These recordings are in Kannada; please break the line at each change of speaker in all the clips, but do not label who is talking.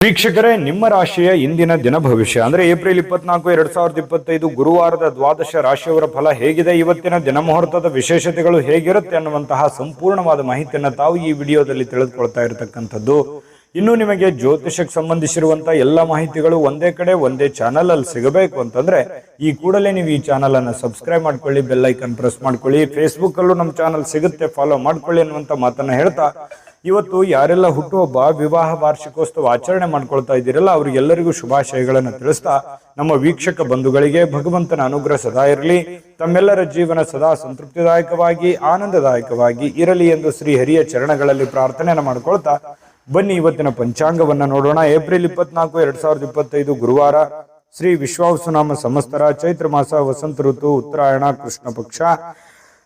ವೀಕ್ಷಕರೇ, ನಿಮ್ಮ ರಾಶಿಯ ಇಂದಿನ ದಿನ ಭವಿಷ್ಯ ಅಂದ್ರೆ ಏಪ್ರಿಲ್ 24, 2025 ಗುರುವಾರದ ದ್ವಾದಶ ರಾಶಿಯವರ ಫಲ ಹೇಗಿದೆ, ಇವತ್ತಿನ ದಿನ ಮುಹೂರ್ತದ ವಿಶೇಷತೆಗಳು ಹೇಗಿರುತ್ತೆ ಅನ್ನುವಂತಹ ಸಂಪೂರ್ಣವಾದ ಮಾಹಿತಿಯನ್ನು ತಾವು ಈ ವಿಡಿಯೋದಲ್ಲಿ ತಿಳಿದುಕೊಳ್ತಾ ಇರತಕ್ಕಂಥದ್ದು. ಇನ್ನು ನಿಮಗೆ ಜ್ಯೋತಿಷಕ್ಕೆ ಸಂಬಂಧಿಸಿರುವಂತಹ ಎಲ್ಲ ಮಾಹಿತಿಗಳು ಒಂದೇ ಕಡೆ ಒಂದೇ ಚಾನಲ್ ಅಲ್ಲಿ ಸಿಗಬೇಕು ಅಂತಂದ್ರೆ ಈ ಕೂಡಲೇ ನೀವು ಈ ಚಾನಲ್ ಅನ್ನು ಸಬ್ಸ್ಕ್ರೈಬ್ ಮಾಡ್ಕೊಳ್ಳಿ, ಬೆಲ್ ಐಕನ್ ಪ್ರೆಸ್ ಮಾಡ್ಕೊಳ್ಳಿ. ಫೇಸ್ಬುಕ್ ಅಲ್ಲೂ ನಮ್ಮ ಚಾನಲ್ ಸಿಗುತ್ತೆ, ಫಾಲೋ ಮಾಡ್ಕೊಳ್ಳಿ ಅನ್ನುವಂತ ಮಾತನ್ನ ಹೇಳ್ತಾ, ಇವತ್ತು ಯಾರೆಲ್ಲ ಹುಟ್ಟುಹಬ್ಬ, ವಿವಾಹ ವಾರ್ಷಿಕೋತ್ಸವ ಆಚರಣೆ ಮಾಡ್ಕೊಳ್ತಾ ಇದ್ದೀರಲ್ಲ ಅವರಿಗೆಲ್ಲರಿಗೂ ಶುಭಾಶಯಗಳನ್ನು ತಿಳಿಸ್ತಾ, ನಮ್ಮ ವೀಕ್ಷಕ ಬಂಧುಗಳಿಗೆ ಭಗವಂತನ ಅನುಗ್ರಹ ಸದಾ ಇರಲಿ, ತಮ್ಮೆಲ್ಲರ ಜೀವನ ಸದಾ ಸಂತೃಪ್ತಿದಾಯಕವಾಗಿ ಆನಂದದಾಯಕವಾಗಿ ಇರಲಿ ಎಂದು ಶ್ರೀ ಹರಿಯ ಚರಣಗಳಲ್ಲಿ ಪ್ರಾರ್ಥನೆಯನ್ನು ಮಾಡ್ಕೊಳ್ತಾ ಬನ್ನಿ ಇವತ್ತಿನ ಪಂಚಾಂಗವನ್ನ ನೋಡೋಣ. ಏಪ್ರಿಲ್ 24, 2025 ಗುರುವಾರ, ಶ್ರೀ ವಿಶ್ವಾವಸುನಾಮ ಸಂವತ್ಸರ, ಚೈತ್ರ ಮಾಸ, ವಸಂತ ಋತು, ಉತ್ತರಾಯಣ, ಕೃಷ್ಣ ಪಕ್ಷ.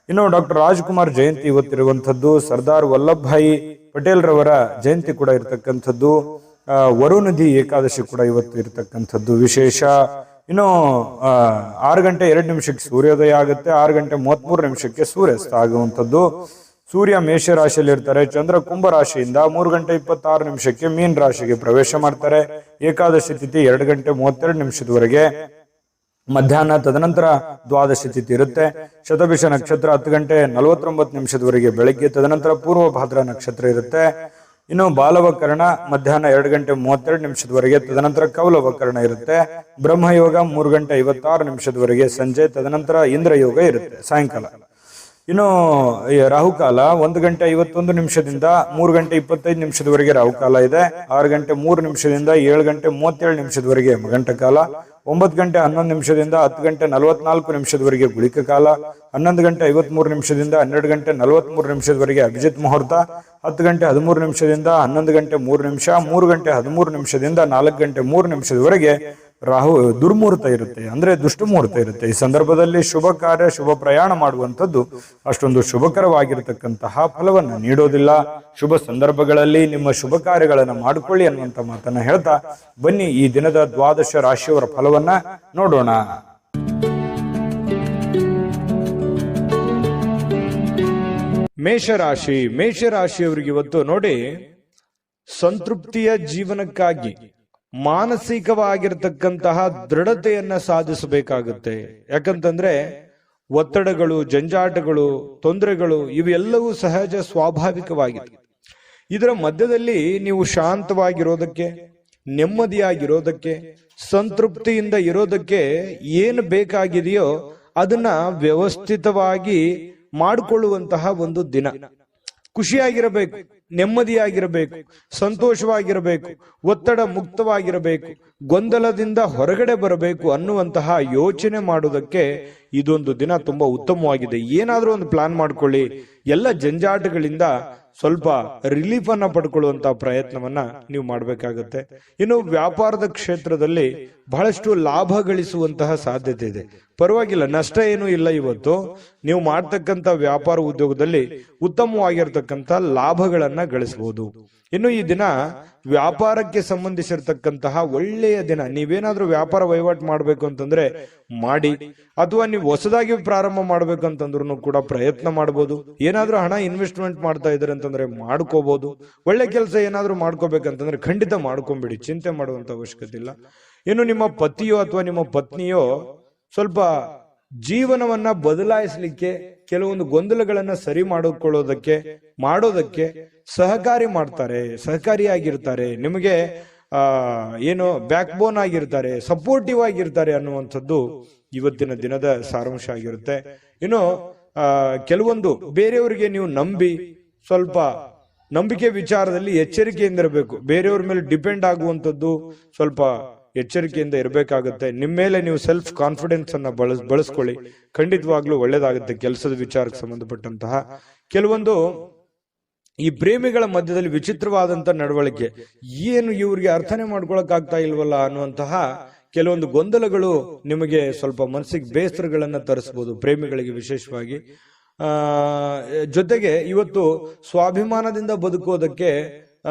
ಇನ್ನು ಡಾಕ್ಟರ್ ರಾಜ್ಕುಮಾರ್ ಜಯಂತಿ ಇವತ್ತಿರುವಂಥದ್ದು. ಸರ್ದಾರ್ ವಲ್ಲಭಭಾಯಿ ಪಟೇಲ್ ರವರ ಜಯಂತಿ ಕೂಡ ಇರತಕ್ಕಂಥದ್ದು. ವರುಣಧಿ ಏಕಾದಶಿ ಕೂಡ ಇವತ್ತು ಇರತಕ್ಕಂಥದ್ದು ವಿಶೇಷ. ಇನ್ನು 6:02 ಸೂರ್ಯೋದಯ ಆಗುತ್ತೆ, 6:33 ಸೂರ್ಯಾಸ್ತ ಆಗುವಂಥದ್ದು. ಸೂರ್ಯ ಮೇಷ ರಾಶಿಯಲ್ಲಿ ಇರ್ತಾರೆ, ಚಂದ್ರ ಕುಂಭ ರಾಶಿಯಿಂದ 3:26 ಮೀನ್ ರಾಶಿಗೆ ಪ್ರವೇಶ ಮಾಡ್ತಾರೆ. ಏಕಾದಶಿ ತಿಥಿ 2:32 ಮಧ್ಯಾಹ್ನ, ತದನಂತರ ದ್ವಾದಶಿ ತಿಥಿ ಇರುತ್ತೆ. ಶತಭಿಷ ನಕ್ಷತ್ರ 10:49 ಬೆಳಗ್ಗೆ, ತದನಂತರ ಪೂರ್ವ ಭಾದ್ರ ನಕ್ಷತ್ರ ಇರುತ್ತೆ. ಇನ್ನು ಬಾಲವಕರಣ ಮಧ್ಯಾಹ್ನ 2:32 ತದನಂತರ ಕೌಲವಕರಣ ಇರುತ್ತೆ. ಬ್ರಹ್ಮಯೋಗ 3:56 ಸಂಜೆ, ತದನಂತರ ಇಂದ್ರಯೋಗ ಇರುತ್ತೆ ಸಾಯಂಕಾಲ. ಇನ್ನು ರಾಹುಕಾಲ 1:51 3:25 ರಾಹುಕಾಲ ಇದೆ. 6:03 7:37 ಮಗಂಟ ಕಾಲ. 9:11 10:44 ಗುಳಿಕ ಕಾಲ. 11:53 12:43 ಅಭಿಜಿತ್ ಮುಹೂರ್ತ. 10:13 11:03 4:03 ರಾಹು ದುರ್ಮುಹೂರ್ತ ಇರುತ್ತೆ, ಅಂದ್ರೆ ದುಷ್ಟ ಮುಹೂರ್ತ ಇರುತ್ತೆ. ಈ ಸಂದರ್ಭದಲ್ಲಿ ಶುಭ ಕಾರ್ಯ, ಶುಭ ಪ್ರಯಾಣ ಮಾಡುವಂಥದ್ದು ಅಷ್ಟೊಂದು ಶುಭಕರವಾಗಿರತಕ್ಕಂತಹ ಫಲವನ್ನು ನೀಡೋದಿಲ್ಲ. ಶುಭ ಸಂದರ್ಭಗಳಲ್ಲಿ ನಿಮ್ಮ ಶುಭ ಕಾರ್ಯಗಳನ್ನು ಮಾಡಿಕೊಳ್ಳಿ ಅನ್ನುವಂಥ ಮಾತನ್ನ ಹೇಳ್ತಾ ಬನ್ನಿ ಈ ದಿನದ ದ್ವಾದಶ ರಾಶಿಯವರ ಫಲವನ್ನ ನೋಡೋಣ. ಮೇಷರಾಶಿ. ಮೇಷರಾಶಿಯವರಿಗೆ ಇವತ್ತು ನೋಡಿ, ಸಂತೃಪ್ತಿಯ ಜೀವನಕ್ಕಾಗಿ ಮಾನಸಿಕವಾಗಿರ್ತಕ್ಕಂತಹ ದೃಢತೆಯನ್ನ ಸಾಧಿಸಬೇಕಾಗುತ್ತೆ. ಯಾಕಂತಂದ್ರೆ ಒತ್ತಡಗಳು, ಜಂಜಾಟಗಳು, ತೊಂದರೆಗಳು ಇವೆಲ್ಲವೂ ಸಹಜ, ಸ್ವಾಭಾವಿಕವಾಗಿದೆ. ಇದರ ಮಧ್ಯದಲ್ಲಿ ನೀವು ಶಾಂತವಾಗಿರೋದಕ್ಕೆ, ನೆಮ್ಮದಿಯಾಗಿರೋದಕ್ಕೆ, ಸಂತೃಪ್ತಿಯಿಂದ ಇರೋದಕ್ಕೆ ಏನು ಬೇಕಾಗಿದೆಯೋ ಅದನ್ನ ವ್ಯವಸ್ಥಿತವಾಗಿ ಮಾಡಿಕೊಳ್ಳುವಂತಹ ಒಂದು ದಿನ. ಖುಷಿಯಾಗಿರಬೇಕು, ನೆಮ್ಮದಿಯಾಗಿರಬೇಕು, ಸಂತೋಷವಾಗಿರಬೇಕು, ಒತ್ತಡ ಮುಕ್ತವಾಗಿರಬೇಕು, ಗೊಂದಲದಿಂದ ಹೊರಗಡೆ ಬರಬೇಕು ಅನ್ನುವಂತಹ ಯೋಚನೆ ಮಾಡುವುದಕ್ಕೆ ಇದೊಂದು ದಿನ ತುಂಬಾ ಉತ್ತಮವಾಗಿದೆ. ಏನಾದ್ರೂ ಒಂದು ಪ್ಲಾನ್ ಮಾಡ್ಕೊಳ್ಳಿ. ಎಲ್ಲ ಜಂಜಾಟಗಳಿಂದ ಸ್ವಲ್ಪ ರಿಲೀಫ್ ಅನ್ನ ಪಡ್ಕೊಳ್ಳುವಂತಹ ಪ್ರಯತ್ನವನ್ನ ನೀವು ಮಾಡಬೇಕಾಗುತ್ತೆ. ಇನ್ನು ವ್ಯಾಪಾರದ ಕ್ಷೇತ್ರದಲ್ಲಿ ಬಹಳಷ್ಟು ಲಾಭ ಗಳಿಸುವಂತಹ ಸಾಧ್ಯತೆ ಇದೆ. ಪರವಾಗಿಲ್ಲ, ನಷ್ಟ ಏನೂ ಇಲ್ಲ. ಇವತ್ತು ನೀವು ಮಾಡ್ತಕ್ಕಂಥ ವ್ಯಾಪಾರ ಉದ್ಯೋಗದಲ್ಲಿ ಉತ್ತಮವಾಗಿರ್ತಕ್ಕಂಥ ಲಾಭಗಳನ್ನ ಗಳಿಸಬಹುದು. ಇನ್ನು ಈ ದಿನ ವ್ಯಾಪಾರಕ್ಕೆ ಸಂಬಂಧಿಸಿರ್ತಕ್ಕಂತಹ ಒಳ್ಳೆಯ ದಿನ. ನೀವೇನಾದ್ರೂ ವ್ಯಾಪಾರ ವಹಿವಾಟು ಮಾಡ್ಬೇಕು ಅಂತಂದ್ರೆ ಮಾಡಿ, ಅಥವಾ ನೀವು ಹೊಸದಾಗಿ ಪ್ರಾರಂಭ ಮಾಡ್ಬೇಕು ಅಂತಂದ್ರೂ ಕೂಡ ಪ್ರಯತ್ನ ಮಾಡಬಹುದು. ಏನಾದ್ರೂ ಹಣ ಇನ್ವೆಸ್ಟ್ಮೆಂಟ್ ಮಾಡ್ತಾ ಇದ್ದಾರೆ ಅಂತಂದ್ರೆ ಮಾಡ್ಕೋಬಹುದು. ಒಳ್ಳೆ ಕೆಲಸ ಏನಾದ್ರೂ ಮಾಡ್ಕೋಬೇಕಂತಂದ್ರೆ ಖಂಡಿತ ಮಾಡ್ಕೊಂಬಿಡಿ, ಚಿಂತೆ ಮಾಡುವಂತ ಅವಶ್ಯಕತೆ ಇಲ್ಲ. ಇನ್ನು ನಿಮ್ಮ ಪತಿಯೋ ಅಥವಾ ನಿಮ್ಮ ಪತ್ನಿಯೋ ಸ್ವಲ್ಪ ಜೀವನವನ್ನ ಬದಲಾಯಿಸಲಿಕ್ಕೆ, ಕೆಲವೊಂದು ಗೊಂದಲಗಳನ್ನ ಸರಿ ಮಾಡೋದಕ್ಕೆ ಸಹಕಾರಿಯಾಗಿರ್ತಾರೆ. ನಿಮಗೆ ಏನು ಬ್ಯಾಕ್ ಬೋನ್ ಆಗಿರ್ತಾರೆ, ಸಪೋರ್ಟಿವ್ ಆಗಿರ್ತಾರೆ ಅನ್ನುವಂಥದ್ದು ಇವತ್ತಿನ ದಿನದ ಸಾರಾಂಶ ಆಗಿರುತ್ತೆ. ಇನ್ನು ಕೆಲವೊಂದು ಬೇರೆಯವರಿಗೆ ನೀವು ನಂಬಿ, ಸ್ವಲ್ಪ ನಂಬಿಕೆ ವಿಚಾರದಲ್ಲಿ ಎಚ್ಚರಿಕೆಯಿಂದ ಇರಬೇಕು. ಬೇರೆಯವ್ರ ಮೇಲೆ ಡಿಪೆಂಡ್ ಆಗುವಂಥದ್ದು ಸ್ವಲ್ಪ ಎಚ್ಚರಿಕೆಯಿಂದ ಇರಬೇಕಾಗುತ್ತೆ. ನಿಮ್ಮ ಮೇಲೆ ನೀವು ಸೆಲ್ಫ್ ಕಾನ್ಫಿಡೆನ್ಸ್ ಅನ್ನ ಬಳಸ್ಕೊಳ್ಳಿ, ಖಂಡಿತವಾಗ್ಲೂ ಒಳ್ಳೇದಾಗುತ್ತೆ. ಕೆಲಸದ ವಿಚಾರಕ್ಕೆ ಸಂಬಂಧಪಟ್ಟಂತಹ ಕೆಲವೊಂದು ಈ ಪ್ರೇಮಿಗಳ ಮಧ್ಯದಲ್ಲಿ ವಿಚಿತ್ರವಾದಂತ ನಡವಳಿಕೆ, ಏನು ಇವ್ರಿಗೆ ಅರ್ಥನೆ ಮಾಡ್ಕೊಳಕ್ ಆಗ್ತಾ ಇಲ್ವಲ್ಲ ಅನ್ನುವಂತಹ ಕೆಲವೊಂದು ಗೊಂದಲಗಳು ನಿಮಗೆ ಸ್ವಲ್ಪ ಮನಸ್ಸಿಗೆ ಬೇಸರಗಳನ್ನ ತರಿಸಬಹುದು, ಪ್ರೇಮಿಗಳಿಗೆ ವಿಶೇಷವಾಗಿ. ಜೊತೆಗೆ ಇವತ್ತು ಸ್ವಾಭಿಮಾನದಿಂದ ಬದುಕೋದಕ್ಕೆ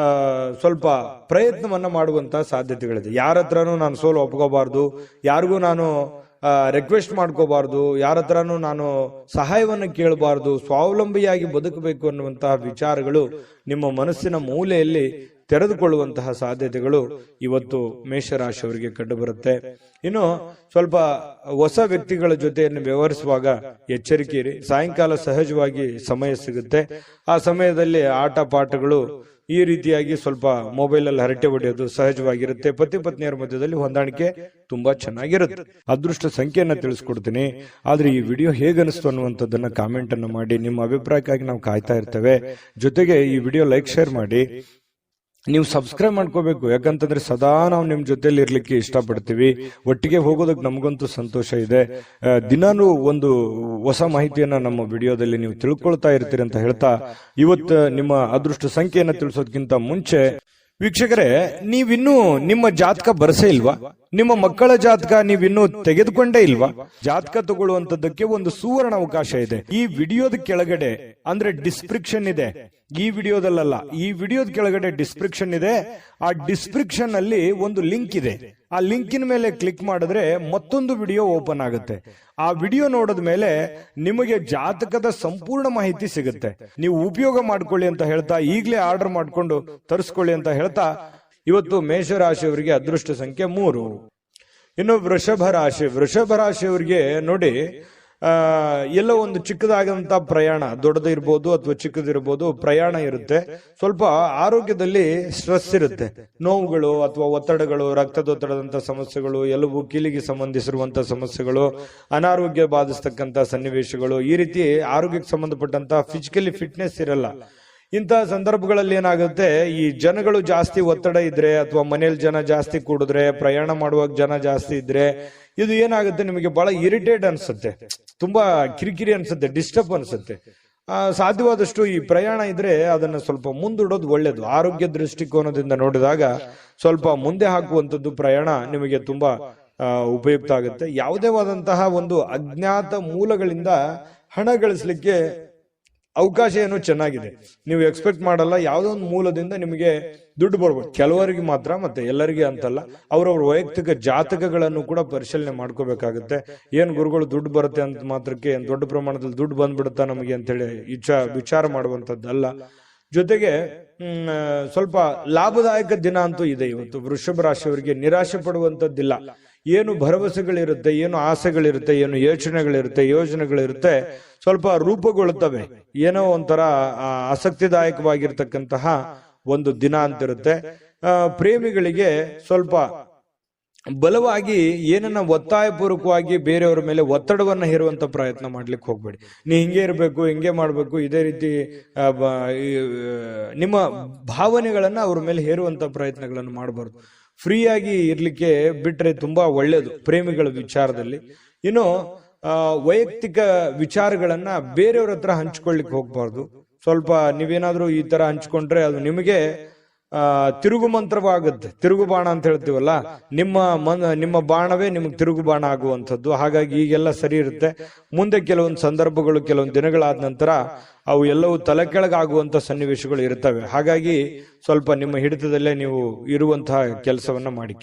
ಸ್ವಲ್ಪ ಪ್ರಯತ್ನವನ್ನ ಮಾಡುವಂತಹ ಸಾಧ್ಯತೆಗಳಿದೆ. ಯಾರ ಹತ್ರನೂ ನಾನು ಸೋಲು ಒಪ್ಕೋಬಾರ್ದು, ಯಾರಿಗೂ ನಾನು ರಿಕ್ವೆಸ್ಟ್ ಮಾಡ್ಕೋಬಾರ್ದು, ಯಾರ ಹತ್ರನೂ ನಾನು ಸಹಾಯವನ್ನು ಕೇಳಬಾರ್ದು, ಸ್ವಾವಲಂಬಿಯಾಗಿ ಬದುಕಬೇಕು ಅನ್ನುವಂತಹ ವಿಚಾರಗಳು ನಿಮ್ಮ ಮನಸ್ಸಿನ ಮೂಲೆಯಲ್ಲಿ ತೆರೆದುಕೊಳ್ಳುವಂತಹ ಸಾಧ್ಯತೆಗಳು ಇವತ್ತು ಮೇಷರಾಶಿಯವರಿಗೆ ಕಂಡು ಬರುತ್ತೆ. ಇನ್ನು ಸ್ವಲ್ಪ ಹೊಸ ವ್ಯಕ್ತಿಗಳ ಜೊತೆಯನ್ನು ವ್ಯವಹರಿಸುವಾಗ ಎಚ್ಚರಿಕೆ ಇರಿ. ಸಾಯಂಕಾಲ ಸಹಜವಾಗಿ ಸಮಯ ಸಿಗುತ್ತೆ. ಆ ಸಮಯದಲ್ಲಿ ಆಟ ಪಾಠಗಳು ಈ ರೀತಿಯಾಗಿ ಸ್ವಲ್ಪ ಮೊಬೈಲ್ ಅಲ್ಲಿ ಹರಟೆ ಹೊಡೆಯೋದು ಸಹಜವಾಗಿರುತ್ತೆ. ಪತಿ ಪತ್ನಿಯರ ಮಧ್ಯದಲ್ಲಿ ಹೊಂದಾಣಿಕೆ ತುಂಬಾ ಚೆನ್ನಾಗಿರುತ್ತೆ. ಅದೃಷ್ಟ ಸಂಖ್ಯೆಯನ್ನ ತಿಳಿಸ್ಕೊಡ್ತೀನಿ. ಆದ್ರೆ ಈ ವಿಡಿಯೋ ಹೇಗನಿಸ್ತು ಅನ್ನುವಂಥದ್ದನ್ನ ಕಾಮೆಂಟ್ ಅನ್ನು ಮಾಡಿ. ನಿಮ್ಮ ಅಭಿಪ್ರಾಯಕ್ಕಾಗಿ ನಾವು ಕಾಯ್ತಾ ಇರ್ತೇವೆ. ಜೊತೆಗೆ ಈ ವಿಡಿಯೋ ಲೈಕ್ ಶೇರ್ ಮಾಡಿ. ನೀವು ಸಬ್ಸ್ಕ್ರೈಬ್ ಮಾಡ್ಕೋಬೇಕು. ಯಾಕಂತಂದ್ರೆ ಸದಾ ನಾವು ನಿಮ್ ಜೊತೆಲಿ ಇರ್ಲಿಕ್ಕೆ ಇಷ್ಟಪಡ್ತೀವಿ. ಒಟ್ಟಿಗೆ ಹೋಗೋದಕ್ಕೆ ನಮಗಂತೂ ಸಂತೋಷ ಇದೆ. ದಿನಾನು ಒಂದು ಹೊಸ ಮಾಹಿತಿಯನ್ನ ನಮ್ಮ ವಿಡಿಯೋದಲ್ಲಿ ನೀವು ತಿಳ್ಕೊಳ್ತಾ ಇರ್ತೀರಿ ಅಂತ ಹೇಳ್ತಾ, ಇವತ್ತು ನಿಮ್ಮ ಅದೃಷ್ಟ ಸಂಖ್ಯೆಯನ್ನ ತಿಳಿಸೋದಕ್ಕಿಂತ ಮುಂಚೆ ವೀಕ್ಷಕರೇ, ನೀವಿನ್ನೂ ನಿಮ್ಮ ಜಾತಕ ಬರಸೇ ಇಲ್ವಾ? ನಿಮ್ಮ ಮಕ್ಕಳ ಜಾತಕ ನೀವಿನ್ನೂ ತೆಗೆದುಕೊಂಡೇ ಇಲ್ವಾ? ಜಾತಕ ತಗೊಳ್ಳುವಂತದ್ದಕ್ಕೆ ಒಂದು ಸುವರ್ಣ ಅವಕಾಶ ಇದೆ. ಈ ವಿಡಿಯೋದ ಕೆಳಗಡೆ ಅಂದ್ರೆ ಡಿಸ್ಕ್ರಿಪ್ಷನ್ ಇದೆ. ಈ ವಿಡಿಯೋದಲ್ಲ, ಈ ವಿಡಿಯೋದ ಕೆಳಗಡೆ ಡಿಸ್ಕ್ರಿಪ್ಷನ್ ಇದೆ. ಆ ಡಿಸ್ಕ್ರಿಪ್ಷನ್ ಅಲ್ಲಿ ಒಂದು ಲಿಂಕ್ ಇದೆ. ಆ ಲಿಂಕಿನ ಮೇಲೆ ಕ್ಲಿಕ್ ಮಾಡಿದ್ರೆ ಮತ್ತೊಂದು ವಿಡಿಯೋ ಓಪನ್ ಆಗುತ್ತೆ. ಆ ವಿಡಿಯೋ ನೋಡಿದ ಮೇಲೆ ನಿಮಗೆ ಜಾತಕದ ಸಂಪೂರ್ಣ ಮಾಹಿತಿ ಸಿಗುತ್ತೆ. ನೀವು ಉಪಯೋಗ ಮಾಡ್ಕೊಳ್ಳಿ ಅಂತ ಹೇಳ್ತಾ, ಈಗಲೇ ಆರ್ಡರ್ ಮಾಡ್ಕೊಂಡು ತರಿಸ್ಕೊಳ್ಳಿ ಅಂತ ಹೇಳ್ತಾ, ಇವತ್ತು ಮೇಷರಾಶಿಯವರಿಗೆ ಅದೃಷ್ಟ ಸಂಖ್ಯೆ 3. ಇನ್ನು ವೃಷಭ ರಾಶಿಯವರಿಗೆ ನೋಡಿ, ಎಲ್ಲೋ ಒಂದು ಚಿಕ್ಕದಾದಂತ ಪ್ರಯಾಣ, ದೊಡ್ಡದಿರ್ಬೋದು ಅಥವಾ ಚಿಕ್ಕದಿರ್ಬೋದು, ಪ್ರಯಾಣ ಇರುತ್ತೆ. ಸ್ವಲ್ಪ ಆರೋಗ್ಯದಲ್ಲಿ ಸ್ಟ್ರೆಸ್ ಇರುತ್ತೆ. ನೋವುಗಳು ಅಥವಾ ಒತ್ತಡಗಳು, ರಕ್ತದೊತ್ತಡದಂತ ಸಮಸ್ಯೆಗಳು, ಎಲುಬು ಕೀಲಿಗೆ ಸಂಬಂಧಿಸಿರುವಂತಹ ಸಮಸ್ಯೆಗಳು, ಅನಾರೋಗ್ಯ ಬಾಧಿಸ್ತಕ್ಕಂತ ಸನ್ನಿವೇಶಗಳು, ಈ ರೀತಿ ಆರೋಗ್ಯಕ್ಕೆ ಸಂಬಂಧಪಟ್ಟಂತ ಫಿಸಿಕಲಿ ಫಿಟ್ನೆಸ್ ಇರಲ್ಲ. ಇಂತಹ ಸಂದರ್ಭಗಳಲ್ಲಿ ಏನಾಗುತ್ತೆ, ಈ ಜನಗಳು ಜಾಸ್ತಿ ಒತ್ತಡ ಇದ್ರೆ ಅಥವಾ ಮನೇಲಿ ಜನ ಜಾಸ್ತಿ ಕೂಡಿದ್ರೆ, ಪ್ರಯಾಣ ಮಾಡುವಾಗ ಜನ ಜಾಸ್ತಿ ಇದ್ರೆ, ಇದು ಏನಾಗುತ್ತೆ, ನಿಮಗೆ ಬಹಳ ಇರಿಟೇಟ್ ಅನ್ಸುತ್ತೆ, ತುಂಬಾ ಕಿರಿಕಿರಿ ಅನ್ಸುತ್ತೆ, ಡಿಸ್ಟರ್ಬ್ ಅನ್ಸುತ್ತೆ. ಸಾಧ್ಯವಾದಷ್ಟು ಈ ಪ್ರಯಾಣ ಇದ್ರೆ ಅದನ್ನ ಸ್ವಲ್ಪ ಮುಂದೂಡೋದು ಒಳ್ಳೇದು. ಆರೋಗ್ಯ ದೃಷ್ಟಿಕೋನದಿಂದ ನೋಡಿದಾಗ ಸ್ವಲ್ಪ ಮುಂದೆ ಹಾಕುವಂಥದ್ದು ಪ್ರಯಾಣ ನಿಮಗೆ ತುಂಬಾ ಉಪಯುಕ್ತ ಆಗುತ್ತೆ. ಯಾವುದೇವಾದಂತಹ ಒಂದು ಅಜ್ಞಾತ ಮೂಲಗಳಿಂದ ಹಣ ಗಳಿಸಲಿಕ್ಕೆ ಅವಕಾಶ ಏನೋ ಚೆನ್ನಾಗಿದೆ. ನೀವು ಎಕ್ಸ್ಪೆಕ್ಟ್ ಮಾಡಲ್ಲ, ಯಾವುದೋ ಒಂದು ಮೂಲದಿಂದ ನಿಮಗೆ ದುಡ್ಡು ಬರ್ಬೋದು. ಕೆಲವರಿಗೆ ಮಾತ್ರ, ಮತ್ತೆ ಎಲ್ಲರಿಗೆ ಅಂತಲ್ಲ. ಅವರವ್ರ ವೈಯಕ್ತಿಕ ಜಾತಕಗಳನ್ನು ಕೂಡ ಪರಿಶೀಲನೆ ಮಾಡ್ಕೋಬೇಕಾಗುತ್ತೆ. ಏನ್ ಗುರುಗಳು ದುಡ್ಡು ಬರುತ್ತೆ ಅಂತ ಮಾತ್ರಕ್ಕೆ ಏನ್ ದೊಡ್ಡ ಪ್ರಮಾಣದಲ್ಲಿ ದುಡ್ಡು ಬಂದ್ಬಿಡುತ್ತಾ ನಮಗೆ ಅಂತೇಳಿ ವಿಚಾರ ಮಾಡುವಂತದ್ದಲ್ಲ. ಜೊತೆಗೆ ಸ್ವಲ್ಪ ಲಾಭದಾಯಕ ದಿನ ಅಂತೂ ಇದೆ ಇವತ್ತು. ವೃಷಭ ರಾಶಿಯವರಿಗೆ ನಿರಾಶೆ ಪಡುವಂತದ್ದಿಲ್ಲ. ಏನು ಭರವಸೆಗಳಿರುತ್ತೆ, ಏನು ಆಸೆಗಳಿರುತ್ತೆ, ಏನು ಯೋಜನೆಗಳಿರುತ್ತೆ, ಸ್ವಲ್ಪ ರೂಪುಗೊಳ್ಳುತ್ತವೆ. ಏನೋ ಒಂಥರ ಆಸಕ್ತಿದಾಯಕವಾಗಿರ್ತಕ್ಕಂತಹ ಒಂದು ದಿನ ಅಂತಿರುತ್ತೆ. ಪ್ರೇಮಿಗಳಿಗೆ ಸ್ವಲ್ಪ ಬಲವಾಗಿ ಏನನ್ನ ಒತ್ತಾಯಪೂರ್ವಕವಾಗಿ ಬೇರೆಯವರ ಮೇಲೆ ಒತ್ತಡವನ್ನ ಹೇರುವಂತ ಪ್ರಯತ್ನ ಮಾಡ್ಲಿಕ್ಕೆ ಹೋಗ್ಬೇಡಿ. ನೀ ಹಿಂಗೆ ಇರಬೇಕು, ಹಿಂಗೆ ಮಾಡ್ಬೇಕು, ಇದೇ ರೀತಿ ನಿಮ್ಮ ಭಾವನೆಗಳನ್ನ ಅವ್ರ ಮೇಲೆ ಹೇರುವಂತ ಪ್ರಯತ್ನಗಳನ್ನು ಮಾಡಬಾರ್ದು. ಫ್ರೀಯಾಗಿ ಇರ್ಲಿಕ್ಕೆ ಬಿಟ್ರೆ ತುಂಬಾ ಒಳ್ಳೇದು ಪ್ರೇಮಿಗಳ ವಿಚಾರದಲ್ಲಿ. ಇನ್ನು ವೈಯಕ್ತಿಕ ವಿಚಾರಗಳನ್ನ ಬೇರೆಯವ್ರ ಹತ್ರ ಹಂಚ್ಕೊಳ್ಳಿಕ್ ಹೋಗ್ಬಾರ್ದು. ಸ್ವಲ್ಪ ನೀವೇನಾದ್ರೂ ಈ ತರ ಹಂಚ್ಕೊಂಡ್ರೆ ಅದು ನಿಮಗೆ ತಿರುಗು ಮಂತ್ರವಾಗುತ್ತೆ. ತಿರುಗು ಬಾಣ ಅಂತ ಹೇಳ್ತೀವಲ್ಲ, ನಿಮ್ಮ ಬಾಣವೇ ನಿಮಗೆ ತಿರುಗು ಬಾಣ ಆಗುವಂಥದ್ದು. ಹಾಗಾಗಿ ಈಗೆಲ್ಲ ಸರಿ ಇರುತ್ತೆ. ಮುಂದೆ ಕೆಲವೊಂದು ಸಂದರ್ಭಗಳು, ಕೆಲವೊಂದು ದಿನಗಳಾದ ನಂತರ ಅವು ಎಲ್ಲವೂ ತಲೆ ಕೆಳಗಾಗುವಂತ ಸನ್ನಿವೇಶಗಳು ಇರ್ತವೆ. ಹಾಗಾಗಿ ಸ್ವಲ್ಪ ನಿಮ್ಮ ಹಿಡಿತದಲ್ಲೇ ನೀವು ಇರುವಂತಹ ಕೆಲಸವನ್ನ ಮಾಡಿ.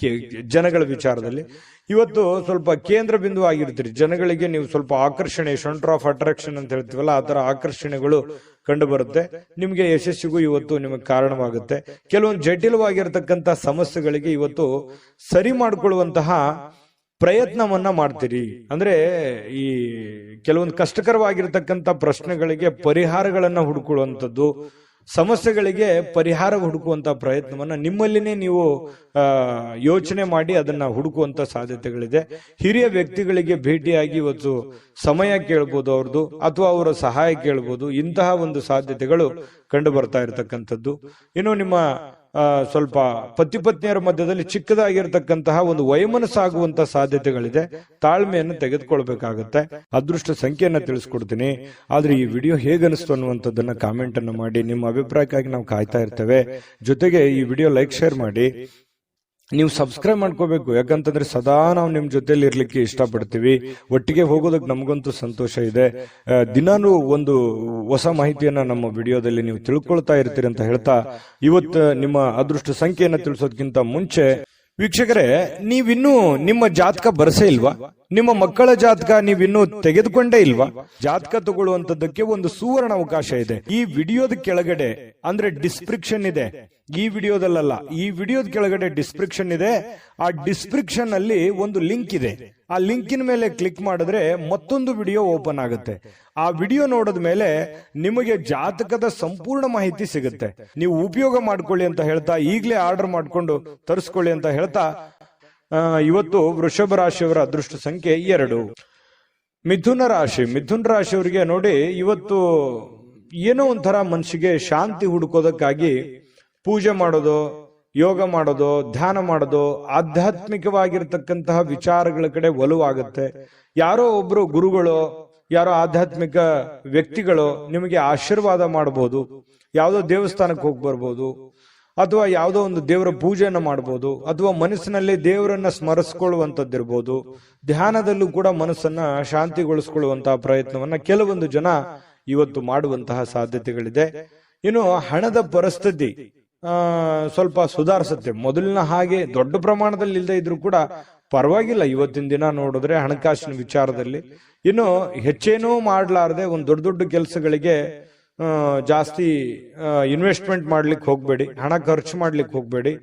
ಜನಗಳ ವಿಚಾರದಲ್ಲಿ ಇವತ್ತು ಸ್ವಲ್ಪ ಕೇಂದ್ರ ಬಿಂದು ಆಗಿರ್ತೀರಿ. ಜನಗಳಿಗೆ ನೀವು ಸ್ವಲ್ಪ ಆಕರ್ಷಣೆ, ಸೆಂಟರ್ ಆಫ್ ಅಟ್ರಾಕ್ಷನ್ ಅಂತ ಹೇಳ್ತೀವಲ್ಲ, ಆ ತರ ಆಕರ್ಷಣೆಗಳು ಕಂಡು ಬರುತ್ತೆ. ನಿಮ್ಗೆ ಯಶಸ್ಸಿಗೂ ಇವತ್ತು ನಿಮಗೆ ಕಾರಣವಾಗುತ್ತೆ. ಕೆಲವೊಂದು ಜಟಿಲವಾಗಿರ್ತಕ್ಕಂಥ ಸಮಸ್ಯೆಗಳಿಗೆ ಇವತ್ತು ಸರಿ ಮಾಡಿಕೊಳ್ಳುವಂತಹ ಪ್ರಯತ್ನವನ್ನ ಮಾಡ್ತೀರಿ. ಅಂದ್ರೆ ಈ ಕೆಲವೊಂದು ಕಷ್ಟಕರವಾಗಿರ್ತಕ್ಕಂಥ ಪ್ರಶ್ನೆಗಳಿಗೆ ಪರಿಹಾರಗಳನ್ನ ಹುಡುಕೊಳ್ಳುವಂಥದ್ದು, ಸಮಸ್ಯೆಗಳಿಗೆ ಪರಿಹಾರ ಹುಡುಕುವಂತ ಪ್ರಯತ್ನವನ್ನ ನಿಮ್ಮಲ್ಲಿನೇ ನೀವು ಯೋಚನೆ ಮಾಡಿ ಅದನ್ನ ಹುಡುಕುವಂತ ಸಾಧ್ಯತೆಗಳಿದೆ. ಹಿರಿಯ ವ್ಯಕ್ತಿಗಳಿಗೆ ಭೇಟಿಯಾಗಿ ಇವತ್ತು ಸಮಯ ಕೇಳ್ಬೋದು ಅವ್ರದ್ದು, ಅಥವಾ ಅವರ ಸಹಾಯ ಕೇಳ್ಬೋದು. ಇಂತಹ ಒಂದು ಸಾಧ್ಯತೆಗಳು ಕಂಡು ಬರ್ತಾ ಇರತಕ್ಕಂಥದ್ದು. ಇನ್ನು ನಿಮ್ಮ ಸ್ವಲ್ಪ ಪತಿ ಪತ್ನಿಯರ ಮಧ್ಯದಲ್ಲಿ ಚಿಕ್ಕದಾಗಿರ್ತಕ್ಕಂತಹ ಒಂದು ವೈಮನಸ್ಸಾಗುವಂತ ಸಾಧ್ಯತೆಗಳಿದೆ. ತಾಳ್ಮೆಯನ್ನು ತೆಗೆದುಕೊಳ್ಬೇಕಾಗತ್ತೆ. ಅದೃಷ್ಟ ಸಂಖ್ಯೆಯನ್ನ ತಿಳಿಸ್ಕೊಡ್ತೀನಿ. ಆದ್ರೆ ಈ ವಿಡಿಯೋ ಹೇಗನಿಸ್ತು ಅನ್ನುವಂಥದ್ದನ್ನ ಕಾಮೆಂಟ್ ಅನ್ನು ಮಾಡಿ. ನಿಮ್ಮ ಅಭಿಪ್ರಾಯಕ್ಕಾಗಿ ನಾವು ಕಾಯ್ತಾ ಇರ್ತೇವೆ. ಜೊತೆಗೆ ಈ ವಿಡಿಯೋ ಲೈಕ್ ಶೇರ್ ಮಾಡಿ. ನೀವು ಸಬ್ಸ್ಕ್ರೈಬ್ ಮಾಡ್ಕೋಬೇಕು. ಯಾಕಂತಂದ್ರೆ ಸದಾ ನಾವು ನಿಮ್ ಜೊತೆಲಿ ಇರ್ಲಿಕ್ಕೆ ಇಷ್ಟಪಡ್ತೀವಿ. ಒಟ್ಟಿಗೆ ಹೋಗೋದಕ್ಕೆ ನಮಗಂತೂ ಸಂತೋಷ ಇದೆ. ದಿನಾನು ಒಂದು ಹೊಸ ಮಾಹಿತಿಯನ್ನ ನಮ್ಮ ವಿಡಿಯೋದಲ್ಲಿ ನೀವು ತಿಳ್ಕೊಳ್ತಾ ಇರ್ತೀರಿ ಅಂತ ಹೇಳ್ತಾ, ಇವತ್ತು ನಿಮ್ಮ ಅದೃಷ್ಟ ಸಂಖ್ಯೆಯನ್ನ ತಿಳಿಸೋದಕ್ಕಿಂತ ಮುಂಚೆ ವೀಕ್ಷಕರೇ, ನೀವಿನ್ನೂ ನಿಮ್ಮ ಜಾತಕ ಬರಸೇ ಇಲ್ವಾ? ನಿಮ್ಮ ಮಕ್ಕಳ ಜಾತಕ ನೀವಿನ್ನೂ ತೆಗೆದುಕೊಂಡೇ ಇಲ್ವಾ? ಜಾತಕ ತಗೊಳ್ಳುವಂತದ್ದಕ್ಕೆ ಒಂದು ಸುವರ್ಣ ಅವಕಾಶ ಇದೆ. ಈ ವಿಡಿಯೋದ ಕೆಳಗಡೆ ಅಂದ್ರೆ ಡಿಸ್ಕ್ರಿಪ್ಷನ್ ಇದೆ, ಈ ವಿಡಿಯೋದಲ್ಲ, ಈ ವಿಡಿಯೋದ ಕೆಳಗಡೆ ಡಿಸ್ಕ್ರಿಪ್ಷನ್ ಇದೆ. ಆ ಡಿಸ್ಕ್ರಿಪ್ಷನ್ ಅಲ್ಲಿ ಒಂದು ಲಿಂಕ್ ಇದೆ. ಆ ಲಿಂಕಿನ ಮೇಲೆ ಕ್ಲಿಕ್ ಮಾಡಿದ್ರೆ ಮತ್ತೊಂದು ವಿಡಿಯೋ ಓಪನ್ ಆಗುತ್ತೆ. ಆ ವಿಡಿಯೋ ನೋಡಿದ ಮೇಲೆ ನಿಮಗೆ ಜಾತಕದ ಸಂಪೂರ್ಣ ಮಾಹಿತಿ ಸಿಗುತ್ತೆ. ನೀವು ಉಪಯೋಗ ಮಾಡ್ಕೊಳ್ಳಿ ಅಂತ ಹೇಳ್ತಾ, ಈಗಲೇ ಆರ್ಡರ್ ಮಾಡ್ಕೊಂಡು ತರಿಸ್ಕೊಳ್ಳಿ ಅಂತ ಹೇಳ್ತಾ, ಇವತ್ತು ವೃಷಭ ರಾಶಿಯವರ ಅದೃಷ್ಟ ಸಂಖ್ಯೆ 2. ಮಿಥುನ ರಾಶಿಯವರಿಗೆ ನೋಡಿ, ಇವತ್ತು ಏನೋ ಒಂಥರ ಮನಸ್ಸಿಗೆ ಶಾಂತಿ ಹುಡುಕೋದಕ್ಕಾಗಿ ಪೂಜೆ ಮಾಡೋದು, ಯೋಗ ಮಾಡೋದು, ಧ್ಯಾನ ಮಾಡೋದು, ಆಧ್ಯಾತ್ಮಿಕವಾಗಿರ್ತಕ್ಕಂತಹ ವಿಚಾರಗಳ ಕಡೆ ಒಲವಾಗುತ್ತೆ. ಯಾರೋ ಒಬ್ರು ಗುರುಗಳು, ಯಾರೋ ಆಧ್ಯಾತ್ಮಿಕ ವ್ಯಕ್ತಿಗಳು ನಿಮಗೆ ಆಶೀರ್ವಾದ ಮಾಡಬಹುದು. ಯಾವುದೋ ದೇವಸ್ಥಾನಕ್ಕೆ ಹೋಗಿ ಬರ್ಬೋದು, ಅಥವಾ ಯಾವುದೋ ಒಂದು ದೇವರ ಪೂಜೆಯನ್ನ ಮಾಡಬಹುದು, ಅಥವಾ ಮನಸ್ಸಿನಲ್ಲಿ ದೇವರನ್ನ ಸ್ಮರಿಸಿಕೊಳ್ಳುವಂತದ್ದಿರ್ಬೋದು. ಧ್ಯಾನದಲ್ಲೂ ಕೂಡ ಮನಸ್ಸನ್ನ ಶಾಂತಿಗೊಳಿಸಿಕೊಳ್ಳುವಂತಹ ಪ್ರಯತ್ನವನ್ನ ಕೆಲವೊಂದು ಜನ ಇವತ್ತು ಮಾಡುವಂತಹ ಸಾಧ್ಯತೆಗಳಿದೆ. ಇನ್ನು ಹಣದ ಪರಿಸ್ಥಿತಿ ಸ್ವಲ್ಪ ಸುಧಾರಿಸುತ್ತೆ. ಮೊದಲಿನ ಹಾಗೆ ದೊಡ್ಡ ಪ್ರಮಾಣದಲ್ಲಿ ಇಲ್ಲದೆ ಇದ್ರೂ ಕೂಡ ಪರವಾಗಿಲ್ಲ. ಇವತ್ತಿನ ದಿನ ನೋಡಿದ್ರೆ ಹಣಕಾಸಿನ ವಿಚಾರದಲ್ಲಿ ಇನ್ನು ಹೆಚ್ಚೇನೂ ಮಾಡಲಾರದೆ ಒಂದು ದೊಡ್ಡ ದೊಡ್ಡ ಕೆಲಸಗಳಿಗೆ ಜಾಸ್ತಿ ಇನ್ವೆಸ್ಟ್ಮೆಂಟ್ ಮಾಡ್ಲಿಕ್ಕೆ ಹೋಗ್ಬೇಡಿ, ಹಣ ಖರ್ಚು ಮಾಡ್ಲಿಕ್ಕೆ ಹೋಗ್ಬೇಡಿ.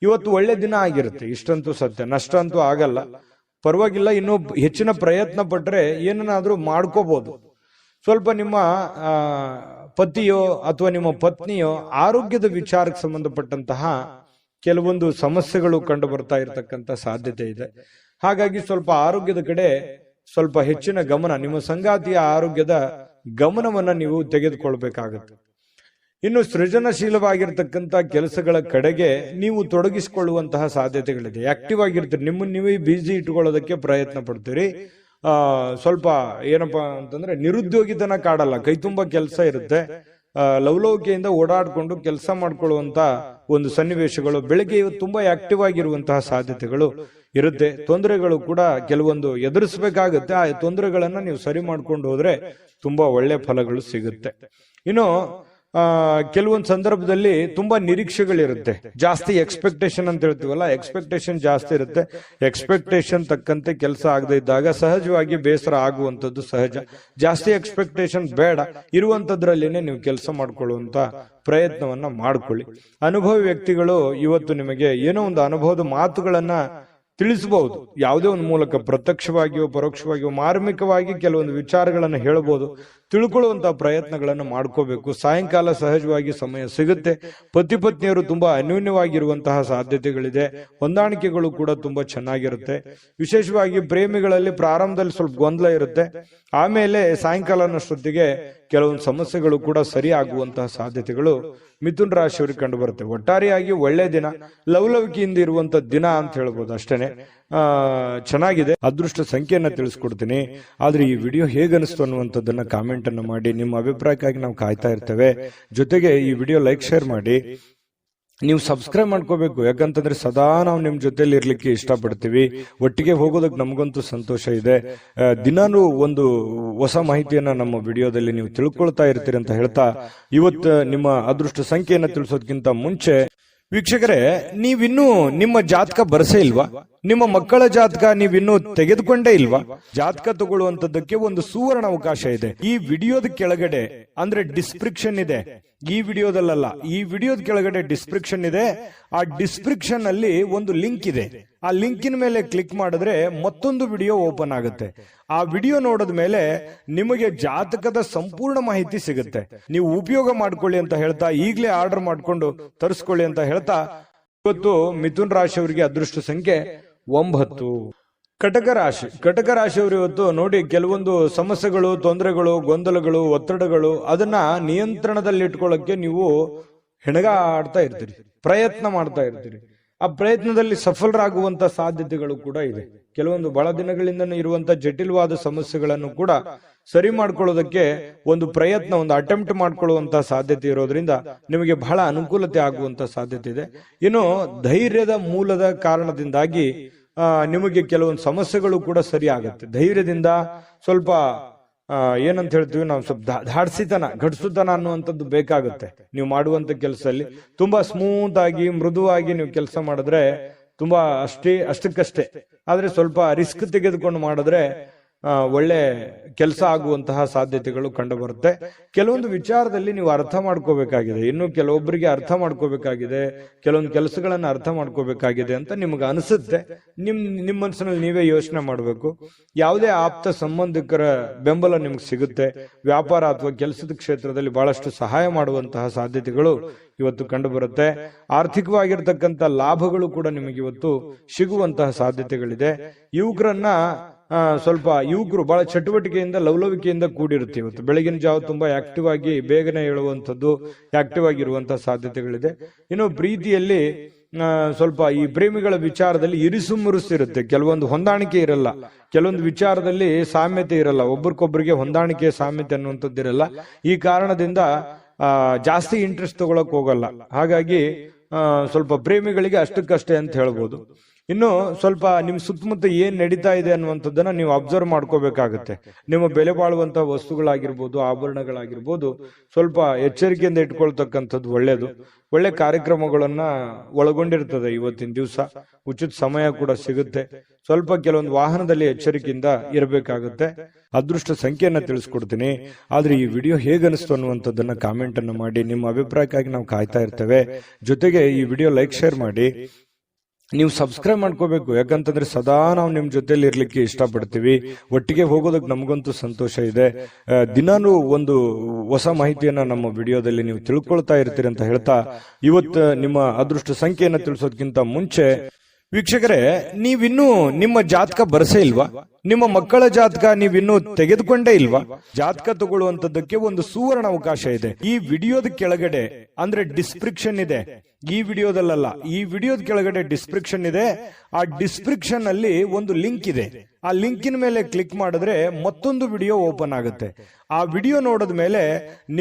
ಇವತ್ತು ಒಳ್ಳೆ ದಿನ ಆಗಿರುತ್ತೆ, ಇಷ್ಟಂತೂ ಸತ್ಯ. ನಷ್ಟ ಅಂತೂ ಆಗಲ್ಲ, ಪರವಾಗಿಲ್ಲ. ಇನ್ನು ಹೆಚ್ಚಿನ ಪ್ರಯತ್ನ ಪಟ್ರೆ ಏನನ್ನಾದ್ರೂ ಮಾಡ್ಕೋಬಹುದು. ಸ್ವಲ್ಪ ನಿಮ್ಮ ಪತಿಯೋ ಅಥವಾ ನಿಮ್ಮ ಪತ್ನಿಯೋ ಆರೋಗ್ಯದ ವಿಚಾರಕ್ಕೆ ಸಂಬಂಧಪಟ್ಟಂತಹ ಕೆಲವೊಂದು ಸಮಸ್ಯೆಗಳು ಕಂಡು ಬರ್ತಾ ಇರತಕ್ಕಂತ ಸಾಧ್ಯತೆ ಇದೆ. ಹಾಗಾಗಿ ಸ್ವಲ್ಪ ಆರೋಗ್ಯದ ಕಡೆ ಸ್ವಲ್ಪ ಹೆಚ್ಚಿನ ಗಮನ, ನಿಮ್ಮ ಸಂಗಾತಿಯ ಆರೋಗ್ಯದ ಗಮನವನ್ನ ನೀವು ತೆಗೆದುಕೊಳ್ಬೇಕಾಗುತ್ತೆ. ಇನ್ನು ಸೃಜನಶೀಲವಾಗಿರ್ತಕ್ಕಂಥ ಕೆಲಸಗಳ ಕಡೆಗೆ ನೀವು ತೊಡಗಿಸಿಕೊಳ್ಳುವಂತಹ ಸಾಧ್ಯತೆಗಳಿದೆ. ಆಕ್ಟಿವ್ ಆಗಿರ್ತೀರಿ, ನಿಮ್ಮನ್ನು ನೀವೇ ಬಿಸಿ ಇಟ್ಕೊಳ್ಳೋದಕ್ಕೆ ಪ್ರಯತ್ನ ಪಡ್ತೀರಿ. ಸ್ವಲ್ಪ ಏನಪ್ಪಾ ಅಂತಂದ್ರೆ ನಿರುದ್ಯೋಗಿತನ ಕಾಡಲ್ಲ, ಕೈ ತುಂಬಾ ಕೆಲಸ ಇರುತ್ತೆ. ಲವಲವಿಕೆಯಿಂದ ಓಡಾಡ್ಕೊಂಡು ಕೆಲಸ ಮಾಡ್ಕೊಳ್ಳುವಂತ ಒಂದು ಸನ್ನಿವೇಶಗಳು, ಬೆಳಗ್ಗೆ ಇವತ್ತು ತುಂಬಾ ಆಕ್ಟಿವ್ ಆಗಿರುವಂತಹ ಸಾಧ್ಯತೆಗಳು ಇರುತ್ತೆ. ತೊಂದರೆಗಳು ಕೂಡ ಕೆಲವೊಂದು ಎದುರಿಸಬೇಕಾಗುತ್ತೆ. ಆ ತೊಂದರೆಗಳನ್ನ ನೀವು ಸರಿ ಮಾಡ್ಕೊಂಡು ಹೋದ್ರೆ ತುಂಬಾ ಒಳ್ಳೆ ಫಲಗಳು ಸಿಗುತ್ತೆ. ಇನ್ನು ಕೆಲವೊಂದು ಸಂದರ್ಭದಲ್ಲಿ ತುಂಬಾ ನಿರೀಕ್ಷೆಗಳಿರುತ್ತೆ, ಜಾಸ್ತಿ ಎಕ್ಸ್ಪೆಕ್ಟೇಷನ್ ಅಂತ ಹೇಳ್ತೀವಲ್ಲ, ಎಕ್ಸ್ಪೆಕ್ಟೇಷನ್ ಜಾಸ್ತಿ ಇರುತ್ತೆ. ಎಕ್ಸ್ಪೆಕ್ಟೇಷನ್ ತಕ್ಕಂತೆ ಕೆಲಸ ಆಗದೆ ಇದ್ದಾಗ ಸಹಜವಾಗಿ ಬೇಸರ ಆಗುವಂತದ್ದು ಸಹಜ. ಜಾಸ್ತಿ ಎಕ್ಸ್ಪೆಕ್ಟೇಷನ್ ಬೇಡ, ಇರುವಂತದ್ರಲ್ಲೇನೆ ನೀವು ಕೆಲಸ ಮಾಡ್ಕೊಳ್ಳುವಂತ ಪ್ರಯತ್ನವನ್ನ ಮಾಡ್ಕೊಳ್ಳಿ. ಅನುಭವಿ ವ್ಯಕ್ತಿಗಳು ಇವತ್ತು ನಿಮಗೆ ಏನೋ ಒಂದು ಅನುಭವದ ಮಾತುಗಳನ್ನ ತಿಳಿಸಬಹುದು. ಯಾವುದೇ ಒಂದು ಮೂಲಕ ಪ್ರತ್ಯಕ್ಷವಾಗಿಯೋ ಪರೋಕ್ಷವಾಗಿಯೋ ಮಾರ್ಮಿಕವಾಗಿ ಕೆಲವೊಂದು ವಿಚಾರಗಳನ್ನು ಹೇಳಬಹುದು. ತಿಳ್ಕೊಳ್ಳುವಂತಹ ಪ್ರಯತ್ನಗಳನ್ನು ಮಾಡ್ಕೋಬೇಕು. ಸಾಯಂಕಾಲ ಸಹಜವಾಗಿ ಸಮಯ ಸಿಗುತ್ತೆ. ಪತಿ ಪತ್ನಿಯರು ತುಂಬಾ ಅನ್ಯೋನ್ಯವಾಗಿರುವಂತಹ ಸಾಧ್ಯತೆಗಳಿದೆ. ಹೊಂದಾಣಿಕೆಗಳು ಕೂಡ ತುಂಬಾ ಚೆನ್ನಾಗಿರುತ್ತೆ. ವಿಶೇಷವಾಗಿ ಪ್ರೇಮಿಗಳಲ್ಲಿ ಪ್ರಾರಂಭದಲ್ಲಿ ಸ್ವಲ್ಪ ಗೊಂದಲ ಇರುತ್ತೆ, ಆಮೇಲೆ ಸಾಯಂಕಾಲನಷ್ಟೊತ್ತಿಗೆ ಕೆಲವೊಂದು ಸಮಸ್ಯೆಗಳು ಕೂಡ ಸರಿ ಆಗುವಂತಹ ಸಾಧ್ಯತೆಗಳು ಮಿಥುನ್ ರಾಶಿಯವರಿಗೆ ಕಂಡು ಬರುತ್ತೆ. ಒಟ್ಟಾರೆಯಾಗಿ ಒಳ್ಳೆ ದಿನ, ಲವಲವಿಕೆಯಿಂದ ಇರುವಂತ ದಿನ ಅಂತ ಹೇಳ್ಬೋದು. ಅಷ್ಟೇನೆ ಚೆನ್ನಾಗಿದೆ. ಅದೃಷ್ಟ ಸಂಖ್ಯೆಯನ್ನ ತಿಳಿಸ್ಕೊಡ್ತೀನಿ. ಆದ್ರೆ ಈ ವಿಡಿಯೋ ಹೇಗನಿಸ್ತು ಅನ್ನುವಂಥದ್ದನ್ನ ಕಾಮೆಂಟ್ ಅನ್ನ ಮಾಡಿ. ನಿಮ್ಮ ಅಭಿಪ್ರಾಯಕ್ಕಾಗಿ ನಾವು ಕಾಯ್ತಾ ಇರ್ತೇವೆ. ಜೊತೆಗೆ ಈ ವಿಡಿಯೋ ಲೈಕ್ ಶೇರ್ ಮಾಡಿ. ನೀವು ಸಬ್ಸ್ಕ್ರೈಬ್ ಮಾಡ್ಕೋಬೇಕು, ಯಾಕಂತಂದ್ರೆ ಸದಾ ನಾವು ನಿಮ್ ಜೊತೆಲಿ ಇರ್ಲಿಕ್ಕೆ ಇಷ್ಟಪಡ್ತೀವಿ. ಒಟ್ಟಿಗೆ ಹೋಗೋದಕ್ಕೆ ನಮಗಂತೂ ಸಂತೋಷ ಇದೆ. ದಿನಾನು ಒಂದು ಹೊಸ ಮಾಹಿತಿಯನ್ನ ನಮ್ಮ ವಿಡಿಯೋದಲ್ಲಿ ನೀವು ತಿಳ್ಕೊಳ್ತಾ ಇರ್ತೀರಿ ಅಂತ ಹೇಳ್ತಾ, ಇವತ್ತು ನಿಮ್ಮ ಅದೃಷ್ಟ ಸಂಖ್ಯೆಯನ್ನ ತಿಳಿಸೋದಕ್ಕಿಂತ ಮುಂಚೆ ವೀಕ್ಷಕರೇ, ನೀವಿನ್ನೂ ನಿಮ್ಮ ಜಾತಕ ಬರಸೇ ಇಲ್ವಾ? ನಿಮ್ಮ ಮಕ್ಕಳ ಜಾತಕ ನೀವಿನ್ನೂ ತೆಗೆದುಕೊಂಡೇ ಇಲ್ವಾ? ಜಾತಕ ತಗೊಳ್ಳುವಂತದ್ದಕ್ಕೆ ಒಂದು ಸುವರ್ಣ ಅವಕಾಶ ಇದೆ. ಈ ವಿಡಿಯೋದ ಕೆಳಗಡೆ ಅಂದ್ರೆ ಡಿಸ್ಕ್ರಿಪ್ಷನ್ ಇದೆ, ಈ ವಿಡಿಯೋದಲ್ಲ, ಈ ವಿಡಿಯೋದ ಕೆಳಗಡೆ ಡಿಸ್ಕ್ರಿಪ್ಷನ್ ಇದೆ. ಆ ಡಿಸ್ಕ್ರಿಪ್ಷನ್ ಅಲ್ಲಿ ಒಂದು ಲಿಂಕ್ ಇದೆ. ಆ ಲಿಂಕಿನ ಮೇಲೆ ಕ್ಲಿಕ್ ಮಾಡಿದ್ರೆ ಮತ್ತೊಂದು ವಿಡಿಯೋ ಓಪನ್ ಆಗುತ್ತೆ. ಆ ವಿಡಿಯೋ ನೋಡಿದ ಮೇಲೆ ನಿಮಗೆ ಜಾತಕದ ಸಂಪೂರ್ಣ ಮಾಹಿತಿ ಸಿಗುತ್ತೆ. ನೀವು ಉಪಯೋಗ ಮಾಡ್ಕೊಳ್ಳಿ ಅಂತ ಹೇಳ್ತಾ, ಈಗಲೇ ಆರ್ಡರ್ ಮಾಡ್ಕೊಂಡು ತರಿಸ್ಕೊಳ್ಳಿ ಅಂತ ಹೇಳ್ತಾ, ಇವತ್ತು ಮಿಥುನ್ ರಾಶಿಯವರಿಗೆ ಅದೃಷ್ಟ ಸಂಖ್ಯೆ 9. ಕಟಕ ರಾಶಿಯವರು ಇವತ್ತು ನೋಡಿ, ಕೆಲವೊಂದು ಸಮಸ್ಯೆಗಳು, ತೊಂದರೆಗಳು, ಗೊಂದಲಗಳು, ಒತ್ತಡಗಳು, ಅದನ್ನ ನಿಯಂತ್ರಣದಲ್ಲಿ ಇಟ್ಕೊಳ್ಳಕ್ಕೆ ನೀವು ಹೆಣಗಾಡ್ತಾ ಇರ್ತೀರಿ, ಪ್ರಯತ್ನ ಮಾಡ್ತಾ ಇರ್ತೀರಿ. ಆ ಪ್ರಯತ್ನದಲ್ಲಿ ಸಫಲರಾಗುವಂತ ಸಾಧ್ಯತೆಗಳು ಕೂಡ ಇದೆ. ಕೆಲವೊಂದು ಬಹಳ ದಿನಗಳಿಂದ ಇರುವಂತ ಜಟಿಲವಾದ ಸಮಸ್ಯೆಗಳನ್ನು ಕೂಡ ಸರಿ ಮಾಡ್ಕೊಳ್ಳೋದಕ್ಕೆ ಒಂದು ಪ್ರಯತ್ನ, ಒಂದು ಅಟೆಂಪ್ಟ್ ಮಾಡ್ಕೊಳ್ಳುವಂತ ಸಾಧ್ಯತೆ ಇರೋದ್ರಿಂದ ನಿಮಗೆ ಬಹಳ ಅನುಕೂಲತೆ ಆಗುವಂತ ಸಾಧ್ಯತೆ ಇದೆ. ಇನ್ನು ಧೈರ್ಯದ ಮೂಲದ ಕಾರಣದಿಂದಾಗಿ ನಿಮಗೆ ಕೆಲವೊಂದು ಸಮಸ್ಯೆಗಳು ಕೂಡ ಸರಿ ಆಗುತ್ತೆ. ಧೈರ್ಯದಿಂದ ಸ್ವಲ್ಪ ಏನಂತ ಹೇಳ್ತೀವಿ ನಾವು, ಸ್ವಲ್ಪ ಧಾಡ್ಸಿತನ, ಘಟಿಸುತನ ಅನ್ನುವಂಥದ್ದು ಬೇಕಾಗುತ್ತೆ. ನೀವು ಮಾಡುವಂತ ಕೆಲಸದಲ್ಲಿ ತುಂಬಾ ಸ್ಮೂತ್ ಆಗಿ, ಮೃದುವಾಗಿ ನೀವು ಕೆಲಸ ಮಾಡಿದ್ರೆ ತುಂಬಾ ಅಷ್ಟಕ್ಕಷ್ಟೇ, ಆದ್ರೆ ಸ್ವಲ್ಪ ರಿಸ್ಕ್ ತೆಗೆದುಕೊಂಡು ಮಾಡಿದ್ರೆ ಒಳ್ಳೆ ಕೆಲಸ ಆಗುವಂತಹ ಸಾಧ್ಯತೆಗಳು ಕಂಡು ಬರುತ್ತೆ. ಕೆಲವೊಂದು ವಿಚಾರದಲ್ಲಿ ನೀವು ಅರ್ಥ ಮಾಡ್ಕೋಬೇಕಾಗಿದೆ, ಇನ್ನು ಕೆಲವೊಬ್ಬರಿಗೆ ಅರ್ಥ ಮಾಡ್ಕೋಬೇಕಾಗಿದೆ, ಕೆಲವೊಂದು ಕೆಲಸಗಳನ್ನ ಅರ್ಥ ಮಾಡ್ಕೋಬೇಕಾಗಿದೆ ಅಂತ ನಿಮ್ಗೆ ಅನಿಸುತ್ತೆ. ನಿಮ್ಮ ಮನಸ್ಸಿನಲ್ಲಿ ನೀವೇ ಯೋಚನೆ ಮಾಡಬೇಕು. ಯಾವುದೇ ಆಪ್ತ ಸಂಬಂಧಿಕರ ಬೆಂಬಲ ನಿಮ್ಗೆ ಸಿಗುತ್ತೆ. ವ್ಯಾಪಾರ ಅಥವಾ ಕೆಲಸದ ಕ್ಷೇತ್ರದಲ್ಲಿ ಬಹಳಷ್ಟು ಸಹಾಯ ಮಾಡುವಂತಹ ಸಾಧ್ಯತೆಗಳು ಇವತ್ತು ಕಂಡು ಬರುತ್ತೆ. ಆರ್ಥಿಕವಾಗಿರ್ತಕ್ಕಂಥ ಲಾಭಗಳು ಕೂಡ ನಿಮಗೆ ಇವತ್ತು ಸಿಗುವಂತಹ ಸಾಧ್ಯತೆಗಳಿದೆ. ಯುವಕರು ಬಹಳ ಚಟುವಟಿಕೆಯಿಂದ ಲವಲವಿಕೆಯಿಂದ ಕೂಡಿರುತ್ತೆ. ಇವತ್ತು ಬೆಳಗಿನ ಜಾವ ತುಂಬಾ ಆಕ್ಟಿವ್ ಆಗಿ ಬೇಗನೆ ಹೇಳುವಂಥದ್ದು, ಆಕ್ಟಿವ್ ಆಗಿರುವಂತಹ ಸಾಧ್ಯತೆಗಳಿದೆ. ಇನ್ನು ಪ್ರೀತಿಯಲ್ಲಿ ಸ್ವಲ್ಪ ಈ ಪ್ರೇಮಿಗಳ ವಿಚಾರದಲ್ಲಿ ಇರಿಸುಮುರುಸಿರುತ್ತೆ. ಕೆಲವೊಂದು ಹೊಂದಾಣಿಕೆ ಇರಲ್ಲ, ಕೆಲವೊಂದು ವಿಚಾರದಲ್ಲಿ ಸಾಮ್ಯತೆ ಇರಲ್ಲ, ಒಬ್ರಿಗೊಬ್ರಿಗೆ ಹೊಂದಾಣಿಕೆ ಸಾಮ್ಯತೆ ಅನ್ನುವಂಥದ್ದು ಇರಲ್ಲ. ಈ ಕಾರಣದಿಂದ ಜಾಸ್ತಿ ಇಂಟ್ರೆಸ್ಟ್ ತಗೊಳಕ್ ಹೋಗಲ್ಲ. ಹಾಗಾಗಿ ಸ್ವಲ್ಪ ಪ್ರೇಮಿಗಳಿಗೆ ಅಷ್ಟಕ್ಕಷ್ಟೇ ಅಂತ ಹೇಳ್ಬೋದು. ಇನ್ನು ಸ್ವಲ್ಪ ನಿಮ್ ಸುತ್ತಮುತ್ತ ಏನ್ ನಡೀತಾ ಇದೆ ಅನ್ನುವಂಥದ್ದನ್ನ ನೀವು ಅಬ್ಸರ್ವ್ ಮಾಡ್ಕೋಬೇಕಾಗುತ್ತೆ. ನಿಮ್ಮ ಬೆಲೆ ಬಾಳುವಂತಹ ವಸ್ತುಗಳಾಗಿರ್ಬೋದು, ಆಭರಣಗಳಾಗಿರ್ಬೋದು, ಸ್ವಲ್ಪ ಎಚ್ಚರಿಕೆಯಿಂದ ಇಟ್ಕೊಳ್ತಕ್ಕಂಥದ್ದು ಒಳ್ಳೇದು. ಒಳ್ಳೆ ಕಾರ್ಯಕ್ರಮಗಳನ್ನ ಒಳಗೊಂಡಿರ್ತದೆ ಇವತ್ತಿನ ದಿವಸ. ಉಚಿತ ಸಮಯ ಕೂಡ ಸಿಗುತ್ತೆ. ಸ್ವಲ್ಪ ಕೆಲವೊಂದು ವಾಹನದಲ್ಲಿ ಎಚ್ಚರಿಕೆಯಿಂದ ಇರಬೇಕಾಗುತ್ತೆ. ಅದೃಷ್ಟ ಸಂಖ್ಯೆಯನ್ನ ತಿಳಿಸ್ಕೊಡ್ತೀನಿ. ಆದ್ರೆ ಈ ವಿಡಿಯೋ ಹೇಗನಿಸ್ತು ಅನ್ನುವಂಥದ್ದನ್ನ ಕಾಮೆಂಟ್ ಅನ್ನ ಮಾಡಿ. ನಿಮ್ಮ ಅಭಿಪ್ರಾಯಕ್ಕಾಗಿ ನಾವು ಕಾಯ್ತಾ ಇರ್ತೇವೆ. ಜೊತೆಗೆ ಈ ವಿಡಿಯೋ ಲೈಕ್, ಶೇರ್ ಮಾಡಿ. ನೀವು ಸಬ್ಸ್ಕ್ರೈಬ್ ಮಾಡ್ಕೋಬೇಕು, ಯಾಕಂತಂದ್ರೆ ಸದಾ ನಾವು ನಿಮ್ ಜೊತೆಲಿ ಇರ್ಲಿಕ್ಕೆ ಇಷ್ಟಪಡ್ತೀವಿ. ಒಟ್ಟಿಗೆ ಹೋಗೋದಕ್ಕೆ ನಮಗಂತೂ ಸಂತೋಷ ಇದೆ. ದಿನಾನು ಒಂದು ಹೊಸ ಮಾಹಿತಿಯನ್ನ ನಮ್ಮ ವಿಡಿಯೋದಲ್ಲಿ ನೀವು ತಿಳ್ಕೊಳ್ತಾ ಇರ್ತೀರಿ ಅಂತ ಹೇಳ್ತಾ, ಇವತ್ತು ನಿಮ್ಮ ಅದೃಷ್ಟ ಸಂಖ್ಯೆಯನ್ನ ತಿಳಿಸೋದಕ್ಕಿಂತ ಮುಂಚೆ ವೀಕ್ಷಕರೇ, ನೀವಿನ್ನೂ ನಿಮ್ಮ ಜಾತಕ ಬರಸೇ ಇಲ್ವಾ? ನಿಮ್ಮ ಮಕ್ಕಳ ಜಾತಕ ನೀವಿನ್ನೂ ತೆಗೆದುಕೊಂಡೇ ಇಲ್ವಾ? ಜಾತಕ ತಗೊಳ್ಳುವಂತದ್ದಕ್ಕೆ ಒಂದು ಸುವರ್ಣ ಅವಕಾಶ ಇದೆ. ಈ ವಿಡಿಯೋದ ಕೆಳಗಡೆ ಅಂದ್ರೆ ಡಿಸ್ಕ್ರಿಪ್ಷನ್ ಇದೆ. ಈ ವಿಡಿಯೋದಲ್ಲ, ಈ ವಿಡಿಯೋದ ಕೆಳಗಡೆ ಡಿಸ್ಕ್ರಿಪ್ಷನ್ ಇದೆ. ಆ ಡಿಸ್ಕ್ರಿಪ್ಷನ್ ಅಲ್ಲಿ ಒಂದು ಲಿಂಕ್ ಇದೆ. ಆ ಲಿಂಕಿನ ಮೇಲೆ ಕ್ಲಿಕ್ ಮಾಡಿದ್ರೆ ಮತ್ತೊಂದು ವಿಡಿಯೋ ಓಪನ್ ಆಗುತ್ತೆ. ಆ ವಿಡಿಯೋ ನೋಡಿದ ಮೇಲೆ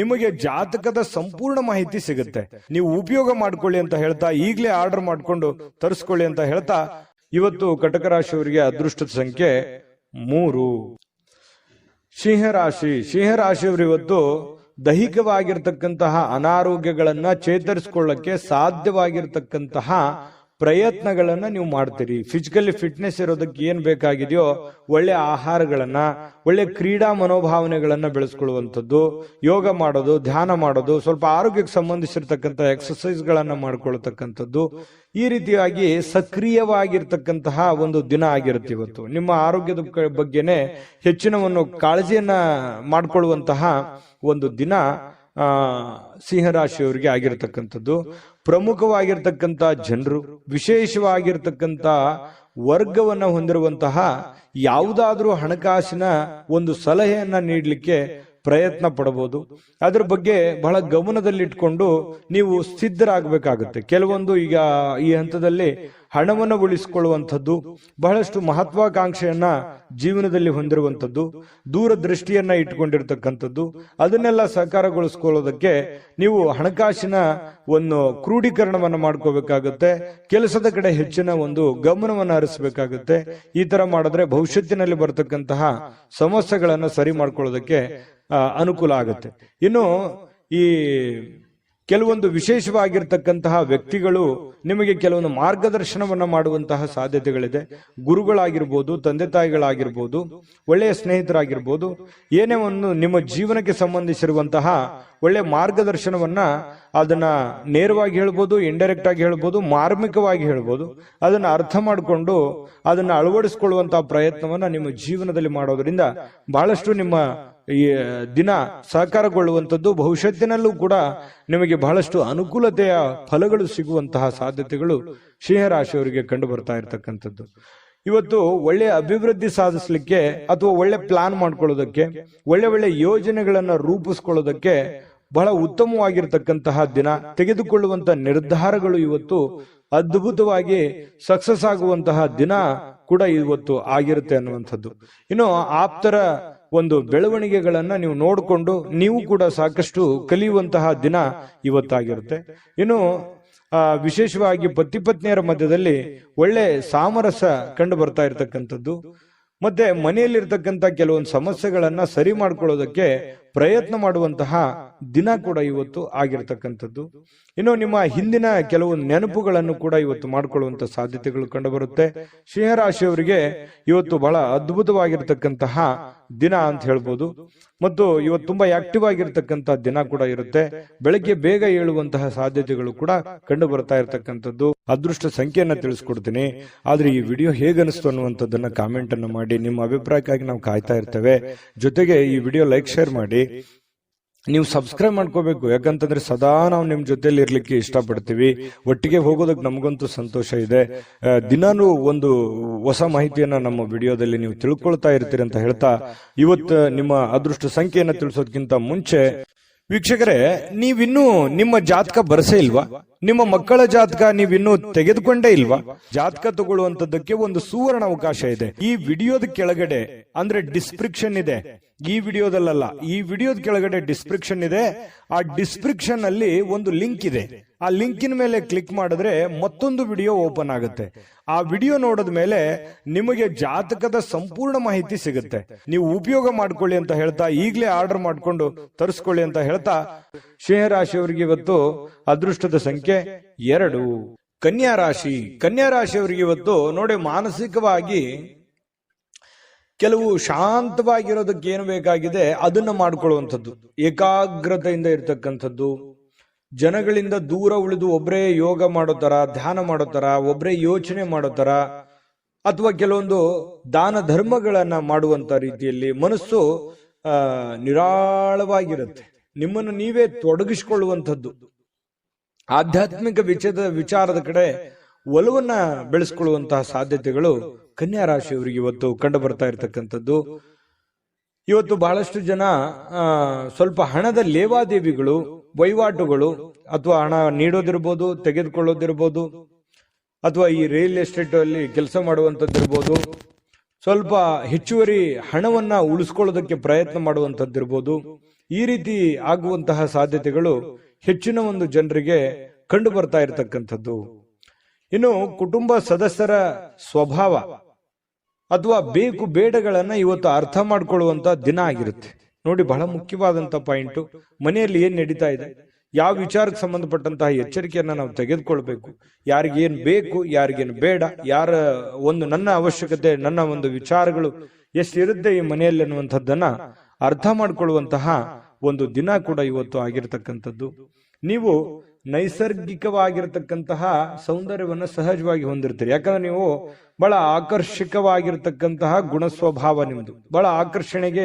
ನಿಮಗೆ ಜಾತಕದ ಸಂಪೂರ್ಣ ಮಾಹಿತಿ ಸಿಗುತ್ತೆ. ನೀವು ಉಪಯೋಗ ಮಾಡ್ಕೊಳ್ಳಿ ಅಂತ ಹೇಳ್ತಾ, ಈಗಲೇ ಆರ್ಡರ್ ಮಾಡ್ಕೊಂಡು ತರಿಸ್ಕೊಳ್ಳಿ ಅಂತ ಹೇಳ್ತಾ, ಇವತ್ತು ಕಟಕ ರಾಶಿಯವರಿಗೆ ಅದೃಷ್ಟದ ಸಂಖ್ಯೆ 3. ಸಿಂಹರಾಶಿಯವರು ಇವತ್ತು ದೈಹಿಕವಾಗಿರ್ತಕ್ಕಂತಹ ಅನಾರೋಗ್ಯಗಳನ್ನ ಚೇತರಿಸಿಕೊಳ್ಳಕ್ಕೆ ಸಾಧ್ಯವಾಗಿರ್ತಕ್ಕಂತಹ ಪ್ರಯತ್ನಗಳನ್ನ ನೀವು ಮಾಡ್ತೀರಿ. ಫಿಸಿಕಲಿ ಫಿಟ್ನೆಸ್ ಇರೋದಕ್ಕೆ ಏನ್ ಬೇಕಾಗಿದೆಯೋ ಒಳ್ಳೆ ಆಹಾರಗಳನ್ನ, ಒಳ್ಳೆ ಕ್ರೀಡಾ ಮನೋಭಾವನೆಗಳನ್ನ ಬೆಳೆಸ್ಕೊಳ್ಳುವಂಥದ್ದು, ಯೋಗ ಮಾಡೋದು, ಧ್ಯಾನ ಮಾಡೋದು, ಸ್ವಲ್ಪ ಆರೋಗ್ಯಕ್ಕೆ ಸಂಬಂಧಿಸಿರ್ತಕ್ಕಂಥ ಎಕ್ಸರ್ಸೈಸ್ ಗಳನ್ನ ಮಾಡ್ಕೊಳ್ತಕ್ಕಂಥದ್ದು, ಈ ರೀತಿಯಾಗಿ ಸಕ್ರಿಯವಾಗಿರ್ತಕ್ಕಂತಹ ಒಂದು ದಿನ ಆಗಿರುತ್ತೆ ಇವತ್ತು. ನಿಮ್ಮ ಆರೋಗ್ಯದ ಬಗ್ಗೆನೆ ಹೆಚ್ಚಿನ ಕಾಳಜಿಯನ್ನ ಮಾಡಿಕೊಳ್ಳುವಂತಹ ಒಂದು ದಿನ ಸಿಂಹರಾಶಿಯವರಿಗೆ ಆಗಿರತಕ್ಕಂಥದ್ದು. ಪ್ರಮುಖವಾಗಿರ್ತಕ್ಕಂಥ ಜನರು, ವಿಶೇಷವಾಗಿರ್ತಕ್ಕಂಥ ವರ್ಗವನ್ನ ಹೊಂದಿರುವಂತಹ ಯಾವುದಾದ್ರೂ ಹಣಕಾಸಿನ ಒಂದು ಸಲಹೆಯನ್ನ ನೀಡಲಿಕ್ಕೆ ಪ್ರಯತ್ನ ಪಡಬಹುದು. ಅದ್ರ ಬಗ್ಗೆ ಬಹಳ ಗಮನದಲ್ಲಿಟ್ಕೊಂಡು ನೀವು ಸಿದ್ಧರಾಗಬೇಕಾಗುತ್ತೆ. ಕೆಲವೊಂದು ಈಗ ಈ ಹಂತದಲ್ಲಿ ಹಣವನ್ನು ಉಳಿಸಿಕೊಳ್ಳುವಂಥದ್ದು, ಬಹಳಷ್ಟು ಮಹತ್ವಾಕಾಂಕ್ಷೆಯನ್ನ ಜೀವನದಲ್ಲಿ ಹೊಂದಿರುವಂಥದ್ದು, ದೂರದೃಷ್ಟಿಯನ್ನ ಇಟ್ಕೊಂಡಿರ್ತಕ್ಕಂಥದ್ದು, ಅದನ್ನೆಲ್ಲ ಸಾಕಾರಗೊಳಿಸ್ಕೊಳ್ಳೋದಕ್ಕೆ ನೀವು ಹಣಕಾಸಿನ ಒಂದು ಕ್ರೋಢೀಕರಣವನ್ನ ಮಾಡ್ಕೋಬೇಕಾಗುತ್ತೆ. ಕೆಲಸದ ಕಡೆ ಹೆಚ್ಚಿನ ಒಂದು ಗಮನವನ್ನು ಹರಿಸಬೇಕಾಗುತ್ತೆ. ಈ ತರ ಮಾಡಿದ್ರೆ ಭವಿಷ್ಯತ್ತಿನಲ್ಲಿ ಬರತಕ್ಕಂತಹ ಸಮಸ್ಯೆಗಳನ್ನ ಸರಿ ಮಾಡ್ಕೊಳ್ಳೋದಕ್ಕೆ ಅನುಕೂಲ ಆಗುತ್ತೆ. ಇನ್ನು ಈ ಕೆಲವೊಂದು ವಿಶೇಷವಾಗಿರ್ತಕ್ಕಂತಹ ವ್ಯಕ್ತಿಗಳು ನಿಮಗೆ ಕೆಲವೊಂದು ಮಾರ್ಗದರ್ಶನವನ್ನ ಮಾಡುವಂತಹ ಸಾಧ್ಯತೆಗಳಿದೆ. ಗುರುಗಳಾಗಿರ್ಬೋದು, ತಂದೆ ತಾಯಿಗಳಾಗಿರ್ಬೋದು, ಒಳ್ಳೆಯ ಸ್ನೇಹಿತರಾಗಿರ್ಬೋದು, ಏನೇ ಒಂದು ನಿಮ್ಮ ಜೀವನಕ್ಕೆ ಸಂಬಂಧಿಸಿರುವಂತಹ ಒಳ್ಳೆ ಮಾರ್ಗದರ್ಶನವನ್ನ, ಅದನ್ನ ನೇರವಾಗಿ ಹೇಳ್ಬೋದು, ಇಂಡೈರೆಕ್ಟ್ ಆಗಿ ಹೇಳ್ಬೋದು, ಮಾರ್ಮಿಕವಾಗಿ ಹೇಳ್ಬೋದು, ಅದನ್ನ ಅರ್ಥ ಮಾಡಿಕೊಂಡು ಅದನ್ನ ಅಳವಡಿಸಿಕೊಳ್ಳುವಂತಹ ಪ್ರಯತ್ನವನ್ನ ನಿಮ್ಮ ಜೀವನದಲ್ಲಿ ಮಾಡೋದ್ರಿಂದ ಬಹಳಷ್ಟು ನಿಮ್ಮ ಈ ದಿನ ಸಹಕಾರಗೊಳ್ಳುವಂಥದ್ದು, ಭವಿಷ್ಯತ್ತಿನಲ್ಲೂ ಕೂಡ ನಿಮಗೆ ಬಹಳಷ್ಟು ಅನುಕೂಲತೆಯ ಫಲಗಳು ಸಿಗುವಂತಹ ಸಾಧ್ಯತೆಗಳು ಸಿಂಹರಾಶಿಯವರಿಗೆ ಕಂಡು ಬರ್ತಾ ಇರತಕ್ಕಂಥದ್ದು. ಇವತ್ತು ಒಳ್ಳೆ ಅಭಿವೃದ್ಧಿ ಸಾಧಿಸಲಿಕ್ಕೆ ಅಥವಾ ಒಳ್ಳೆ ಪ್ಲಾನ್ ಮಾಡ್ಕೊಳ್ಳೋದಕ್ಕೆ, ಒಳ್ಳೆ ಯೋಜನೆಗಳನ್ನ ರೂಪಿಸ್ಕೊಳ್ಳೋದಕ್ಕೆ ಬಹಳ ಉತ್ತಮವಾಗಿರ್ತಕ್ಕಂತಹ ದಿನ. ತೆಗೆದುಕೊಳ್ಳುವಂತಹ ನಿರ್ಧಾರಗಳು ಇವತ್ತು ಅದ್ಭುತವಾಗಿ ಸಕ್ಸಸ್ ಆಗುವಂತಹ ದಿನ ಕೂಡ ಇವತ್ತು ಆಗಿರುತ್ತೆ ಅನ್ನುವಂಥದ್ದು. ಇನ್ನು ಆಪ್ತರ ಒಂದು ಬೆಳವಣಿಗೆಗಳನ್ನ ನೀವು ನೋಡಿಕೊಂಡು ನೀವು ಕೂಡ ಸಾಕಷ್ಟು ಕಲಿಯುವಂತಹ ದಿನ ಇವತ್ತಾಗಿರುತ್ತೆ. ಇನ್ನು ವಿಶೇಷವಾಗಿ ಪತಿ ಪತ್ನಿಯರ ಮಧ್ಯದಲ್ಲಿ ಒಳ್ಳೆ ಸಾಮರಸ್ಯ ಕಂಡು ಬರ್ತಾ ಇರತಕ್ಕಂಥದ್ದು, ಮತ್ತೆ ಮನೆಯಲ್ಲಿರ್ತಕ್ಕಂಥ ಕೆಲವೊಂದು ಸಮಸ್ಯೆಗಳನ್ನ ಸರಿ ಮಾಡ್ಕೊಳ್ಳೋದಕ್ಕೆ ಪ್ರಯತ್ನ ಮಾಡುವಂತಹ ದಿನ ಕೂಡ ಇವತ್ತು ಆಗಿರತಕ್ಕಂಥದ್ದು. ಇನ್ನು ನಿಮ್ಮ ಹಿಂದಿನ ಕೆಲವು ನೆನಪುಗಳನ್ನು ಕೂಡ ಇವತ್ತು ಮಾಡಿಕೊಳ್ಳುವಂತ ಸಾಧ್ಯತೆಗಳು ಕಂಡುಬರುತ್ತೆ. ಸಿಂಹರಾಶಿಯವರಿಗೆ ಇವತ್ತು ಬಹಳ ಅದ್ಭುತವಾಗಿರ್ತಕ್ಕಂತಹ ದಿನ ಅಂತ ಹೇಳ್ಬೋದು. ಮತ್ತು ಇವತ್ತು ತುಂಬಾ ಆಕ್ಟಿವ್ ಆಗಿರ್ತಕ್ಕಂತಹ ದಿನ ಕೂಡ ಇರುತ್ತೆ. ಬೆಳಗ್ಗೆ ಬೇಗ ಏಳುವಂತಹ ಸಾಧ್ಯತೆಗಳು ಕೂಡ ಕಂಡು ಬರ್ತಾ ಇರತಕ್ಕಂಥದ್ದು. ಅದೃಷ್ಟ ಸಂಖ್ಯೆಯನ್ನ ತಿಳಿಸ್ಕೊಡ್ತೀನಿ. ಆದ್ರೆ ಈ ವಿಡಿಯೋ ಹೇಗನಿಸ್ತು ಅನ್ನುವಂಥದ್ದನ್ನ ಕಾಮೆಂಟ್ ಅನ್ನು ಮಾಡಿ. ನಿಮ್ಮ ಅಭಿಪ್ರಾಯಕ್ಕಾಗಿ ನಾವು ಕಾಯ್ತಾ ಇರ್ತೇವೆ. ಜೊತೆಗೆ ಈ ವಿಡಿಯೋ ಲೈಕ್ ಶೇರ್ ಮಾಡಿ. ನೀವು ಸಬ್ಸ್ಕ್ರೈಬ್ ಮಾಡ್ಕೋಬೇಕು, ಯಾಕಂತಂದ್ರೆ ಸದಾ ನಾವು ನಿಮ್ ಜೊತೆಲಿ ಇರ್ಲಿಕ್ಕೆ ಇಷ್ಟಪಡ್ತೀವಿ. ಒಟ್ಟಿಗೆ ಹೋಗೋದಕ್ಕೆ ನಮಗಂತೂ ಸಂತೋಷ ಇದೆ. ದಿನಾನು ಒಂದು ಹೊಸ ಮಾಹಿತಿಯನ್ನ ನಮ್ಮ ವಿಡಿಯೋದಲ್ಲಿ ನೀವು ತಿಳ್ಕೊಳ್ತಾ ಇರ್ತೀರಿ ಅಂತ ಹೇಳ್ತಾ, ಇವತ್ತು ನಿಮ್ಮ ಅದೃಷ್ಟ ಸಂಖ್ಯೆಯನ್ನ ತಿಳಿಸೋದಕ್ಕಿಂತ ಮುಂಚೆ ವೀಕ್ಷಕರೇ, ನೀವಿನ್ನೂ ನಿಮ್ಮ ಜಾತಕ ಬರಸೇ ಇಲ್ವಾ? ನಿಮ್ಮ ಮಕ್ಕಳ ಜಾತಕ ನೀವಿನ್ನೂ ತೆಗೆದುಕೊಂಡೇ ಇಲ್ವಾ? ಜಾತಕ ತಗೊಳ್ಳುವಂತದ್ದಕ್ಕೆ ಒಂದು ಸುವರ್ಣ ಅವಕಾಶ ಇದೆ. ಈ ವಿಡಿಯೋದ ಕೆಳಗಡೆ ಅಂದ್ರೆ ಡಿಸ್ಕ್ರಿಪ್ಷನ್ ಇದೆ. ಈ ವಿಡಿಯೋದಲ್ಲ, ಈ ವಿಡಿಯೋದ ಕೆಳಗಡೆ ಡಿಸ್ಕ್ರಿಪ್ಷನ್ ಇದೆ. ಆ ಡಿಸ್ಕ್ರಿಪ್ಷನ್ ಅಲ್ಲಿ ಒಂದು ಲಿಂಕ್ ಇದೆ. ಆ ಲಿಂಕಿನ ಮೇಲೆ ಕ್ಲಿಕ್ ಮಾಡಿದ್ರೆ ಮತ್ತೊಂದು ವಿಡಿಯೋ ಓಪನ್ ಆಗುತ್ತೆ. ಆ ವಿಡಿಯೋ ನೋಡಿದ ಮೇಲೆ ನಿಮಗೆ ಜಾತಕದ ಸಂಪೂರ್ಣ ಮಾಹಿತಿ ಸಿಗುತ್ತೆ. ನೀವು ಉಪಯೋಗ ಮಾಡ್ಕೊಳ್ಳಿ ಅಂತ ಹೇಳ್ತಾ, ಈಗಲೇ ಆರ್ಡರ್ ಮಾಡ್ಕೊಂಡು ತರಿಸ್ಕೊಳ್ಳಿ ಅಂತ ಹೇಳ್ತಾ, ಸಿಂಹರಾಶಿಯವರಿಗೆ ಇವತ್ತು ಅದೃಷ್ಟದ ಸಂಖ್ಯೆ 2. ಕನ್ಯಾ ರಾಶಿ. ಕನ್ಯಾ ರಾಶಿಯವರಿಗೆ ಇವತ್ತು ನೋಡಿ, ಮಾನಸಿಕವಾಗಿ ಕೆಲವು ಶಾಂತವಾಗಿರೋದಕ್ಕೆ ಏನು ಬೇಕಾಗಿದೆ ಅದನ್ನ ಮಾಡ್ಕೊಳ್ಳುವಂಥದ್ದು, ಏಕಾಗ್ರತೆಯಿಂದ ಇರ್ತಕ್ಕಂಥದ್ದು, ಜನಗಳಿಂದ ದೂರ ಉಳಿದು ಒಬ್ಬರೇ ಯೋಗ ಮಾಡೋ ತರ, ಧ್ಯಾನ ಮಾಡೋ ತರ, ಒಬ್ಬರೇ ಯೋಚನೆ ಮಾಡೋ ತರ, ಅಥವಾ ಕೆಲವೊಂದು ದಾನ ಧರ್ಮಗಳನ್ನ ಮಾಡುವಂತ ರೀತಿಯಲ್ಲಿ ಮನಸ್ಸು ನಿರಾಳವಾಗಿರುತ್ತೆ. ನಿಮ್ಮನ್ನು ನೀವೇ ತೊಡಗಿಸಿಕೊಳ್ಳುವಂಥದ್ದು, ಆಧ್ಯಾತ್ಮಿಕ ವಿಚಾರದ ಕಡೆ ಒಲವನ್ನ ಬೆಳೆಸ್ಕೊಳ್ಳುವಂತಹ ಸಾಧ್ಯತೆಗಳು ಕನ್ಯಾ ರಾಶಿಯವರಿಗೆ ಇವತ್ತು ಕಂಡು ಬರ್ತಾ ಇರತಕ್ಕಂಥದ್ದು. ಇವತ್ತು ಬಹಳಷ್ಟು ಜನ ಸ್ವಲ್ಪ ಹಣದ ಲೇವಾದೇವಿಗಳು, ವಹಿವಾಟುಗಳು, ಅಥವಾ ಹಣ ನೀಡೋದಿರ್ಬೋದು, ತೆಗೆದುಕೊಳ್ಳೋದಿರ್ಬೋದು, ಅಥವಾ ಈ ರಿಯಲ್ ಎಸ್ಟೇಟ್ ಅಲ್ಲಿ ಕೆಲಸ ಮಾಡುವಂತದ್ದಿರ್ಬೋದು, ಸ್ವಲ್ಪ ಹೆಚ್ಚುವರಿ ಹಣವನ್ನ ಉಳಿಸ್ಕೊಳ್ಳೋದಕ್ಕೆ ಪ್ರಯತ್ನ ಮಾಡುವಂತದ್ದಿರ್ಬೋದು. ಈ ರೀತಿ ಆಗುವಂತಹ ಸಾಧ್ಯತೆಗಳು ಹೆಚ್ಚಿನ ಒಂದು ಜನರಿಗೆ ಕಂಡು ಬರ್ತಾ ಇರತಕ್ಕಂಥದ್ದು. ಇನ್ನು ಕುಟುಂಬ ಸದಸ್ಯರ ಸ್ವಭಾವ ಅಥವಾ ಬೇಕು ಬೇಡಗಳನ್ನ ಇವತ್ತು ಅರ್ಥ ಮಾಡ್ಕೊಳ್ಳುವಂತ ದಿನ ಆಗಿರುತ್ತೆ. ನೋಡಿ, ಬಹಳ ಮುಖ್ಯವಾದಂತ ಪಾಯಿಂಟ್, ಮನೆಯಲ್ಲಿ ಏನ್ ನಡೀತಾ ಇದೆ, ಯಾವ ವಿಚಾರಕ್ಕೆ ಸಂಬಂಧಪಟ್ಟಂತಹ ಎಚ್ಚರಿಕೆಯನ್ನ ನಾವು ತೆಗೆದುಕೊಳ್ಬೇಕು, ಯಾರಿಗೇನ್ ಬೇಕು, ಯಾರಿಗೇನು ಬೇಡ, ಯಾರ ಒಂದು ನನ್ನ ಅವಶ್ಯಕತೆ, ನನ್ನ ಒಂದು ವಿಚಾರಗಳು ಎಷ್ಟಿರುತ್ತೆ ಈ ಮನೆಯಲ್ಲಿ ಅನ್ನುವಂಥದ್ದನ್ನ ಅರ್ಥ ಮಾಡ್ಕೊಳ್ಳುವಂತಹ ಒಂದು ದಿನ ಕೂಡ ಇವತ್ತು ಆಗಿರತಕ್ಕಂಥದ್ದು. ನೀವು ನೈಸರ್ಗಿಕವಾಗಿರ್ತಕ್ಕಂತಹ ಸೌಂದರ್ಯವನ್ನ ಸಹಜವಾಗಿ ಹೊಂದಿರ್ತೀರಿ. ಯಾಕಂದ್ರೆ ನೀವು ಬಹಳ ಆಕರ್ಷಕವಾಗಿರ್ತಕ್ಕಂತಹ ಗುಣ ಸ್ವಭಾವ ನಿಮ್ದು, ಬಹಳ ಆಕರ್ಷಣೆಗೆ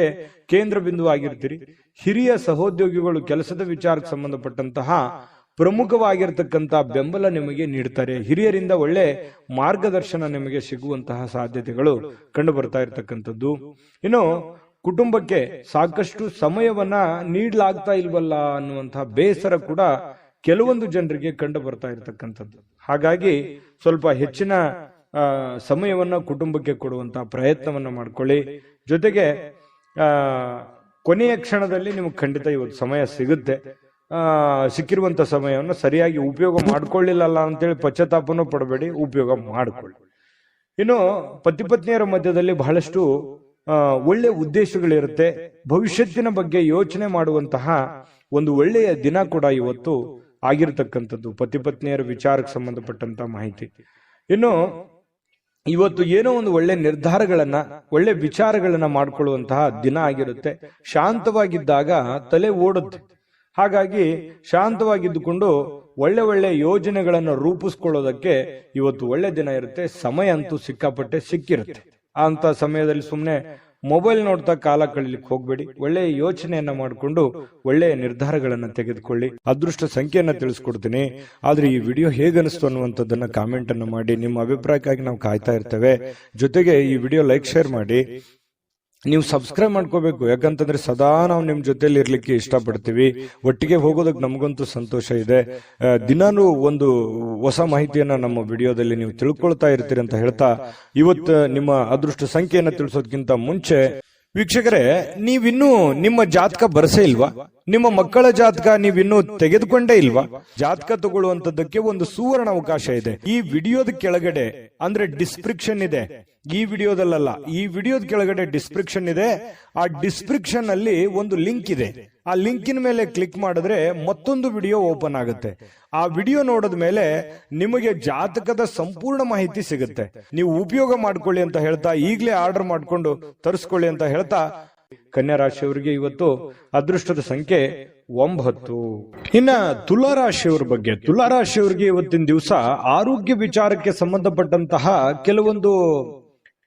ಕೇಂದ್ರ ಬಿಂದುವಾಗಿರ್ತೀರಿ. ಹಿರಿಯ ಸಹೋದ್ಯೋಗಿಗಳು ಕೆಲಸದ ವಿಚಾರಕ್ಕೆ ಸಂಬಂಧಪಟ್ಟಂತಹ ಪ್ರಮುಖವಾಗಿರ್ತಕ್ಕಂತಹ ಬೆಂಬಲ ನಿಮಗೆ ನೀಡ್ತಾರೆ. ಹಿರಿಯರಿಂದ ಒಳ್ಳೆ ಮಾರ್ಗದರ್ಶನ ನಿಮಗೆ ಸಿಗುವಂತಹ ಸಾಧ್ಯತೆಗಳು ಕಂಡು ಬರ್ತಾ ಇರತಕ್ಕಂಥದ್ದು. ಇನ್ನು ಕುಟುಂಬಕ್ಕೆ ಸಾಕಷ್ಟು ಸಮಯವನ್ನ ನೀಡಲಾಗ್ತಾ ಇಲ್ವಲ್ಲ ಅನ್ನುವಂತಹ ಬೇಸರ ಕೂಡ ಕೆಲವೊಂದು ಜನರಿಗೆ ಕಂಡು ಬರ್ತಾ ಇರತಕ್ಕಂಥದ್ದು. ಹಾಗಾಗಿ ಸ್ವಲ್ಪ ಹೆಚ್ಚಿನ ಸಮಯವನ್ನ ಕುಟುಂಬಕ್ಕೆ ಕೊಡುವಂತಹ ಪ್ರಯತ್ನವನ್ನ ಮಾಡ್ಕೊಳ್ಳಿ. ಜೊತೆಗೆ ಕೊನೆಯ ಕ್ಷಣದಲ್ಲಿ ನಿಮ್ಗೆ ಖಂಡಿತ ಇವತ್ತು ಸಮಯ ಸಿಗುತ್ತೆ. ಸಿಕ್ಕಿರುವಂತ ಸಮಯವನ್ನು ಸರಿಯಾಗಿ ಉಪಯೋಗ ಮಾಡ್ಕೊಳ್ಳಿಲ್ಲ ಅಂತೇಳಿ ಪಶ್ಚಾತ್ತಾಪನೂ ಪಡಬೇಡಿ, ಉಪಯೋಗ ಮಾಡ್ಕೊಳ್ಳಿ. ಇನ್ನು ಪತಿ ಪತ್ನಿಯರ ಮಧ್ಯದಲ್ಲಿ ಬಹಳಷ್ಟು ಒಳ್ಳೆ ಉದ್ದೇಶಗಳಿರುತ್ತೆ. ಭವಿಷ್ಯತ್ತಿನ ಬಗ್ಗೆ ಯೋಚನೆ ಮಾಡುವಂತಹ ಒಂದು ಒಳ್ಳೆಯ ದಿನ ಕೂಡ ಇವತ್ತು ಆಗಿರತಕ್ಕಂಥದ್ದು, ಪತಿ ಪತ್ನಿಯರ ವಿಚಾರಕ್ಕೆ ಸಂಬಂಧಪಟ್ಟಂತ ಮಾಹಿತಿ. ಇನ್ನು ಇವತ್ತು ಏನೋ ಒಂದು ಒಳ್ಳೆ ನಿರ್ಧಾರಗಳನ್ನ, ಒಳ್ಳೆ ವಿಚಾರಗಳನ್ನ ಮಾಡ್ಕೊಳ್ಳುವಂತಹ ದಿನ ಆಗಿರುತ್ತೆ. ಶಾಂತವಾಗಿದ್ದಾಗ ತಲೆ ಓಡುತ್ತೆ. ಹಾಗಾಗಿ ಶಾಂತವಾಗಿದ್ದುಕೊಂಡು ಒಳ್ಳೆ ಒಳ್ಳೆ ಯೋಜನೆಗಳನ್ನು ರೂಪಿಸ್ಕೊಳ್ಳೋದಕ್ಕೆ ಇವತ್ತು ಒಳ್ಳೆ ದಿನ ಇರುತ್ತೆ. ಸಮಯ ಅಂತೂ ಸಿಕ್ಕಾಪಟ್ಟೆ ಸಿಕ್ಕಿರುತ್ತೆ. ಅಂತ ಸಮಯದಲ್ಲಿ ಸುಮ್ಮನೆ ಮೊಬೈಲ್ ನೋಡ್ತಾ ಕಾಲ ಕಳೀಲಿಕ್ಕೆ ಹೋಗ್ಬೇಡಿ. ಒಳ್ಳೆಯ ಯೋಚನೆಯನ್ನ ಮಾಡಿಕೊಂಡು ಒಳ್ಳೆಯ ನಿರ್ಧಾರಗಳನ್ನ ತೆಗೆದುಕೊಳ್ಳಿ. ಅದೃಷ್ಟ ಸಂಖ್ಯೆಯನ್ನ ತಿಳಿಸ್ಕೊಡ್ತೀನಿ. ಆದ್ರೆ ಈ ವಿಡಿಯೋ ಹೇಗನಿಸ್ತು ಅನ್ನುವಂಥದ್ದನ್ನ ಕಾಮೆಂಟ್ ಅನ್ನು ಮಾಡಿ. ನಿಮ್ಮ ಅಭಿಪ್ರಾಯಕ್ಕಾಗಿ ನಾವು ಕಾಯ್ತಾ ಇರ್ತೇವೆ. ಜೊತೆಗೆ ಈ ವಿಡಿಯೋ ಲೈಕ್ ಶೇರ್ ಮಾಡಿ. ನೀವು ಸಬ್ಸ್ಕ್ರೈಬ್ ಮಾಡ್ಕೋಬೇಕು, ಯಾಕಂತಂದ್ರೆ ಸದಾ ನಾವು ನಿಮ್ ಜೊತೆಲಿ ಇರ್ಲಿಕ್ಕೆ ಇಷ್ಟಪಡ್ತೀವಿ. ಒಟ್ಟಿಗೆ ಹೋಗೋದಕ್ಕೆ ನಮಗಂತೂ ಸಂತೋಷ ಇದೆ. ದಿನಾನು ಒಂದು ಹೊಸ ಮಾಹಿತಿಯನ್ನ ನಮ್ಮ ವಿಡಿಯೋದಲ್ಲಿ ನೀವು ತಿಳ್ಕೊಳ್ತಾ ಇರ್ತೀರಿ ಅಂತ ಹೇಳ್ತಾ, ಇವತ್ತು ನಿಮ್ಮ ಅದೃಷ್ಟ ಸಂಖ್ಯೆಯನ್ನ ತಿಳಿಸೋದಕ್ಕಿಂತ ಮುಂಚೆ ವೀಕ್ಷಕರೇ, ನೀವಿನ್ನೂ ನಿಮ್ಮ ಜಾತಕ ಬರಸೇ ಇಲ್ವಾ? ನಿಮ್ಮ ಮಕ್ಕಳ ಜಾತಕ ನೀವಿನ್ನೂ ತೆಗೆದುಕೊಂಡೇ ಇಲ್ವಾ? ಜಾತಕ ತಗೊಳ್ಳುವಂತದ್ದಕ್ಕೆ ಒಂದು ಸುವರ್ಣ ಅವಕಾಶ ಇದೆ. ಈ ವಿಡಿಯೋದ ಕೆಳಗಡೆ ಅಂದ್ರೆ ಡಿಸ್ಕ್ರಿಪ್ಷನ್ ಇದೆ, ಈ ವಿಡಿಯೋದಲ್ಲ, ಈ ವಿಡಿಯೋದ ಕೆಳಗಡೆ ಡಿಸ್ಕ್ರಿಪ್ಷನ್ ಇದೆ. ಆ ಡಿಸ್ಕ್ರಿಪ್ಷನ್ ಅಲ್ಲಿ ಒಂದು ಲಿಂಕ್ ಇದೆ. ಆ ಲಿಂಕಿನ ಮೇಲೆ ಕ್ಲಿಕ್ ಮಾಡಿದ್ರೆ ಮತ್ತೊಂದು ವಿಡಿಯೋ ಓಪನ್ ಆಗುತ್ತೆ. ಆ ವಿಡಿಯೋ ನೋಡಿದ ಮೇಲೆ ನಿಮಗೆ ಜಾತಕದ ಸಂಪೂರ್ಣ ಮಾಹಿತಿ ಸಿಗುತ್ತೆ. ನೀವು ಉಪಯೋಗ ಮಾಡ್ಕೊಳ್ಳಿ ಅಂತ ಹೇಳ್ತಾ, ಈಗಲೇ ಆರ್ಡರ್ ಮಾಡ್ಕೊಂಡು ತರಿಸ್ಕೊಳ್ಳಿ ಅಂತ ಹೇಳ್ತಾ, ಕನ್ಯಾ ರಾಶಿಯವರಿಗೆ ಇವತ್ತು ಅದೃಷ್ಟದ ಸಂಖ್ಯೆ 9. ಇನ್ನ ತುಲಾ ರಾಶಿಯವರ ಬಗ್ಗೆ, ತುಲಾ ರಾಶಿಯವರಿಗೆ ಇವತ್ತಿನ ದಿವಸ ಆರೋಗ್ಯ ವಿಚಾರಕ್ಕೆ ಸಂಬಂಧಪಟ್ಟಂತಹ ಕೆಲವೊಂದು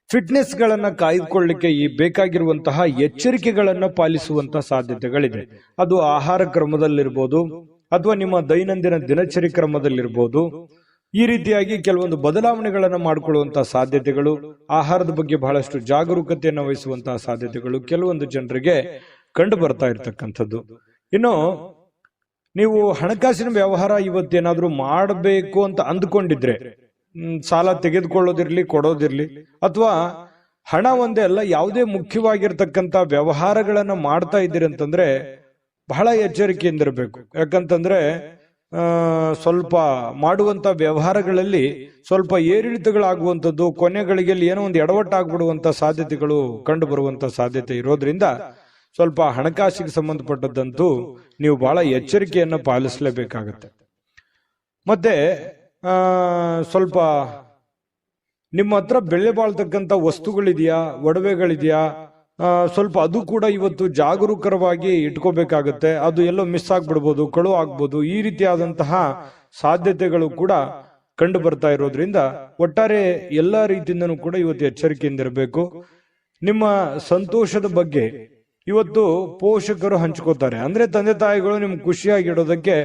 ಫಿಟ್ನೆಸ್ ಗಳನ್ನ ಕಾಯ್ದುಕೊಳ್ಳಲಿಕ್ಕೆ ಈ ಬೇಕಾಗಿರುವಂತಹ ಎಚ್ಚರಿಕೆಗಳನ್ನ ಪಾಲಿಸುವಂತಹ ಸಾಧ್ಯತೆಗಳಿದೆ. ಅದು ಆಹಾರ ಕ್ರಮದಲ್ಲಿರ್ಬೋದು ಅಥವಾ ನಿಮ್ಮ ದೈನಂದಿನ ದಿನಚರಿ ಕ್ರಮದಲ್ಲಿರ್ಬೋದು. ಈ ರೀತಿಯಾಗಿ ಕೆಲವೊಂದು ಬದಲಾವಣೆಗಳನ್ನು ಮಾಡಿಕೊಳ್ಳುವಂತಹ ಸಾಧ್ಯತೆಗಳು, ಆಹಾರದ ಬಗ್ಗೆ ಬಹಳಷ್ಟು ಜಾಗರೂಕತೆಯನ್ನು ವಹಿಸುವಂತಹ ಸಾಧ್ಯತೆಗಳು ಕೆಲವೊಂದು ಜನರಿಗೆ ಕಂಡು ಬರ್ತಾ ಇರ್ತಕ್ಕಂಥದ್ದು. ಇನ್ನು ನೀವು ಹಣಕಾಸಿನ ವ್ಯವಹಾರ ಇವತ್ತೇನಾದ್ರೂ ಮಾಡಬೇಕು ಅಂತ ಅಂದ್ಕೊಂಡಿದ್ರೆ, ಸಾಲ ತೆಗೆದುಕೊಳ್ಳೋದಿರ್ಲಿ ಕೊಡೋದಿರ್ಲಿ, ಅಥವಾ ಹಣ ಒಂದೇ ಅಲ್ಲ ಯಾವುದೇ ಮುಖ್ಯವಾಗಿರ್ತಕ್ಕಂಥ ವ್ಯವಹಾರಗಳನ್ನ ಮಾಡ್ತಾ ಇದ್ದೀರಿ ಅಂತಂದ್ರೆ ಬಹಳ ಎಚ್ಚರಿಕೆಯಿಂದಿರಬೇಕು. ಯಾಕಂತಂದ್ರೆ ಸ್ವಲ್ಪ ಮಾಡುವಂತ ವ್ಯವಹಾರಗಳಲ್ಲಿ ಸ್ವಲ್ಪ ಏರಿಳಿತಗಳಾಗುವಂಥದ್ದು, ಕೊನೆಗಳಿಗೆ ಏನೋ ಒಂದು ಎಡವಟ್ಟಾಗ್ಬಿಡುವಂತ ಸಾಧ್ಯತೆಗಳು ಕಂಡು ಬರುವಂತ ಸಾಧ್ಯತೆ ಇರೋದ್ರಿಂದ ಸ್ವಲ್ಪ ಹಣಕಾಸಿಗೆ ಸಂಬಂಧಪಟ್ಟದ್ದಂತೂ ನೀವು ಬಹಳ ಎಚ್ಚರಿಕೆಯನ್ನು ಪಾಲಿಸಲೇಬೇಕಾಗತ್ತೆ. ಮತ್ತೆ ಸ್ವಲ್ಪ ನಿಮ್ಮ ಹತ್ರ ಬೆಲೆ ಬಾಳ್ತಕ್ಕಂಥ ವಸ್ತುಗಳಿದೆಯಾ, ಒಡವೆಗಳಿದೆಯಾ, ಸ್ವಲ್ಪ ಅದು ಕೂಡ ಇವತ್ತು ಜಾಗರೂಕರವಾಗಿ ಇಟ್ಕೋಬೇಕಾಗತ್ತೆ. ಅದು ಎಲ್ಲೋ ಮಿಸ್ ಆಗ್ಬಿಡ್ಬೋದು, ಕಳುವು ಆಗ್ಬೋದು. ಈ ರೀತಿಯಾದಂತಹ ಸಾಧ್ಯತೆಗಳು ಕೂಡ ಕಂಡು ಬರ್ತಾ ಇರೋದ್ರಿಂದ ಒಟ್ಟಾರೆ ಎಲ್ಲಾ ರೀತಿಯಿಂದನೂ ಕೂಡ ಇವತ್ತು ಎಚ್ಚರಿಕೆಯಿಂದಿರಬೇಕು. ನಿಮ್ಮ ಸಂತೋಷದ ಬಗ್ಗೆ ಇವತ್ತು ಪೋಷಕರು ಹಂಚ್ಕೋತಾರೆ. ಅಂದ್ರೆ ತಂದೆ ತಾಯಿಗಳು ನಿಮ್ಗೆ ಖುಷಿಯಾಗಿಡೋದಕ್ಕೆ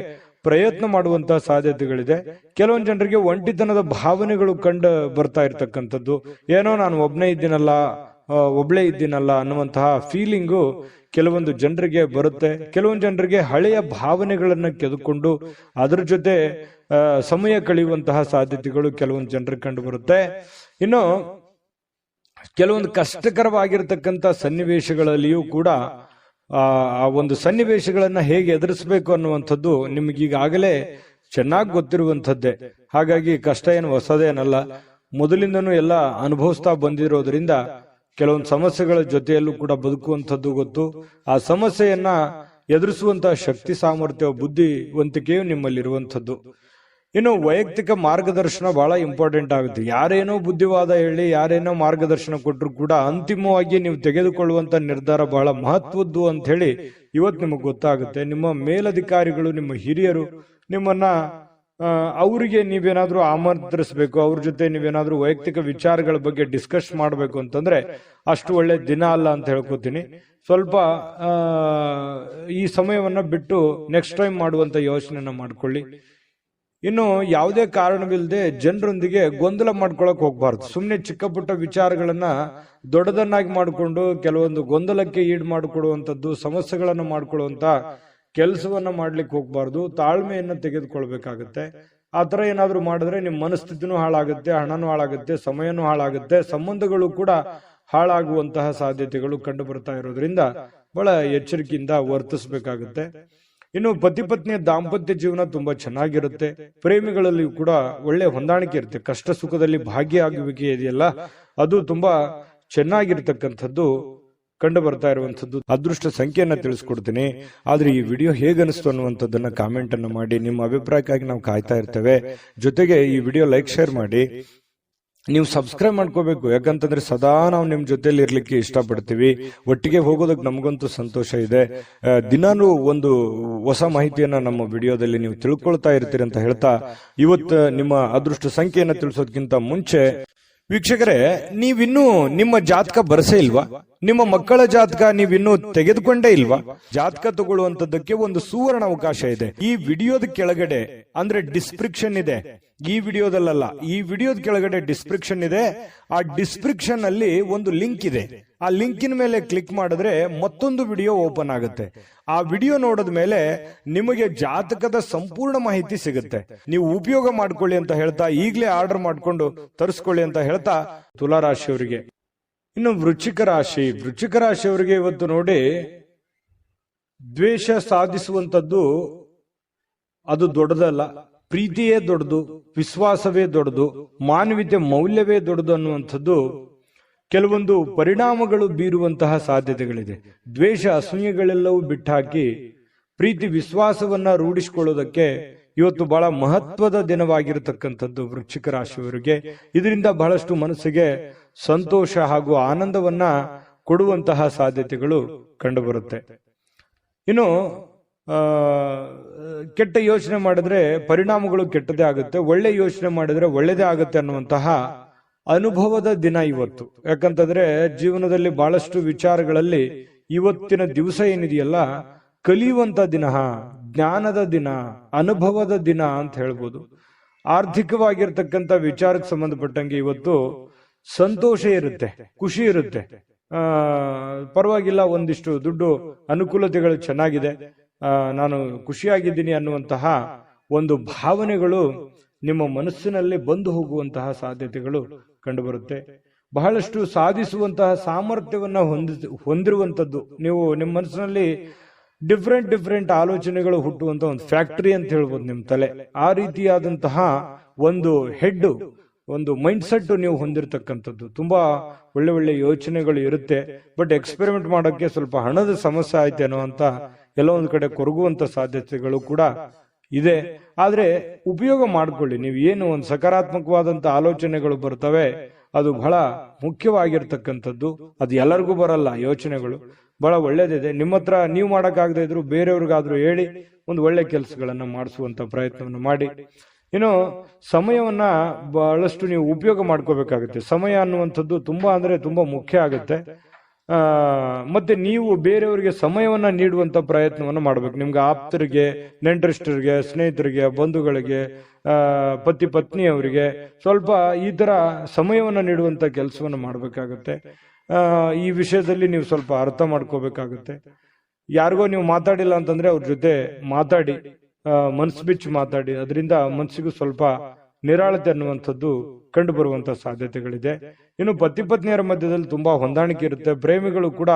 ಪ್ರಯತ್ನ ಮಾಡುವಂತಹ ಸಾಧ್ಯತೆಗಳಿದೆ. ಕೆಲವೊಂದು ಜನರಿಗೆ ಒಂಟಿತನದ ಭಾವನೆಗಳು ಕಂಡು ಬರ್ತಾ ಇರ್ತಕ್ಕಂಥದ್ದು, ಏನೋ ನಾನು ಒಬ್ಳೇ ಇದ್ದೀನಲ್ಲ ಅನ್ನುವಂತಹ ಫೀಲಿಂಗು ಕೆಲವೊಂದು ಜನರಿಗೆ ಬರುತ್ತೆ. ಕೆಲವೊಂದು ಜನರಿಗೆ ಹಳೆಯ ಭಾವನೆಗಳನ್ನ ಕೆದಕೊಂಡು ಅದರ ಜೊತೆ ಸಮಯ ಕಳೆಯುವಂತಹ ಸಾಧ್ಯತೆಗಳು ಕೆಲವೊಂದು ಜನರಿಗೆ ಕಂಡು ಬರುತ್ತೆ. ಇನ್ನು ಕೆಲವೊಂದು ಕಷ್ಟಕರವಾಗಿರ್ತಕ್ಕಂಥ ಸನ್ನಿವೇಶಗಳಲ್ಲಿಯೂ ಕೂಡ ಆ ಒಂದು ಸನ್ನಿವೇಶಗಳನ್ನ ಹೇಗೆ ಎದುರಿಸಬೇಕು ಅನ್ನುವಂಥದ್ದು ನಿಮಗೀಗಾಗಲೇ ಚೆನ್ನಾಗಿ ಗೊತ್ತಿರುವಂಥದ್ದೇ. ಹಾಗಾಗಿ ಕಷ್ಟ ಏನು ಹೊಸದೇನಲ್ಲ, ಮೊದಲಿಂದನೂ ಎಲ್ಲ ಅನುಭವಿಸ್ತಾ ಬಂದಿರೋದ್ರಿಂದ ಕೆಲವೊಂದು ಸಮಸ್ಯೆಗಳ ಜೊತೆಯಲ್ಲೂ ಕೂಡ ಬದುಕುವಂಥದ್ದು ಗೊತ್ತು. ಆ ಸಮಸ್ಯೆಯನ್ನ ಎದುರಿಸುವಂತಹ ಶಕ್ತಿ, ಸಾಮರ್ಥ್ಯ, ಬುದ್ಧಿವಂತಿಕೆಯು ನಿಮ್ಮಲ್ಲಿರುವಂಥದ್ದು. ಇನ್ನು ವೈಯಕ್ತಿಕ ಮಾರ್ಗದರ್ಶನ ಬಹಳ ಇಂಪಾರ್ಟೆಂಟ್ ಆಗುತ್ತೆ. ಯಾರೇನೋ ಬುದ್ಧಿವಾದ ಹೇಳಿ, ಯಾರೇನೋ ಮಾರ್ಗದರ್ಶನ ಕೊಟ್ಟರು ಕೂಡ ಅಂತಿಮವಾಗಿ ನೀವು ತೆಗೆದುಕೊಳ್ಳುವಂತ ನಿರ್ಧಾರ ಬಹಳ ಮಹತ್ವದ್ದು ಅಂತ ಹೇಳಿ ಇವತ್ತು ನಿಮಗೆ ಗೊತ್ತಾಗುತ್ತೆ. ನಿಮ್ಮ ಮೇಲಧಿಕಾರಿಗಳು, ನಿಮ್ಮ ಹಿರಿಯರು ನಿಮ್ಮನ್ನ ಅವರಿಗೆ ನೀವೇನಾದ್ರೂ ಆಮಂತ್ರಿಸಬೇಕು, ಅವ್ರ ಜೊತೆ ನೀವೇನಾದ್ರೂ ವೈಯಕ್ತಿಕ ವಿಚಾರಗಳ ಬಗ್ಗೆ ಡಿಸ್ಕಸ್ ಮಾಡಬೇಕು ಅಂತಂದ್ರೆ ಅಷ್ಟು ಒಳ್ಳೆ ದಿನ ಅಲ್ಲ ಅಂತ ಹೇಳ್ಕೊತೀನಿ. ಸ್ವಲ್ಪ ಈ ಸಮಯವನ್ನ ಬಿಟ್ಟು ನೆಕ್ಸ್ಟ್ ಟೈಮ್ ಮಾಡುವಂತ ಯೋಚನೆಯನ್ನ ಮಾಡ್ಕೊಳ್ಳಿ. ಇನ್ನು ಯಾವುದೇ ಕಾರಣವಿಲ್ಲದೆ ಜನರೊಂದಿಗೆ ಗೊಂದಲ ಮಾಡ್ಕೊಳಕ್ ಹೋಗ್ಬಾರ್ದು. ಸುಮ್ಮನೆ ಚಿಕ್ಕ ಪುಟ್ಟ ವಿಚಾರಗಳನ್ನ ದೊಡ್ಡದನ್ನಾಗಿ ಮಾಡಿಕೊಂಡು ಕೆಲವೊಂದು ಗೊಂದಲಕ್ಕೆ ಈಡು ಮಾಡಿಕೊಡುವಂಥದ್ದು, ಸಮಸ್ಯೆಗಳನ್ನು ಮಾಡ್ಕೊಳ್ಳುವಂತ ಕೆಲಸವನ್ನ ಮಾಡ್ಲಿಕ್ಕೆ ಹೋಗ್ಬಾರ್ದು. ತಾಳ್ಮೆಯನ್ನ ತೆಗೆದುಕೊಳ್ಬೇಕಾಗತ್ತೆ. ಆತರ ಏನಾದ್ರೂ ಮಾಡಿದ್ರೆ ನಿಮ್ಮ ಮನಸ್ಥಿತಿನೂ ಹಾಳಾಗುತ್ತೆ, ಹಣನೂ ಹಾಳಾಗುತ್ತೆ, ಸಮಯನೂ ಹಾಳಾಗುತ್ತೆ, ಸಂಬಂಧಗಳು ಕೂಡ ಹಾಳಾಗುವಂತಹ ಸಾಧ್ಯತೆಗಳು ಕಂಡು ಬರ್ತಾ ಇರೋದ್ರಿಂದ ಬಹಳ ಎಚ್ಚರಿಕೆಯಿಂದ ವರ್ತಿಸಬೇಕಾಗುತ್ತೆ. ಇನ್ನು ಪತಿ ಪತ್ನಿಯ ದಾಂಪತ್ಯ ಜೀವನ ತುಂಬಾ ಚೆನ್ನಾಗಿರುತ್ತೆ. ಪ್ರೇಮಿಗಳಲ್ಲಿಯೂ ಕೂಡ ಒಳ್ಳೆ ಹೊಂದಾಣಿಕೆ ಇರುತ್ತೆ. ಕಷ್ಟ ಸುಖದಲ್ಲಿ ಭಾಗಿಯಾಗುವಿಕೆ ಇದೆಯಲ್ಲ, ಅದು ತುಂಬಾ ಚೆನ್ನಾಗಿರ್ತಕ್ಕಂಥದ್ದು ಕಂಡು ಬರ್ತಾ ಇರುವಂತದ್ದು. ಅದೃಷ್ಟ ಸಂಖ್ಯೆಯನ್ನ ತಿಳಿಸ್ಕೊಡ್ತೀನಿ. ಆದ್ರೆ ಈ ವಿಡಿಯೋ ಹೇಗನಿಸ್ತು ಅನ್ನುವಂಥದ್ದನ್ನ ಕಾಮೆಂಟ್ ಅನ್ನು ಮಾಡಿ. ನಿಮ್ಮ ಅಭಿಪ್ರಾಯಕ್ಕಾಗಿ ನಾವು ಕಾಯ್ತಾ ಇರ್ತೇವೆ. ಜೊತೆಗೆ ಈ ವಿಡಿಯೋ ಲೈಕ್, ಶೇರ್ ಮಾಡಿ. ನೀವು ಸಬ್ಸ್ಕ್ರೈಬ್ ಮಾಡ್ಕೋಬೇಕು. ಯಾಕಂತಂದ್ರೆ ಸದಾ ನಾವು ನಿಮ್ ಜೊತೆಲಿ ಇರ್ಲಿಕ್ಕೆ ಇಷ್ಟಪಡ್ತೀವಿ. ಒಟ್ಟಿಗೆ ಹೋಗೋದಕ್ಕೆ ನಮಗಂತೂ ಸಂತೋಷ ಇದೆ. ದಿನಾನು ಒಂದು ಹೊಸ ಮಾಹಿತಿಯನ್ನ ನಮ್ಮ ವಿಡಿಯೋದಲ್ಲಿ ನೀವು ತಿಳ್ಕೊಳ್ತಾ ಇರ್ತೀರಿ ಅಂತ ಹೇಳ್ತಾ, ಇವತ್ತು ನಿಮ್ಮ ಅದೃಷ್ಟ ಸಂಖ್ಯೆಯನ್ನ ತಿಳಿಸೋದಕ್ಕಿಂತ ಮುಂಚೆ ವೀಕ್ಷಕರೇ, ನೀವಿನ್ನೂ ನಿಮ್ಮ ಜಾತಕ ಬರಸೇ ಇಲ್ವಾ? ನಿಮ್ಮ ಮಕ್ಕಳ ಜಾತಕ ನೀವಿನ್ನೂ ತೆಗೆದುಕೊಂಡೇ ಇಲ್ವಾ? ಜಾತಕ ತಗೊಳ್ಳುವಂತದ್ದಕ್ಕೆ ಒಂದು ಸುವರ್ಣ ಅವಕಾಶ ಇದೆ. ಈ ವಿಡಿಯೋದ ಕೆಳಗಡೆ ಅಂದ್ರೆ ಡಿಸ್ಕ್ರಿಪ್ಷನ್ ಇದೆ, ಈ ವಿಡಿಯೋದಲ್ಲ, ಈ ವಿಡಿಯೋದ ಕೆಳಗಡೆ ಡಿಸ್ಕ್ರಿಪ್ಷನ್ ಇದೆ. ಆ ಡಿಸ್ಕ್ರಿಪ್ಷನ್ ಅಲ್ಲಿ ಒಂದು ಲಿಂಕ್ ಇದೆ. ಆ ಲಿಂಕಿನ ಮೇಲೆ ಕ್ಲಿಕ್ ಮಾಡಿದ್ರೆ ಮತ್ತೊಂದು ವಿಡಿಯೋ ಓಪನ್ ಆಗುತ್ತೆ. ಆ ವಿಡಿಯೋ ನೋಡಿದ ಮೇಲೆ ನಿಮಗೆ ಜಾತಕದ ಸಂಪೂರ್ಣ ಮಾಹಿತಿ ಸಿಗುತ್ತೆ. ನೀವು ಉಪಯೋಗ ಮಾಡ್ಕೊಳ್ಳಿ ಅಂತ ಹೇಳ್ತಾ, ಈಗಲೇ ಆರ್ಡರ್ ಮಾಡ್ಕೊಂಡು ತರಿಸ್ಕೊಳ್ಳಿ ಅಂತ ಹೇಳ್ತಾ, ತುಲಾ ರಾಶಿಯವರಿಗೆ. ಇನ್ನು ವೃಶ್ಚಿಕ ರಾಶಿಯವರಿಗೆ ಇವತ್ತು ನೋಡಿ, ದ್ವೇಷ ಸಾಧಿಸುವಂಥದ್ದು ಅದು ದೊಡ್ಡದಲ್ಲ, ಪ್ರೀತಿಯೇ ದೊಡ್ಡದು, ವಿಶ್ವಾಸವೇ ದೊಡ್ಡದು, ಮಾನವೀಯತೆ ಮೌಲ್ಯವೇ ದೊಡ್ಡದು ಅನ್ನುವಂಥದ್ದು ಕೆಲವೊಂದು ಪರಿಣಾಮಗಳು ಬೀರುವಂತಹ ಸಾಧ್ಯತೆಗಳಿದೆ. ದ್ವೇಷ ಅಸೂಯೆಗಳೆಲ್ಲವೂ ಬಿಟ್ಟಾಕಿ ಪ್ರೀತಿ ವಿಶ್ವಾಸವನ್ನ ರೂಢಿಸಿಕೊಳ್ಳೋದಕ್ಕೆ ಇವತ್ತು ಬಹಳ ಮಹತ್ವದ ದಿನವಾಗಿರತಕ್ಕಂಥದ್ದು ವೃಶ್ಚಿಕ ರಾಶಿಯವರಿಗೆ. ಇದರಿಂದ ಬಹಳಷ್ಟು ಮನಸ್ಸಿಗೆ ಸಂತೋಷ ಹಾಗೂ ಆನಂದವನ್ನ ಕೊಡುವಂತಹ ಸಾಧ್ಯತೆಗಳು ಕಂಡುಬರುತ್ತೆ. ಇನ್ನು ಕೆಟ್ಟ ಯೋಚನೆ ಮಾಡಿದ್ರೆ ಪರಿಣಾಮಗಳು ಕೆಟ್ಟದೇ ಆಗುತ್ತೆ, ಒಳ್ಳೆ ಯೋಚನೆ ಮಾಡಿದ್ರೆ ಒಳ್ಳೆದೇ ಆಗುತ್ತೆ ಅನ್ನುವಂತಹ ಅನುಭವದ ದಿನ ಇವತ್ತು. ಯಾಕಂತಂದ್ರೆ ಜೀವನದಲ್ಲಿ ಬಹಳಷ್ಟು ವಿಚಾರಗಳಲ್ಲಿ ಇವತ್ತಿನ ದಿವಸ ಏನಿದೆಯಲ್ಲ ಕಲಿಯುವಂತ ದಿನ, ಜ್ಞಾನದ ದಿನ, ಅನುಭವದ ದಿನ ಅಂತ ಹೇಳ್ಬೋದು. ಆರ್ಥಿಕವಾಗಿರ್ತಕ್ಕಂಥ ವಿಚಾರಕ್ಕೆ ಸಂಬಂಧಪಟ್ಟಂಗೆ ಇವತ್ತು ಸಂತೋಷ ಇರುತ್ತೆ, ಖುಷಿ ಇರುತ್ತೆ. ಪರವಾಗಿಲ್ಲ, ಒಂದಿಷ್ಟು ದುಡ್ಡು ಅನುಕೂಲತೆಗಳು ಚೆನ್ನಾಗಿದೆ, ನಾನು ಖುಷಿಯಾಗಿದ್ದೀನಿ ಅನ್ನುವಂತಹ ಒಂದು ಭಾವನೆಗಳು ನಿಮ್ಮ ಮನಸ್ಸಿನಲ್ಲಿ ಬಂದು ಹೋಗುವಂತಹ ಸಾಧ್ಯತೆಗಳು ಕಂಡುಬರುತ್ತೆ. ಬಹಳಷ್ಟು ಸಾಧಿಸುವಂತಹ ಸಾಮರ್ಥ್ಯವನ್ನ ಹೊಂದಿರುವಂತದ್ದು. ನೀವು ನಿಮ್ಮ ಮನಸ್ಸಿನಲ್ಲಿ ಡಿಫ್ರೆಂಟ್ ಆಲೋಚನೆಗಳು ಹುಟ್ಟುವಂತ ಒಂದು ಫ್ಯಾಕ್ಟರಿ ಅಂತ ಹೇಳ್ಬೋದು ನಿಮ್ಮ ತಲೆ. ಆ ರೀತಿಯಾದಂತಹ ಒಂದು ಹೆಡ್, ಒಂದು ಮೈಂಡ್ ಸೆಟ್ ನೀವು ಹೊಂದಿರತಕ್ಕಂಥದ್ದು. ತುಂಬಾ ಒಳ್ಳೆ ಯೋಚನೆಗಳು ಇರುತ್ತೆ. ಬಟ್ ಎಕ್ಸ್ಪೆರಿಮೆಂಟ್ ಮಾಡೋಕ್ಕೆ ಸ್ವಲ್ಪ ಹಣದ ಸಮಸ್ಯೆ ಆಯ್ತೇನೋ ಅಂತ ಎಲ್ಲೋ ಒಂದ್ ಕಡೆ ಕೊರಗುವಂತ ಸಾಧ್ಯತೆಗಳು ಕೂಡ ಇದೆ. ಆದ್ರೆ ಉಪಯೋಗ ಮಾಡ್ಕೊಳ್ಳಿ. ನೀವು ಏನು ಒಂದು ಸಕಾರಾತ್ಮಕವಾದಂತ ಆಲೋಚನೆಗಳು ಬರ್ತವೆ, ಅದು ಬಹಳ ಮುಖ್ಯವಾಗಿರ್ತಕ್ಕಂಥದ್ದು. ಅದು ಎಲ್ಲರಿಗೂ ಬರಲ್ಲ. ಯೋಚನೆಗಳು ಬಹಳ ಒಳ್ಳೇದಿದೆ. ನಿಮ್ಮ ಹತ್ರ ನೀವು ಮಾಡಕ್ಕಾಗದೇ ಇದ್ರು ಬೇರೆಯವ್ರಿಗಾದ್ರೂ ಹೇಳಿ ಒಂದು ಒಳ್ಳೆ ಕೆಲಸಗಳನ್ನ ಮಾಡಿಸುವಂತ ಪ್ರಯತ್ನವನ್ನು ಮಾಡಿ. ಇನ್ನು ಸಮಯವನ್ನ ಬಹಳಷ್ಟು ನೀವು ಉಪಯೋಗ ಮಾಡ್ಕೋಬೇಕಾಗುತ್ತೆ. ಸಮಯ ಅನ್ನುವಂಥದ್ದು ತುಂಬಾ ಅಂದ್ರೆ ತುಂಬಾ ಮುಖ್ಯ ಆಗುತ್ತೆ. ಮತ್ತೆ ನೀವು ಬೇರೆಯವರಿಗೆ ಸಮಯವನ್ನ ನೀಡುವಂತ ಪ್ರಯತ್ನವನ್ನ ಮಾಡ್ಬೇಕು. ನಿಮ್ಗೆ ಆಪ್ತರಿಗೆ, ನೆಂಟರಿಷ್ಟರಿಗೆ, ಸ್ನೇಹಿತರಿಗೆ, ಬಂಧುಗಳಿಗೆ, ಪತಿ ಪತ್ನಿಯವರಿಗೆ ಸ್ವಲ್ಪ ಈ ತರ ಸಮಯವನ್ನ ನೀಡುವಂತ ಕೆಲಸವನ್ನ ಮಾಡ್ಬೇಕಾಗತ್ತೆ. ಈ ವಿಷಯದಲ್ಲಿ ನೀವು ಸ್ವಲ್ಪ ಅರ್ಥ ಮಾಡ್ಕೋಬೇಕಾಗುತ್ತೆ. ಯಾರಿಗೋ ನೀವು ಮಾತಾಡಿಲ್ಲ ಅಂತಂದ್ರೆ ಅವ್ರ ಜೊತೆ ಮಾತಾಡಿ, ಮನಸ್ಸು ಬಿಚ್ಚಿ ಮಾತಾಡಿ. ಅದರಿಂದ ಮನಸ್ಸಿಗೂ ಸ್ವಲ್ಪ ನಿರಾಳತೆ ಅನ್ನುವಂಥದ್ದು ಕಂಡು ಬರುವಂತ ಸಾಧ್ಯತೆಗಳಿದೆ. ಇನ್ನು ಪತಿ ಪತ್ನಿಯರ ಮಧ್ಯದಲ್ಲಿ ತುಂಬಾ ಹೊಂದಾಣಿಕೆ ಇರುತ್ತೆ. ಪ್ರೇಮಿಗಳು ಕೂಡ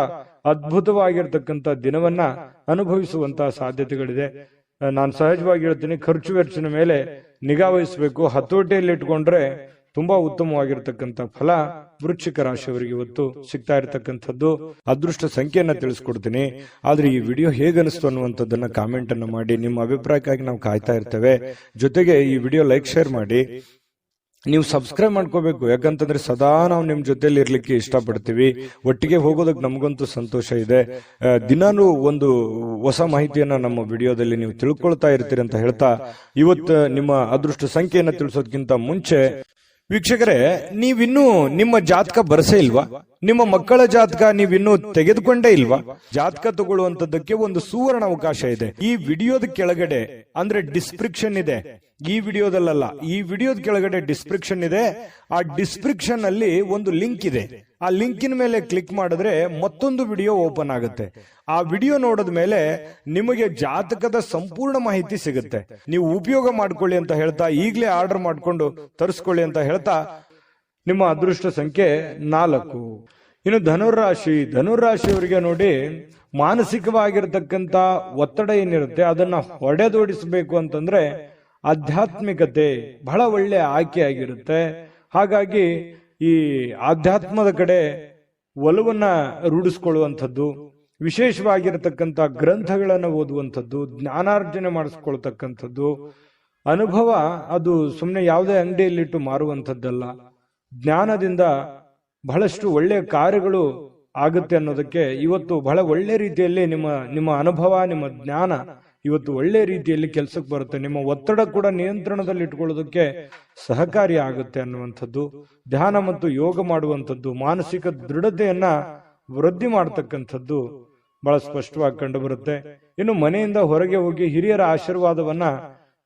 ಅದ್ಭುತವಾಗಿರ್ತಕ್ಕಂಥ ದಿನವನ್ನ ಅನುಭವಿಸುವಂತಹ ಸಾಧ್ಯತೆಗಳಿದೆ. ನಾನು ಸಹಜವಾಗಿ ಹೇಳ್ತೀನಿ, ಖರ್ಚು ವೆಚ್ಚದ ಮೇಲೆ ನಿಗಾ ವಹಿಸಬೇಕು. ಹತೋಟಿಯಲ್ಲಿ ಇಟ್ಕೊಂಡ್ರೆ ತುಂಬಾ ಉತ್ತಮವಾಗಿರ್ತಕ್ಕಂಥ ಫಲ ವೃಶ್ಚಿಕ ರಾಶಿಯವರಿಗೆ ಇವತ್ತು ಸಿಗ್ತಾ ಇರತಕ್ಕಂಥದ್ದು. ಅದೃಷ್ಟ ಸಂಖ್ಯೆಯನ್ನ ತಿಳಿಸ್ಕೊಡ್ತೀನಿ. ಆದ್ರೆ ಈ ವಿಡಿಯೋ ಹೇಗನಿಸ್ತು ಅನ್ನುವಂಥದ್ದನ್ನ ಕಾಮೆಂಟ್ ಅನ್ನು ಮಾಡಿ. ನಿಮ್ಮ ಅಭಿಪ್ರಾಯಕ್ಕಾಗಿ ನಾವು ಕಾಯ್ತಾ ಇರ್ತೇವೆ. ಜೊತೆಗೆ ಈ ವಿಡಿಯೋ ಲೈಕ್, ಶೇರ್ ಮಾಡಿ. ನೀವು ಸಬ್ಸ್ಕ್ರೈಬ್ ಮಾಡ್ಕೋಬೇಕು. ಯಾಕಂತಂದ್ರೆ ಸದಾ ನಾವು ನಿಮ್ ಜೊತೆಲಿ ಇರ್ಲಿಕ್ಕೆ ಇಷ್ಟಪಡ್ತೀವಿ. ಒಟ್ಟಿಗೆ ಹೋಗೋದಕ್ಕೆ ನಮಗಂತೂ ಸಂತೋಷ ಇದೆ. ದಿನಾನು ಒಂದು ಹೊಸ ಮಾಹಿತಿಯನ್ನ ನಮ್ಮ ವಿಡಿಯೋದಲ್ಲಿ ನೀವು ತಿಳ್ಕೊಳ್ತಾ ಇರ್ತೀರಿ ಅಂತ ಹೇಳ್ತಾ, ಇವತ್ತು ನಿಮ್ಮ ಅದೃಷ್ಟ ಸಂಖ್ಯೆಯನ್ನ ತಿಳಿಸೋದಕ್ಕಿಂತ ಮುಂಚೆ ವೀಕ್ಷಕರೇ, ನೀವಿನ್ನೂ ನಿಮ್ಮ ಜಾತಕ ಬರಸೇ ಇಲ್ವಾ? ನಿಮ್ಮ ಮಕ್ಕಳ ಜಾತಕ ನೀವಿನ್ನೂ ತೆಗೆದುಕೊಂಡೇ ಇಲ್ವಾ? ಜಾತಕ ತಗೊಳ್ಳುವಂತದ್ದಕ್ಕೆ ಒಂದು ಸುವರ್ಣ ಅವಕಾಶ ಇದೆ. ಈ ವಿಡಿಯೋದ ಕೆಳಗಡೆ ಅಂದ್ರೆ ಡಿಸ್ಕ್ರಿಪ್ಷನ್ ಇದೆ. ಈ ವಿಡಿಯೋದಲ್ಲ, ಈ ವಿಡಿಯೋದ ಕೆಳಗಡೆ ಡಿಸ್ಕ್ರಿಪ್ಷನ್ ಇದೆ. ಆ ಡಿಸ್ಕ್ರಿಪ್ಷನ್ ಅಲ್ಲಿ ಒಂದು ಲಿಂಕ್ ಇದೆ. ಆ ಲಿಂಕಿನ ಮೇಲೆ ಕ್ಲಿಕ್ ಮಾಡಿದ್ರೆ ಮತ್ತೊಂದು ವಿಡಿಯೋ ಓಪನ್ ಆಗುತ್ತೆ. ಆ ವಿಡಿಯೋ ನೋಡಿದ ಮೇಲೆ ನಿಮಗೆ ಜಾತಕದ ಸಂಪೂರ್ಣ ಮಾಹಿತಿ ಸಿಗುತ್ತೆ. ನೀವು ಉಪಯೋಗ ಮಾಡ್ಕೊಳ್ಳಿ ಅಂತ ಹೇಳ್ತಾ, ಈಗಲೇ ಆರ್ಡರ್ ಮಾಡ್ಕೊಂಡು ತರಿಸ್ಕೊಳ್ಳಿ ಅಂತ ಹೇಳ್ತಾ, ನಿಮ್ಮ ಅದೃಷ್ಟ ಸಂಖ್ಯೆ 4. ಇನ್ನು ಧನುರಾಶಿಯವರಿಗೆ ನೋಡಿ, ಮಾನಸಿಕವಾಗಿರ್ತಕ್ಕಂಥ ಒತ್ತಡ ಏನಿರುತ್ತೆ ಅದನ್ನ ಹೊಡೆದೋಡಿಸಬೇಕು ಅಂತಂದ್ರೆ ಆಧ್ಯಾತ್ಮಿಕತೆ ಬಹಳ ಒಳ್ಳೆ ಆಯ್ಕೆ ಆಗಿರುತ್ತೆ. ಹಾಗಾಗಿ ಈ ಆಧ್ಯಾತ್ಮದ ಕಡೆ ಒಲವನ್ನ ರೂಢಿಸ್ಕೊಳ್ಳುವಂಥದ್ದು, ವಿಶೇಷವಾಗಿರತಕ್ಕಂಥ ಗ್ರಂಥಗಳನ್ನು ಓದುವಂಥದ್ದು, ಜ್ಞಾನಾರ್ಜನೆ ಮಾಡಿಸ್ಕೊಳ್ತಕ್ಕಂಥದ್ದು, ಅನುಭವ ಅದು ಸುಮ್ಮನೆ ಯಾವುದೇ ಅಂಗಡಿಯಲ್ಲಿಟ್ಟು ಮಾರುವಂಥದ್ದಲ್ಲ. ಜ್ಞಾನದಿಂದ ಬಹಳಷ್ಟು ಒಳ್ಳೆಯ ಕಾರ್ಯಗಳು ಆಗುತ್ತೆ ಅನ್ನೋದಕ್ಕೆ ಇವತ್ತು ಬಹಳ ಒಳ್ಳೆ ರೀತಿಯಲ್ಲಿ ನಿಮ್ಮ ಅನುಭವ, ನಿಮ್ಮ ಜ್ಞಾನ ಇವತ್ತು ಒಳ್ಳೆ ರೀತಿಯಲ್ಲಿ ಕೆಲಸಕ್ಕೆ ಬರುತ್ತೆ. ನಿಮ್ಮ ಒತ್ತಡ ಕೂಡ ನಿಯಂತ್ರಣದಲ್ಲಿ ಇಟ್ಕೊಳ್ಳೋದಕ್ಕೆ ಸಹಕಾರಿ ಆಗುತ್ತೆ ಅನ್ನುವಂಥದ್ದು. ಧ್ಯಾನ ಮತ್ತು ಯೋಗ ಮಾಡುವಂಥದ್ದು ಮಾನಸಿಕ ದೃಢತೆಯನ್ನ ವೃದ್ಧಿ ಮಾಡತಕ್ಕಂಥದ್ದು ಬಹಳ ಸ್ಪಷ್ಟವಾಗಿ ಕಂಡು ಬರುತ್ತೆ. ಇನ್ನು ಮನೆಯಿಂದ ಹೊರಗೆ ಹೋಗಿ ಹಿರಿಯರ ಆಶೀರ್ವಾದವನ್ನ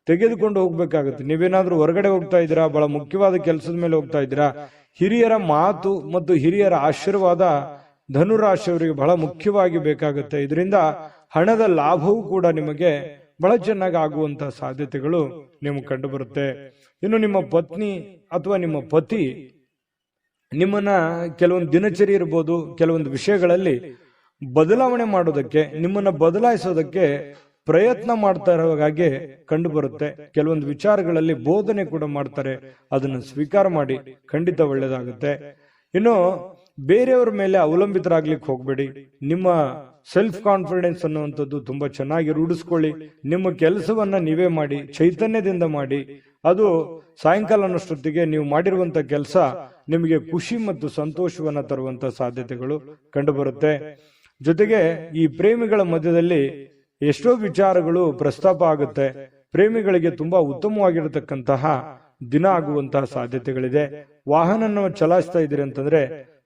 ತೆಗೆದುಕೊಂಡು ಹೋಗ್ಬೇಕಾಗುತ್ತೆ. ನೀವೇನಾದ್ರೂ ಹೊರಗಡೆ ಹೋಗ್ತಾ ಇದ್ದೀರಾ, ಬಹಳ ಮುಖ್ಯವಾದ ಕೆಲಸದ ಮೇಲೆ ಹೋಗ್ತಾ ಇದ್ದೀರಾ, ಹಿರಿಯರ ಮಾತು ಮತ್ತು ಹಿರಿಯರ ಆಶೀರ್ವಾದ ಧನುರಾಶಿಯವರಿಗೆ ಬಹಳ ಮುಖ್ಯವಾಗಿ ಬೇಕಾಗುತ್ತೆ. ಇದರಿಂದ ಹಣದ ಲಾಭವೂ ಕೂಡ ನಿಮಗೆ ಬಹಳ ಚೆನ್ನಾಗಿ ಆಗುವಂತಹ ಸಾಧ್ಯತೆಗಳು ನಿಮಗೆ ಕಂಡು ಬರುತ್ತೆ. ಇನ್ನು ನಿಮ್ಮ ಪತ್ನಿ ಅಥವಾ ನಿಮ್ಮ ಪತಿ ನಿಮ್ಮನ್ನ ಕೆಲವೊಂದು ದಿನಚರಿ ಇರ್ಬೋದು, ಕೆಲವೊಂದು ವಿಷಯಗಳಲ್ಲಿ ಬದಲಾವಣೆ ಮಾಡೋದಕ್ಕೆ, ನಿಮ್ಮನ್ನ ಬದಲಾಯಿಸೋದಕ್ಕೆ ಪ್ರಯತ್ನ ಮಾಡ್ತಾ ಇರೋ ಹಾಗೆ ಕಂಡು ಬರುತ್ತೆ. ಕೆಲವೊಂದು ವಿಚಾರಗಳಲ್ಲಿ ಬೋಧನೆ ಕೂಡ ಮಾಡ್ತಾರೆ, ಅದನ್ನು ಸ್ವೀಕಾರ ಮಾಡಿ, ಖಂಡಿತ ಒಳ್ಳೇದಾಗುತ್ತೆ. ಇನ್ನು ಬೇರೆಯವ್ರ ಮೇಲೆ ಅವಲಂಬಿತರಾಗ್ಲಿಕ್ಕೆ ಹೋಗ್ಬೇಡಿ. ನಿಮ್ಮ ಸೆಲ್ಫ್ ಕಾನ್ಫಿಡೆನ್ಸ್ ಅನ್ನುವಂಥದ್ದು ತುಂಬಾ ಚೆನ್ನಾಗಿ ರೂಢಿಸ್ಕೊಳ್ಳಿ. ನಿಮ್ಮ ಕೆಲಸವನ್ನ ನೀವೇ ಮಾಡಿ, ಚೈತನ್ಯದಿಂದ ಮಾಡಿ. ಅದು ಸಾಯಂಕಾಲ ಅನ್ನೋಷ್ಟೊತ್ತಿಗೆ ನೀವು ಮಾಡಿರುವಂತ ಕೆಲಸ ನಿಮಗೆ ಖುಷಿ ಮತ್ತು ಸಂತೋಷವನ್ನ ತರುವಂತ ಸಾಧ್ಯತೆಗಳು ಕಂಡು ಬರುತ್ತೆ. ಜೊತೆಗೆ ಈ ಪ್ರೇಮಿಗಳ ಮಧ್ಯದಲ್ಲಿ ಎಷ್ಟೋ ವಿಚಾರಗಳು ಪ್ರಸ್ತಾಪ ಆಗುತ್ತೆ. ಪ್ರೇಮಿಗಳಿಗೆ ತುಂಬಾ ಉತ್ತಮವಾಗಿರತಕ್ಕಂತಹ ದಿನ ಆಗುವಂತಹ ಸಾಧ್ಯತೆಗಳಿದೆ. ವಾಹನ ಚಲಾಯಿಸ್ತಾ ಇದ್ದೀರಿ ಅಂತಂದ್ರೆ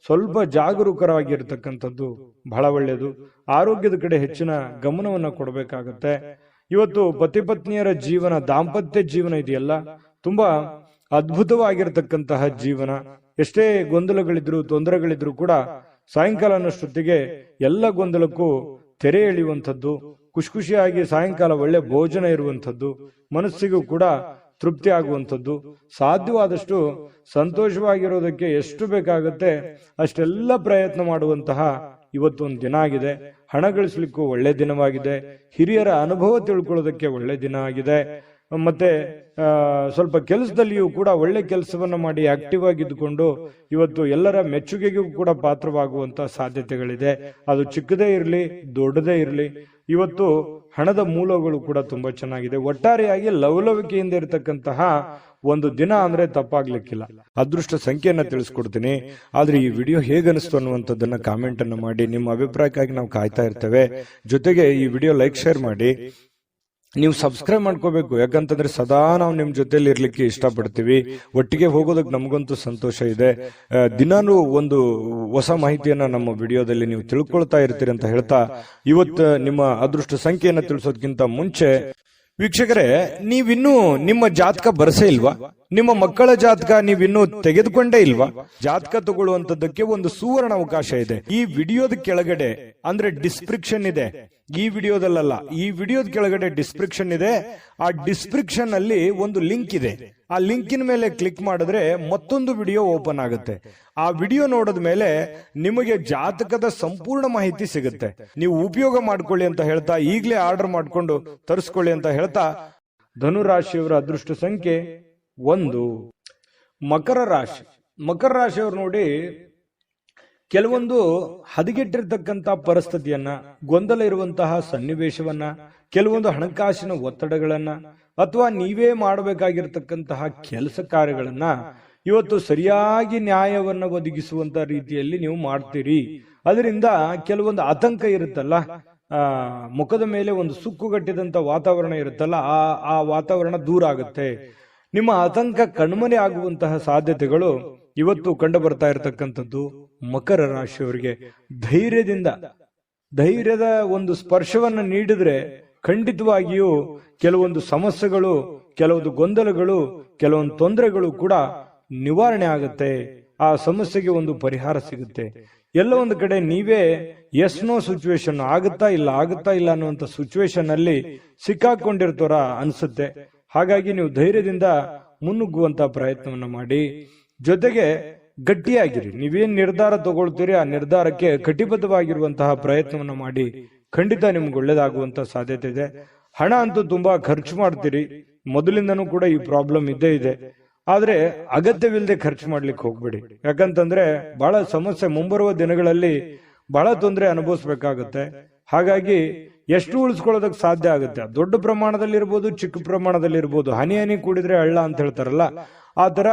ಸ್ವಲ್ಪ ಜಾಗರೂಕರಾಗಿರ್ತಕ್ಕಂಥದ್ದು ಬಹಳ ಒಳ್ಳೆಯದು. ಆರೋಗ್ಯದ ಕಡೆ ಹೆಚ್ಚಿನ ಗಮನವನ್ನ ಕೊಡಬೇಕಾಗತ್ತೆ. ಇವತ್ತು ಪತಿ ಪತ್ನಿಯರ ಜೀವನ, ದಾಂಪತ್ಯ ಜೀವನ ಇದೆಯಲ್ಲ, ತುಂಬಾ ಅದ್ಭುತವಾಗಿರತಕ್ಕಂತಹ ಜೀವನ. ಎಷ್ಟೇ ಗೊಂದಲಗಳಿದ್ರು, ತೊಂದರೆಗಳಿದ್ರು ಕೂಡ ಸಾಯಂಕಾಲ ಅನ್ನೋಷ್ಟೊತ್ತಿಗೆ ಎಲ್ಲ ಗೊಂದಲಕ್ಕೂ ತೆರೆ ಎಳೆಯುವಂಥದ್ದು, ಖುಷಿ ಖುಷಿಯಾಗಿ ಸಾಯಂಕಾಲ ಒಳ್ಳೆ ಭೋಜನ ಇರುವಂಥದ್ದು, ಮನಸ್ಸಿಗೂ ಕೂಡ ತೃಪ್ತಿ ಆಗುವಂಥದ್ದು, ಸಾಧ್ಯವಾದಷ್ಟು ಸಂತೋಷವಾಗಿರೋದಕ್ಕೆ ಎಷ್ಟು ಬೇಕಾಗುತ್ತೆ ಅಷ್ಟೆಲ್ಲ ಪ್ರಯತ್ನ ಮಾಡುವಂತಹ ಇವತ್ತೊಂದು ದಿನ ಆಗಿದೆ. ಹಣ ಗಳಿಸ್ಲಿಕ್ಕೂ ಒಳ್ಳೆ ದಿನವಾಗಿದೆ. ಹಿರಿಯರ ಅನುಭವ ತಿಳ್ಕೊಳ್ಳೋದಕ್ಕೆ ಒಳ್ಳೆ ದಿನ ಆಗಿದೆ. ಮತ್ತೆ ಸ್ವಲ್ಪ ಕೆಲಸದಲ್ಲಿಯೂ ಕೂಡ ಒಳ್ಳೆ ಕೆಲಸವನ್ನ ಮಾಡಿ ಆಕ್ಟಿವ್ ಆಗಿದ್ದುಕೊಂಡು ಇವತ್ತು ಎಲ್ಲರ ಮೆಚ್ಚುಗೆಗೂ ಕೂಡ ಪಾತ್ರವಾಗುವಂತ ಸಾಧ್ಯತೆಗಳಿದೆ. ಅದು ಚಿಕ್ಕದೇ ಇರಲಿ, ದೊಡ್ಡದೇ ಇರಲಿ, ಇವತ್ತು ಹಣದ ಮೂಲಗಳು ಕೂಡ ತುಂಬಾ ಚೆನ್ನಾಗಿದೆ. ಒಟ್ಟಾರೆಯಾಗಿ ಲವಲವಿಕೆಯಿಂದ ಇರತಕ್ಕಂತಹ ಒಂದು ದಿನ ಅಂದ್ರೆ ತಪ್ಪಾಗ್ಲಿಕ್ಕಿಲ್ಲ. ಅದೃಷ್ಟ ಸಂಖ್ಯೆಯನ್ನ ತಿಳಿಸ್ಕೊಡ್ತೀನಿ. ಆದ್ರೆ ಈ ವಿಡಿಯೋ ಹೇಗನಿಸ್ತು ಅನ್ನುವಂಥದ್ದನ್ನ ಕಾಮೆಂಟ್ ಅನ್ನ ಮಾಡಿ. ನಿಮ್ಮ ಅಭಿಪ್ರಾಯಕ್ಕಾಗಿ ನಾವು ಕಾಯ್ತಾ ಇರ್ತೇವೆ. ಜೊತೆಗೆ ಈ ವಿಡಿಯೋ ಲೈಕ್, ಶೇರ್ ಮಾಡಿ. ನೀವು ಸಬ್ಸ್ಕ್ರೈಬ್ ಮಾಡ್ಕೋಬೇಕು, ಯಾಕಂತಂದ್ರೆ ಸದಾ ನಾವು ನಿಮ್ ಜೊತೆಲಿ ಇರ್ಲಿಕ್ಕೆ ಇಷ್ಟಪಡ್ತೀವಿ. ಒಟ್ಟಿಗೆ ಹೋಗೋದಕ್ಕೆ ನಮಗಂತೂ ಸಂತೋಷ ಇದೆ. ದಿನಾನು ಒಂದು ಹೊಸ ಮಾಹಿತಿಯನ್ನ ನಮ್ಮ ವಿಡಿಯೋದಲ್ಲಿ ನೀವು ತಿಳ್ಕೊಳ್ತಾ ಇರ್ತೀರಿ ಅಂತ ಹೇಳ್ತಾ, ಇವತ್ತು ನಿಮ್ಮ ಅದೃಷ್ಟ ಸಂಖ್ಯೆಯನ್ನ ತಿಳಿಸೋದಕ್ಕಿಂತ ಮುಂಚೆ ವೀಕ್ಷಕರೇ, ನೀವಿನ್ನೂ ನಿಮ್ಮ ಜಾತಕ ಬರಸೇ ಇಲ್ವಾ? ನಿಮ್ಮ ಮಕ್ಕಳ ಜಾತಕ ನೀವಿನ್ನೂ ತೆಗೆದುಕೊಂಡೇ ಇಲ್ವಾ? ಜಾತಕ ತಗೊಳ್ಳುವಂತದ್ದಕ್ಕೆ ಒಂದು ಸುವರ್ಣ ಅವಕಾಶ ಇದೆ. ಈ ವಿಡಿಯೋದ ಕೆಳಗಡೆ ಅಂದ್ರೆ ಡಿಸ್ಕ್ರಿಪ್ಷನ್ ಇದೆ. ಈ ವಿಡಿಯೋದಲ್ಲ, ಈ ವಿಡಿಯೋದ ಕೆಳಗಡೆ ಡಿಸ್ಕ್ರಿಪ್ಷನ್ ಇದೆ. ಆ ಡಿಸ್ಕ್ರಿಪ್ಷನ್ ಅಲ್ಲಿ ಒಂದು ಲಿಂಕ್ ಇದೆ. ಆ ಲಿಂಕಿನ ಮೇಲೆ ಕ್ಲಿಕ್ ಮಾಡಿದ್ರೆ ಮತ್ತೊಂದು ವಿಡಿಯೋ ಓಪನ್ ಆಗುತ್ತೆ. ಆ ವಿಡಿಯೋ ನೋಡಿದ ಮೇಲೆ ನಿಮಗೆ ಜಾತಕದ ಸಂಪೂರ್ಣ ಮಾಹಿತಿ ಸಿಗುತ್ತೆ. ನೀವು ಉಪಯೋಗ ಮಾಡ್ಕೊಳ್ಳಿ ಅಂತ ಹೇಳ್ತಾ, ಈಗಲೇ ಆರ್ಡರ್ ಮಾಡ್ಕೊಂಡು ತರಿಸ್ಕೊಳ್ಳಿ ಅಂತ ಹೇಳ್ತಾ, ಧನುರಾಶಿಯವರ ಅದೃಷ್ಟ ಸಂಖ್ಯೆ 1. ಮಕರ ರಾಶಿ. ಮಕರ ರಾಶಿಯವರು ನೋಡಿ, ಕೆಲವೊಂದು ಹದಗೆಟ್ಟಿರ್ತಕ್ಕಂಥ ಪರಿಸ್ಥಿತಿಯನ್ನ, ಗೊಂದಲ ಇರುವಂತಹ ಸನ್ನಿವೇಶವನ್ನ, ಕೆಲವೊಂದು ಹಣಕಾಸಿನ ಒತ್ತಡಗಳನ್ನ, ಅಥವಾ ನೀವೇ ಮಾಡಬೇಕಾಗಿರ್ತಕ್ಕಂತಹ ಕೆಲಸ ಕಾರ್ಯಗಳನ್ನ ಇವತ್ತು ಸರಿಯಾಗಿ ನ್ಯಾಯವನ್ನ ಒದಗಿಸುವಂತ ರೀತಿಯಲ್ಲಿ ನೀವು ಮಾಡ್ತೀರಿ. ಅದರಿಂದ ಕೆಲವೊಂದು ಆತಂಕ ಇರುತ್ತಲ್ಲ, ಮುಖದ ಮೇಲೆ ಒಂದು ಸುಕ್ಕುಗಟ್ಟಿದಂತ ವಾತಾವರಣ ಇರುತ್ತಲ್ಲ, ಆ ವಾತಾವರಣ ದೂರ ಆಗುತ್ತೆ. ನಿಮ್ಮ ಆತಂಕ ಕಣ್ಮರೆ ಆಗುವಂತಹ ಸಾಧ್ಯತೆಗಳು ಇವತ್ತು ಕಂಡು ಬರ್ತಾ ಇರತಕ್ಕಂಥದ್ದು ಮಕರ ರಾಶಿಯವರಿಗೆ. ಧೈರ್ಯದ ಒಂದು ಸ್ಪರ್ಶವನ್ನ ನೀಡಿದ್ರೆ ಖಂಡಿತವಾಗಿಯೂ ಕೆಲವೊಂದು ಸಮಸ್ಯೆಗಳು, ಕೆಲವೊಂದು ಗೊಂದಲಗಳು, ಕೆಲವೊಂದು ತೊಂದರೆಗಳು ಕೂಡ ನಿವಾರಣೆ ಆಗುತ್ತೆ. ಆ ಸಮಸ್ಯೆಗೆ ಒಂದು ಪರಿಹಾರ ಸಿಗುತ್ತೆ. ಎಲ್ಲ ಒಂದು ಕಡೆ ನೀವೇ ಎಸ್ ನೋ ಸಿಚುವೇಶನ್, ಆಗುತ್ತಾ ಇಲ್ಲ ಅನ್ನುವಂಥ ಸಿಚುವೇಶನ್ ಅಲ್ಲಿ ಸಿಕ್ಕಾಕೊಂಡಿರ್ತೋರ ಅನ್ಸುತ್ತೆ. ಹಾಗಾಗಿ ನೀವು ಧೈರ್ಯದಿಂದ ಮುನ್ನುಗ್ಗುವಂತ ಪ್ರಯತ್ನವನ್ನ ಮಾಡಿ. ಜೊತೆಗೆ ಗಟ್ಟಿಯಾಗಿರಿ. ನೀವೇನ್ ನಿರ್ಧಾರ ತಗೊಳ್ತೀರಿ ಆ ನಿರ್ಧಾರಕ್ಕೆ ಕಟಿಬದ್ಧವಾಗಿರುವಂತಹ ಪ್ರಯತ್ನವನ್ನ ಮಾಡಿ. ಖಂಡಿತ ನಿಮ್ಗೆ ಒಳ್ಳೇದಾಗುವಂತ ಸಾಧ್ಯತೆ ಇದೆ. ಹಣ ಅಂತೂ ತುಂಬಾ ಖರ್ಚು ಮಾಡ್ತೀರಿ, ಮೊದಲಿಂದನೂ ಕೂಡ ಈ ಪ್ರಾಬ್ಲಮ್ ಇದ್ದೇ ಇದೆ. ಆದ್ರೆ ಅಗತ್ಯವಿಲ್ಲದೆ ಖರ್ಚು ಮಾಡ್ಲಿಕ್ಕೆ ಹೋಗ್ಬೇಡಿ. ಯಾಕಂತಂದ್ರೆ ಬಹಳ ಸಮಸ್ಯೆ, ಮುಂಬರುವ ದಿನಗಳಲ್ಲಿ ಬಹಳ ತೊಂದರೆ ಅನುಭವಿಸ್ಬೇಕಾಗತ್ತೆ. ಹಾಗಾಗಿ ಎಷ್ಟು ಉಳಿಸ್ಕೊಳ್ಳೋದಕ್ಕೆ ಸಾಧ್ಯ ಆಗುತ್ತೆ, ದೊಡ್ಡ ಪ್ರಮಾಣದಲ್ಲಿ ಇರ್ಬೋದು, ಚಿಕ್ಕ ಪ್ರಮಾಣದಲ್ಲಿ ಇರ್ಬೋದು, ಹನಿ ಕೂಡಿದ್ರೆ ಹಳ್ಳ ಅಂತ ಹೇಳ್ತಾರಲ್ಲ, ಆ ತರ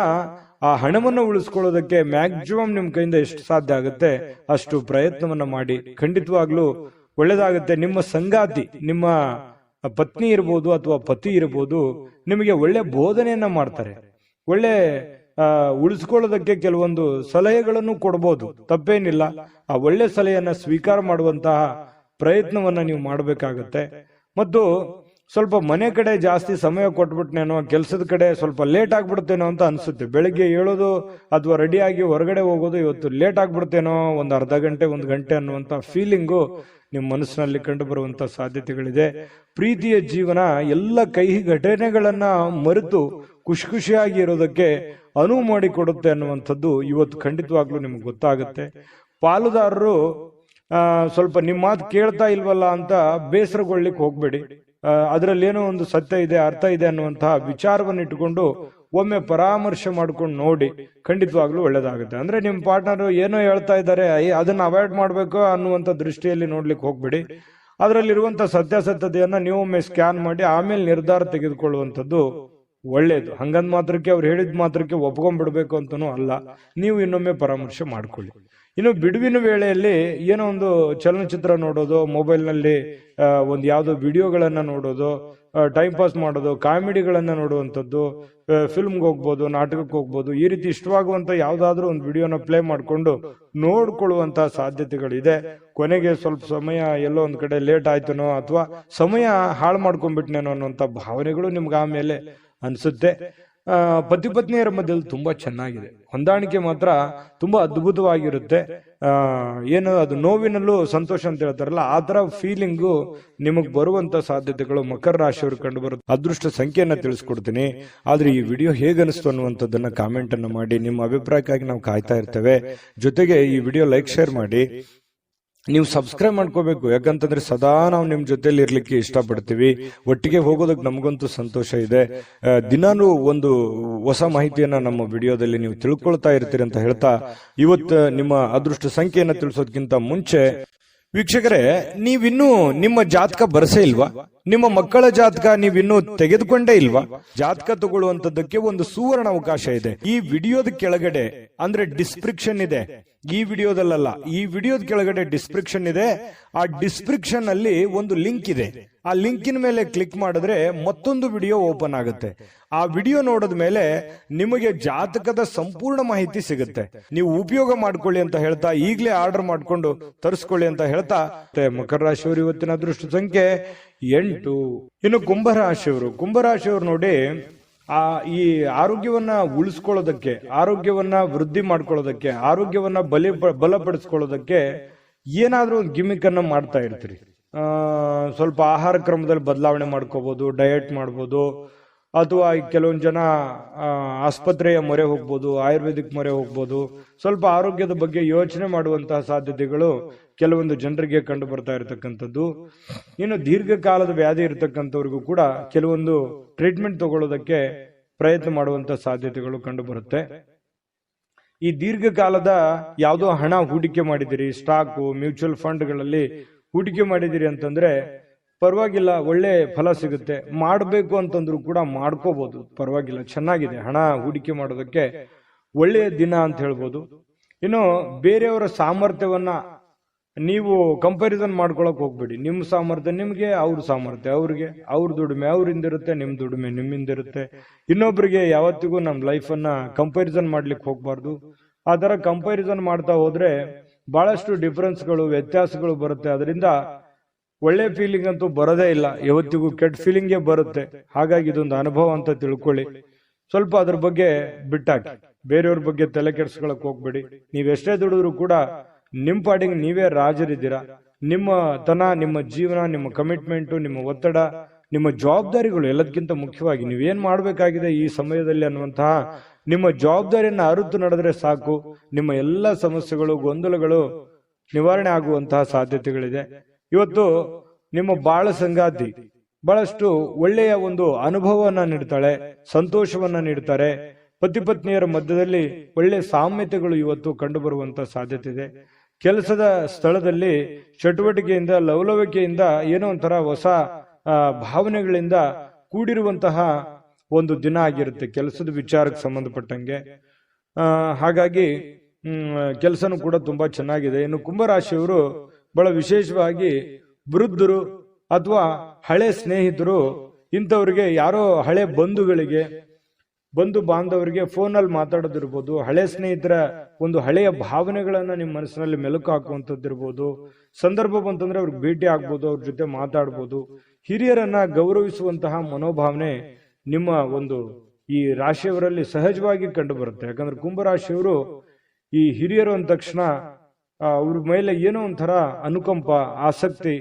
ಆ ಹಣವನ್ನು ಉಳಿಸ್ಕೊಳ್ಳೋದಕ್ಕೆ ಮ್ಯಾಕ್ಸಿಮಮ್ ನಿಮ್ ಕೈಯಿಂದ ಎಷ್ಟು ಸಾಧ್ಯ ಆಗುತ್ತೆ ಅಷ್ಟು ಪ್ರಯತ್ನವನ್ನ ಮಾಡಿ. ಖಂಡಿತವಾಗ್ಲೂ ಒಳ್ಳೇದಾಗುತ್ತೆ. ನಿಮ್ಮ ಸಂಗಾತಿ, ನಿಮ್ಮ ಪತ್ನಿ ಇರ್ಬೋದು ಅಥವಾ ಪತಿ ಇರ್ಬೋದು, ನಿಮಗೆ ಒಳ್ಳೆ ಬೋಧನೆಯನ್ನ ಮಾಡ್ತಾರೆ. ಒಳ್ಳೆ ಉಳಿಸ್ಕೊಳ್ಳೋದಕ್ಕೆ ಕೆಲವೊಂದು ಸಲಹೆಗಳನ್ನು ಕೊಡ್ಬೋದು, ತಪ್ಪೇನಿಲ್ಲ. ಆ ಒಳ್ಳೆ ಸಲಹೆಯನ್ನ ಸ್ವೀಕಾರ ಮಾಡುವಂತಹ ಪ್ರಯತ್ನವನ್ನ ನೀವು ಮಾಡಬೇಕಾಗತ್ತೆ. ಮತ್ತು ಸ್ವಲ್ಪ ಮನೆ ಕಡೆ ಜಾಸ್ತಿ ಸಮಯ ಕೊಟ್ಬಿಟ್ನೇನೋ, ಕೆಲಸದ ಕಡೆ ಸ್ವಲ್ಪ ಲೇಟ್ ಆಗ್ಬಿಡ್ತೇನೋ ಅಂತ ಅನ್ಸುತ್ತೆ. ಬೆಳಿಗ್ಗೆ ಹೇಳೋದು ಅಥವಾ ರೆಡಿಯಾಗಿ ಹೊರಗಡೆ ಹೋಗೋದು ಇವತ್ತು ಲೇಟ್ ಆಗ್ಬಿಡ್ತೇನೋ, ಒಂದು ಅರ್ಧ ಗಂಟೆ 1 ಗಂಟೆ ಅನ್ನುವಂತ ಫೀಲಿಂಗು ನಿಮ್ಮ ಮನಸ್ಸಿನಲ್ಲಿ ಕಂಡು ಬರುವಂತ ಸಾಧ್ಯತೆಗಳಿದೆ. ಪ್ರೀತಿಯ ಜೀವನ ಎಲ್ಲ ಕಹಿ ಘಟನೆಗಳನ್ನ ಮರೆತು ಖುಷಿಯಾಗಿ ಇರೋದಕ್ಕೆ ಅನುವು ಮಾಡಿಕೊಡುತ್ತೆ ಅನ್ನುವಂಥದ್ದು ಇವತ್ತು ಖಂಡಿತವಾಗ್ಲೂ ನಿಮ್ಗೆ ಗೊತ್ತಾಗುತ್ತೆ. ಪಾಲುದಾರರು ಸ್ವಲ್ಪ ನಿಮ್ಮ ಮಾತು ಕೇಳ್ತಾ ಇಲ್ವಲ್ಲ ಅಂತ ಬೇಸರಗೊಳ್ಳಿಕ್ಕೆ ಹೋಗ್ಬೇಡಿ. ಅದರಲ್ಲಿ ಏನೋ ಒಂದು ಸತ್ಯ ಇದೆ, ಅರ್ಥ ಇದೆ ಅನ್ನುವಂತಹ ವಿಚಾರವನ್ನು ಇಟ್ಟುಕೊಂಡು ಒಮ್ಮೆ ಪರಾಮರ್ಶೆ ಮಾಡ್ಕೊಂಡು ನೋಡಿ, ಖಂಡಿತವಾಗ್ಲೂ ಒಳ್ಳೇದಾಗುತ್ತೆ. ಅಂದ್ರೆ ನಿಮ್ ಪಾರ್ಟ್ನರ್ ಏನೋ ಹೇಳ್ತಾ ಇದ್ದಾರೆ, ಅದನ್ನ ಅವಾಯ್ಡ್ ಮಾಡ್ಬೇಕು ಅನ್ನುವಂತ ದೃಷ್ಟಿಯಲ್ಲಿ ನೋಡ್ಲಿಕ್ಕೆ ಹೋಗ್ಬೇಡಿ. ಅದರಲ್ಲಿರುವಂತ ಸತ್ಯಾಸತ್ಯತೆಯನ್ನ ನೀವೊಮ್ಮೆ ಸ್ಕ್ಯಾನ್ ಮಾಡಿ ಆಮೇಲೆ ನಿರ್ಧಾರ ತೆಗೆದುಕೊಳ್ಳುವಂಥದ್ದು ಒಳ್ಳೇದು. ಹಂಗಂದ್ ಮಾತ್ರಕ್ಕೆ ಅವ್ರು ಹೇಳಿದ ಮಾತ್ರಕ್ಕೆ ಒಪ್ಕೊಂಡ್ಬಿಡ್ಬೇಕು ಅಂತನೂ ಅಲ್ಲ, ನೀವು ಇನ್ನೊಮ್ಮೆ ಪರಾಮರ್ಶೆ ಮಾಡ್ಕೊಳ್ಳಿ. ಇನ್ನು ಬಿಡುವಿನ ವೇಳೆಯಲ್ಲಿ ಏನೋ ಒಂದು ಚಲನಚಿತ್ರ ನೋಡೋದು, ಮೊಬೈಲ್ನಲ್ಲಿ ಒಂದು ಯಾವುದೋ ವಿಡಿಯೋಗಳನ್ನ ನೋಡೋದು, ಟೈಮ್ ಪಾಸ್ ಮಾಡೋದು, ಕಾಮಿಡಿಗಳನ್ನ ನೋಡುವಂಥದ್ದು, ಫಿಲ್ಮ್ಗೆ ಹೋಗ್ಬೋದು, ನಾಟಕಕ್ಕೆ ಹೋಗ್ಬೋದು, ಈ ರೀತಿ ಇಷ್ಟವಾಗುವಂತ ಯಾವ್ದಾದ್ರು ಒಂದು ವಿಡಿಯೋನ ಪ್ಲೇ ಮಾಡ್ಕೊಂಡು ನೋಡ್ಕೊಳ್ಳುವಂತಹ ಸಾಧ್ಯತೆಗಳಿದೆ. ಕೊನೆಗೆ ಸ್ವಲ್ಪ ಸಮಯ ಎಲ್ಲೋ ಒಂದ್ ಕಡೆ ಲೇಟ್ ಆಯ್ತನೋ ಅಥವಾ ಸಮಯ ಹಾಳು ಮಾಡ್ಕೊಂಡ್ಬಿಟ್ನೇನೋ ಅನ್ನುವಂಥ ಭಾವನೆಗಳು ನಿಮ್ಗೆ ಆಮೇಲೆ ಅನ್ಸುತ್ತೆ. ಪತಿ ಪತ್ನಿಯರ ಮಧ್ಯದಲ್ಲಿ ತುಂಬಾ ಚೆನ್ನಾಗಿದೆ, ಹೊಂದಾಣಿಕೆ ಮಾತ್ರ ತುಂಬಾ ಅದ್ಭುತವಾಗಿರುತ್ತೆ. ಏನು ಅದು ನೋವಿನಲ್ಲೂ ಸಂತೋಷ ಅಂತ ಹೇಳ್ತಾರಲ್ಲ, ಆ ತರ ಫೀಲಿಂಗು ನಿಮಗ್ ಬರುವಂತ ಸಾಧ್ಯತೆಗಳು ಮಕರ ರಾಶಿಯವರು ಕಂಡು ಬರುತ್ತೆ. ಅದೃಷ್ಟ ಸಂಖ್ಯೆಯನ್ನ ತಿಳಿಸ್ಕೊಡ್ತೀನಿ, ಆದ್ರೆ ಈ ವಿಡಿಯೋ ಹೇಗನಿಸ್ತು ಅನ್ನುವಂಥದ್ದನ್ನ ಕಾಮೆಂಟ್ ಅನ್ನು ಮಾಡಿ. ನಿಮ್ಮ ಅಭಿಪ್ರಾಯಕ್ಕಾಗಿ ನಾವು ಕಾಯ್ತಾ ಇರ್ತೇವೆ. ಜೊತೆಗೆ ಈ ವಿಡಿಯೋ ಲೈಕ್, ಶೇರ್ ಮಾಡಿ. ನೀವು ಸಬ್ಸ್ಕ್ರೈಬ್ ಮಾಡ್ಕೋಬೇಕು, ಯಾಕಂತಂದ್ರೆ ಸದಾ ನಾವು ನಿಮ್ ಜೊತೆಲಿ ಇರ್ಲಿಕ್ಕೆ ಇಷ್ಟಪಡ್ತೀವಿ. ಒಟ್ಟಿಗೆ ಹೋಗೋದಕ್ಕೆ ನಮಗಂತೂ ಸಂತೋಷ ಇದೆ. ದಿನಾನು ಒಂದು ಹೊಸ ಮಾಹಿತಿಯನ್ನ ನಮ್ಮ ವಿಡಿಯೋದಲ್ಲಿ ನೀವು ತಿಳ್ಕೊಳ್ತಾ ಇರ್ತೀರಿ ಅಂತ ಹೇಳ್ತಾ, ಇವತ್ತು ನಿಮ್ಮ ಅದೃಷ್ಟ ಸಂಖ್ಯೆಯನ್ನ ತಿಳಿಸೋದಕ್ಕಿಂತ ಮುಂಚೆ ವೀಕ್ಷಕರೇ, ನೀವಿನ್ನೂ ನಿಮ್ಮ ಜಾತಕ ಬರಸೇ ಇಲ್ವಾ? ನಿಮ್ಮ ಮಕ್ಕಳ ಜಾತಕ ನೀವಿನ್ನೂ ತೆಗೆದುಕೊಂಡೇ ಇಲ್ವಾ? ಜಾತಕ ತಗೊಳ್ಳುವಂತದ್ದಕ್ಕೆ ಒಂದು ಸುವರ್ಣ ಅವಕಾಶ ಇದೆ. ಈ ವಿಡಿಯೋದ ಕೆಳಗಡೆ ಅಂದ್ರೆ ಡಿಸ್ಕ್ರಿಪ್ಷನ್ ಇದೆ, ಈ ವಿಡಿಯೋದಲ್ಲ, ಈ ವಿಡಿಯೋದ ಕೆಳಗಡೆ ಡಿಸ್ಕ್ರಿಪ್ಷನ್ ಇದೆ. ಆ ಡಿಸ್ಕ್ರಿಪ್ಷನ್ ಅಲ್ಲಿ ಒಂದು ಲಿಂಕ್ ಇದೆ. ಆ ಲಿಂಕಿನ ಮೇಲೆ ಕ್ಲಿಕ್ ಮಾಡಿದ್ರೆ ಮತ್ತೊಂದು ವಿಡಿಯೋ ಓಪನ್ ಆಗುತ್ತೆ. ಆ ವಿಡಿಯೋ ನೋಡಿದ ಮೇಲೆ ನಿಮಗೆ ಜಾತಕದ ಸಂಪೂರ್ಣ ಮಾಹಿತಿ ಸಿಗುತ್ತೆ. ನೀವು ಉಪಯೋಗ ಮಾಡ್ಕೊಳ್ಳಿ ಅಂತ ಹೇಳ್ತಾ, ಈಗಲೇ ಆರ್ಡರ್ ಮಾಡ್ಕೊಂಡು ತರಿಸ್ಕೊಳ್ಳಿ ಅಂತ ಹೇಳ್ತಾ, ಮಕರ ರಾಶಿಯವರು ಇವತ್ತಿನ ಅದೃಷ್ಟ ಸಂಖ್ಯೆ 8. ಇನ್ನು ಕುಂಭರಾಶಿಯವರು ನೋಡಿ, ಈ ಆರೋಗ್ಯವನ್ನ ಉಳಿಸ್ಕೊಳ್ಳೋದಕ್ಕೆ, ಆರೋಗ್ಯವನ್ನ ವೃದ್ಧಿ ಮಾಡ್ಕೊಳ್ಳೋದಕ್ಕೆ, ಆರೋಗ್ಯವನ್ನ ಬಲಪಡಿಸ್ಕೊಳ್ಳೋದಕ್ಕೆ ಏನಾದ್ರೂ ಒಂದು ಗಿಮಿಕ್ ಅನ್ನ ಮಾಡ್ತಾ ಇರ್ತೀರಿ. ಸ್ವಲ್ಪ ಆಹಾರ ಕ್ರಮದಲ್ಲಿ ಬದಲಾವಣೆ ಮಾಡ್ಕೋಬಹುದು, ಡಯಟ್ ಮಾಡ್ಬೋದು, ಅಥವಾ ಕೆಲವೊಂದು ಜನ ಆಸ್ಪತ್ರೆಯ ಮೊರೆ ಹೋಗ್ಬೋದು, ಆಯುರ್ವೇದಿಕ್ ಮೊರೆ ಹೋಗ್ಬೋದು. ಸ್ವಲ್ಪ ಆರೋಗ್ಯದ ಬಗ್ಗೆ ಯೋಚನೆ ಮಾಡುವಂತಹ ಸಾಧ್ಯತೆಗಳು ಕೆಲವೊಂದು ಜನರಿಗೆ ಕಂಡು ಬರ್ತಾ ಇರತಕ್ಕಂಥದ್ದು. ಇನ್ನು ದೀರ್ಘಕಾಲದ ವ್ಯಾಧಿ ಇರತಕ್ಕಂಥವ್ರಿಗೂ ಕೂಡ ಕೆಲವೊಂದು ಟ್ರೀಟ್ಮೆಂಟ್ ತಗೊಳ್ಳೋದಕ್ಕೆ ಪ್ರಯತ್ನ ಮಾಡುವಂತ ಸಾಧ್ಯತೆಗಳು ಕಂಡು ಬರುತ್ತೆ. ಈ ದೀರ್ಘಕಾಲದ ಯಾವುದೋ ಹಣ ಹೂಡಿಕೆ ಮಾಡಿದಿರಿ, ಸ್ಟಾಕು, ಮ್ಯೂಚುವಲ್ ಫಂಡ್ಗಳಲ್ಲಿ ಹೂಡಿಕೆ ಮಾಡಿದಿರಿ ಅಂತಂದ್ರೆ ಪರವಾಗಿಲ್ಲ, ಒಳ್ಳೆ ಫಲ ಸಿಗುತ್ತೆ. ಮಾಡಬೇಕು ಅಂತಂದ್ರು ಕೂಡ ಮಾಡ್ಕೋಬಹುದು, ಪರವಾಗಿಲ್ಲ, ಚೆನ್ನಾಗಿದೆ. ಹಣ ಹೂಡಿಕೆ ಮಾಡೋದಕ್ಕೆ ಒಳ್ಳೆಯ ದಿನ ಅಂತ ಹೇಳ್ಬೋದು. ಇನ್ನು ಬೇರೆಯವರ ಸಾಮರ್ಥ್ಯವನ್ನ ನೀವು ಕಂಪ್ಯಾರಿಸನ್ ಮಾಡ್ಕೊಳಕ್ ಹೋಗ್ಬೇಡಿ. ನಿಮ್ಮ ಸಾಮರ್ಥ್ಯ ನಿಮ್ಗೆ, ಅವ್ರ ಸಾಮರ್ಥ್ಯ ಅವ್ರಿಗೆ, ಅವ್ರ ದುಡಿಮೆ ಅವ್ರಿಂದಿರುತ್ತೆ, ನಿಮ್ ದುಡಿಮೆ ನಿಮ್ಮಿಂದಿರುತ್ತೆ. ಇನ್ನೊಬ್ರಿಗೆ ಯಾವತ್ತಿಗೂ ನಮ್ ಲೈಫ್ ಅನ್ನ ಕಂಪ್ಯಾರಿಸನ್ ಮಾಡ್ಲಿಕ್ಕೆ ಹೋಗ್ಬಾರ್ದು. ಆ ತರ ಕಂಪ್ಯಾರಿಸನ್ ಮಾಡ್ತಾ ಹೋದ್ರೆ ಬಹಳಷ್ಟು ಡಿಫರೆನ್ಸ್ಗಳು, ವ್ಯತ್ಯಾಸಗಳು ಬರುತ್ತೆ. ಅದರಿಂದ ಒಳ್ಳೆ ಫೀಲಿಂಗ್ ಅಂತೂ ಬರೋದೇ ಇಲ್ಲ, ಯಾವತ್ತಿಗೂ ಕೆಟ್ಟ ಫೀಲಿಂಗೇ ಬರುತ್ತೆ. ಹಾಗಾಗಿ ಇದೊಂದು ಅನುಭವ ಅಂತ ತಿಳ್ಕೊಳ್ಳಿ. ಸ್ವಲ್ಪ ಅದ್ರ ಬಗ್ಗೆ ಬಿಟ್ಟಾಕಿ, ಬೇರೆಯವ್ರ ಬಗ್ಗೆ ತಲೆ ಕೆಡ್ಸ್ಕೊಳಕ್ ಹೋಗ್ಬೇಡಿ. ನೀವೆಷ್ಟೇ ದುಡಿದ್ರು ಕೂಡ ನಿಮ್ ಪಾಡಿಗೆ ನೀವೇ ರಾಜರಿದ್ದೀರಾ. ನಿಮ್ಮ ನಿಮ್ಮ ಜೀವನ, ನಿಮ್ಮ ಕಮಿಟ್ಮೆಂಟ್, ನಿಮ್ಮ ಒತ್ತಡ, ನಿಮ್ಮ ಜವಾಬ್ದಾರಿಗಳು ಎಲ್ಲದಕ್ಕಿಂತ ಮುಖ್ಯವಾಗಿ ನೀವೇನ್ ಮಾಡ್ಬೇಕಾಗಿದೆ ಈ ಸಮಯದಲ್ಲಿ ಅನ್ನುವಂತಹ ನಿಮ್ಮ ಜವಾಬ್ದಾರಿಯನ್ನ ಅರಿತು ನಡೆದ್ರೆ ಸಾಕು. ನಿಮ್ಮ ಎಲ್ಲ ಸಮಸ್ಯೆಗಳು, ಗೊಂದಲಗಳು ನಿವಾರಣೆ ಆಗುವಂತಹ ಸಾಧ್ಯತೆಗಳಿದೆ. ಇವತ್ತು ನಿಮ್ಮ ಬಾಳ ಸಂಗಾತಿ ಬಹಳಷ್ಟು ಒಳ್ಳೆಯ ಒಂದು ಅನುಭವವನ್ನ ನೀಡ್ತಾಳೆ, ಸಂತೋಷವನ್ನ ನೀಡ್ತಾರೆ. ಪತಿ ಪತ್ನಿಯರ ಮಧ್ಯದಲ್ಲಿ ಒಳ್ಳೆ ಸಾಮ್ಯತೆಗಳು ಇವತ್ತು ಕಂಡು ಬರುವಂತ ಸಾಧ್ಯತೆ ಇದೆ. ಕೆಲಸದ ಸ್ಥಳದಲ್ಲಿ ಚಟುವಟಿಕೆಯಿಂದ, ಲವಲವಿಕೆಯಿಂದ, ಏನೋ ಒಂಥರ ಹೊಸ ಭಾವನೆಗಳಿಂದ ಕೂಡಿರುವಂತಹ ಒಂದು ದಿನ ಆಗಿರುತ್ತೆ ಕೆಲಸದ ವಿಚಾರಕ್ಕೆ ಸಂಬಂಧಪಟ್ಟಂಗೆ. ಹಾಗಾಗಿ ಕೆಲಸನೂ ಕೂಡ ತುಂಬಾ ಚೆನ್ನಾಗಿದೆ. ಇನ್ನು ಕುಂಭರಾಶಿಯವರು ಬಹಳ ವಿಶೇಷವಾಗಿ ವೃದ್ಧರು ಅಥವಾ ಹಳೆ ಸ್ನೇಹಿತರು, ಇಂಥವ್ರಿಗೆ, ಯಾರೋ ಹಳೆ ಬಂಧುಗಳಿಗೆ, ಬಂಧು ಬಾಂಧವರಿಗೆ ಫೋನಲ್ಲಿ ಮಾತಾಡೋದಿರ್ಬೋದು, ಹಳೆ ಸ್ನೇಹಿತರ ಒಂದು ಹಳೆಯ ಭಾವನೆಗಳನ್ನ ನಿಮ್ಮ ಮನಸ್ಸಿನಲ್ಲಿ ಮೆಲುಕು ಹಾಕುವಂಥದ್ದಿರ್ಬೋದು. ಸಂದರ್ಭ ಬಂತಂದ್ರೆ ಅವ್ರಿಗೆ ಭೇಟಿ ಆಗ್ಬೋದು, ಅವ್ರ ಜೊತೆ ಮಾತಾಡ್ಬೋದು. ಹಿರಿಯರನ್ನ ಗೌರವಿಸುವಂತಹ ಮನೋಭಾವನೆ ನಿಮ್ಮ ಒಂದು ಈ ರಾಶಿಯವರಲ್ಲಿ ಸಹಜವಾಗಿ ಕಂಡು ಬರುತ್ತೆ. ಯಾಕಂದ್ರೆ ಕುಂಭರಾಶಿಯವರು ಈ ಹಿರಿಯರು ಅಂದ ತಕ್ಷಣ ಅವ್ರ ಮೇಲೆ ಏನೋ ಒಂಥರ ಅನುಕಂಪ, ಆಸಕ್ತಿ,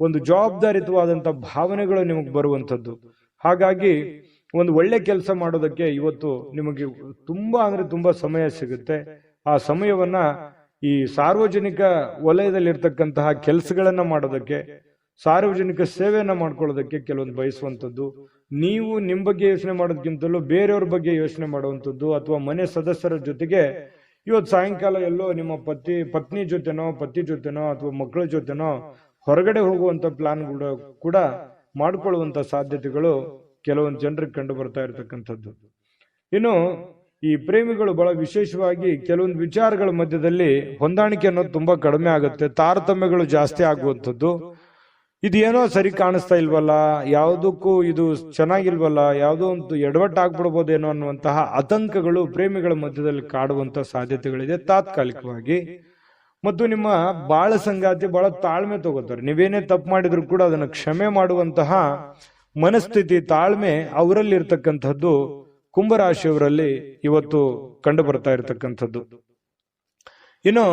ಒಂದು ಜವಾಬ್ದಾರಿತವಾದಂತ ಭಾವನೆಗಳು ನಿಮಗೆ ಬರುವಂಥದ್ದು. ಹಾಗಾಗಿ ಒಂದು ಒಳ್ಳೆ ಕೆಲಸ ಮಾಡೋದಕ್ಕೆ ಇವತ್ತು ನಿಮಗೆ ತುಂಬಾ ಅಂದ್ರೆ ತುಂಬಾ ಸಮಯ ಸಿಗುತ್ತೆ. ಆ ಸಮಯವನ್ನ ಈ ಸಾರ್ವಜನಿಕ ವಲಯದಲ್ಲಿರ್ತಕ್ಕಂತಹ ಕೆಲಸಗಳನ್ನ ಮಾಡೋದಕ್ಕೆ, ಸಾರ್ವಜನಿಕ ಸೇವೆಯನ್ನ ಮಾಡ್ಕೊಳ್ಳೋದಕ್ಕೆ ಕೆಲವೊಂದು ಬಯಸುವಂಥದ್ದು, ನೀವು ನಿಮ್ಮ ಬಗ್ಗೆ ಯೋಚನೆ ಮಾಡೋದಕ್ಕಿಂತಲೂ ಬೇರೆಯವ್ರ ಬಗ್ಗೆ ಯೋಚನೆ ಮಾಡುವಂಥದ್ದು, ಅಥವಾ ಮನೆ ಸದಸ್ಯರ ಜೊತೆಗೆ ಇವತ್ತು ಸಾಯಂಕಾಲ ಎಲ್ಲೋ ನಿಮ್ಮ ಪತ್ನಿ ಜೊತೆನೋ ಪತಿ ಜೊತೆನೋ ಅಥವಾ ಮಕ್ಕಳ ಜೊತೆನೋ ಹೊರಗಡೆ ಹೋಗುವಂತ ಪ್ಲಾನ್ ಕೂಡ ಮಾಡ್ಕೊಳ್ಳುವಂತ ಸಾಧ್ಯತೆಗಳು ಕೆಲವೊಂದು ಜನರಿಗೆ ಕಂಡು ಬರ್ತಾ ಇರತಕ್ಕಂಥದ್ದು. ಇನ್ನು ಈ ಪ್ರೇಮಿಗಳು ಬಹಳ ವಿಶೇಷವಾಗಿ ಕೆಲವೊಂದು ವಿಚಾರಗಳ ಮಧ್ಯದಲ್ಲಿ ಹೊಂದಾಣಿಕೆ ಅನ್ನೋದು ತುಂಬಾ ಕಡಿಮೆ ಆಗುತ್ತೆ, ತಾರತಮ್ಯಗಳು ಜಾಸ್ತಿ ಆಗುವಂಥದ್ದು. ಇದೇನೋ ಸರಿ ಕಾಣಿಸ್ತಾ ಇಲ್ವಲ್ಲ, ಯಾವುದಕ್ಕೂ ಇದು ಚೆನ್ನಾಗಿಲ್ವಲ್ಲ, ಯಾವುದೋ ಒಂದು ಎಡವಟ್ಟಾಗ್ಬಿಡ್ಬೋದೇನೋ ಅನ್ನುವಂತಹ ಆತಂಕಗಳು ಪ್ರೇಮಿಗಳ ಮಧ್ಯದಲ್ಲಿ ಕಾಡುವಂತ ಸಾಧ್ಯತೆಗಳಿದೆ ತಾತ್ಕಾಲಿಕವಾಗಿ. ಮತ್ತು ನಿಮ್ಮ ಬಾಳ ಸಂಗಾತಿ ಬಹಳ ತಾಳ್ಮೆ ತಗೋತಾರೆ. ನೀವೇನೇ ತಪ್ಪು ಮಾಡಿದ್ರು ಕೂಡ ಅದನ್ನು ಕ್ಷಮೆ ಮಾಡುವಂತಹ ಮನಸ್ಥಿತಿ, ತಾಳ್ಮೆ ಅವರಲ್ಲಿ ಇರ್ತಕ್ಕಂಥದ್ದು ಕುಂಭರಾಶಿಯವರಲ್ಲಿ ಇವತ್ತು ಕಂಡು ಬರ್ತಾ ಇರತಕ್ಕಂಥದ್ದು. ಇನ್ನು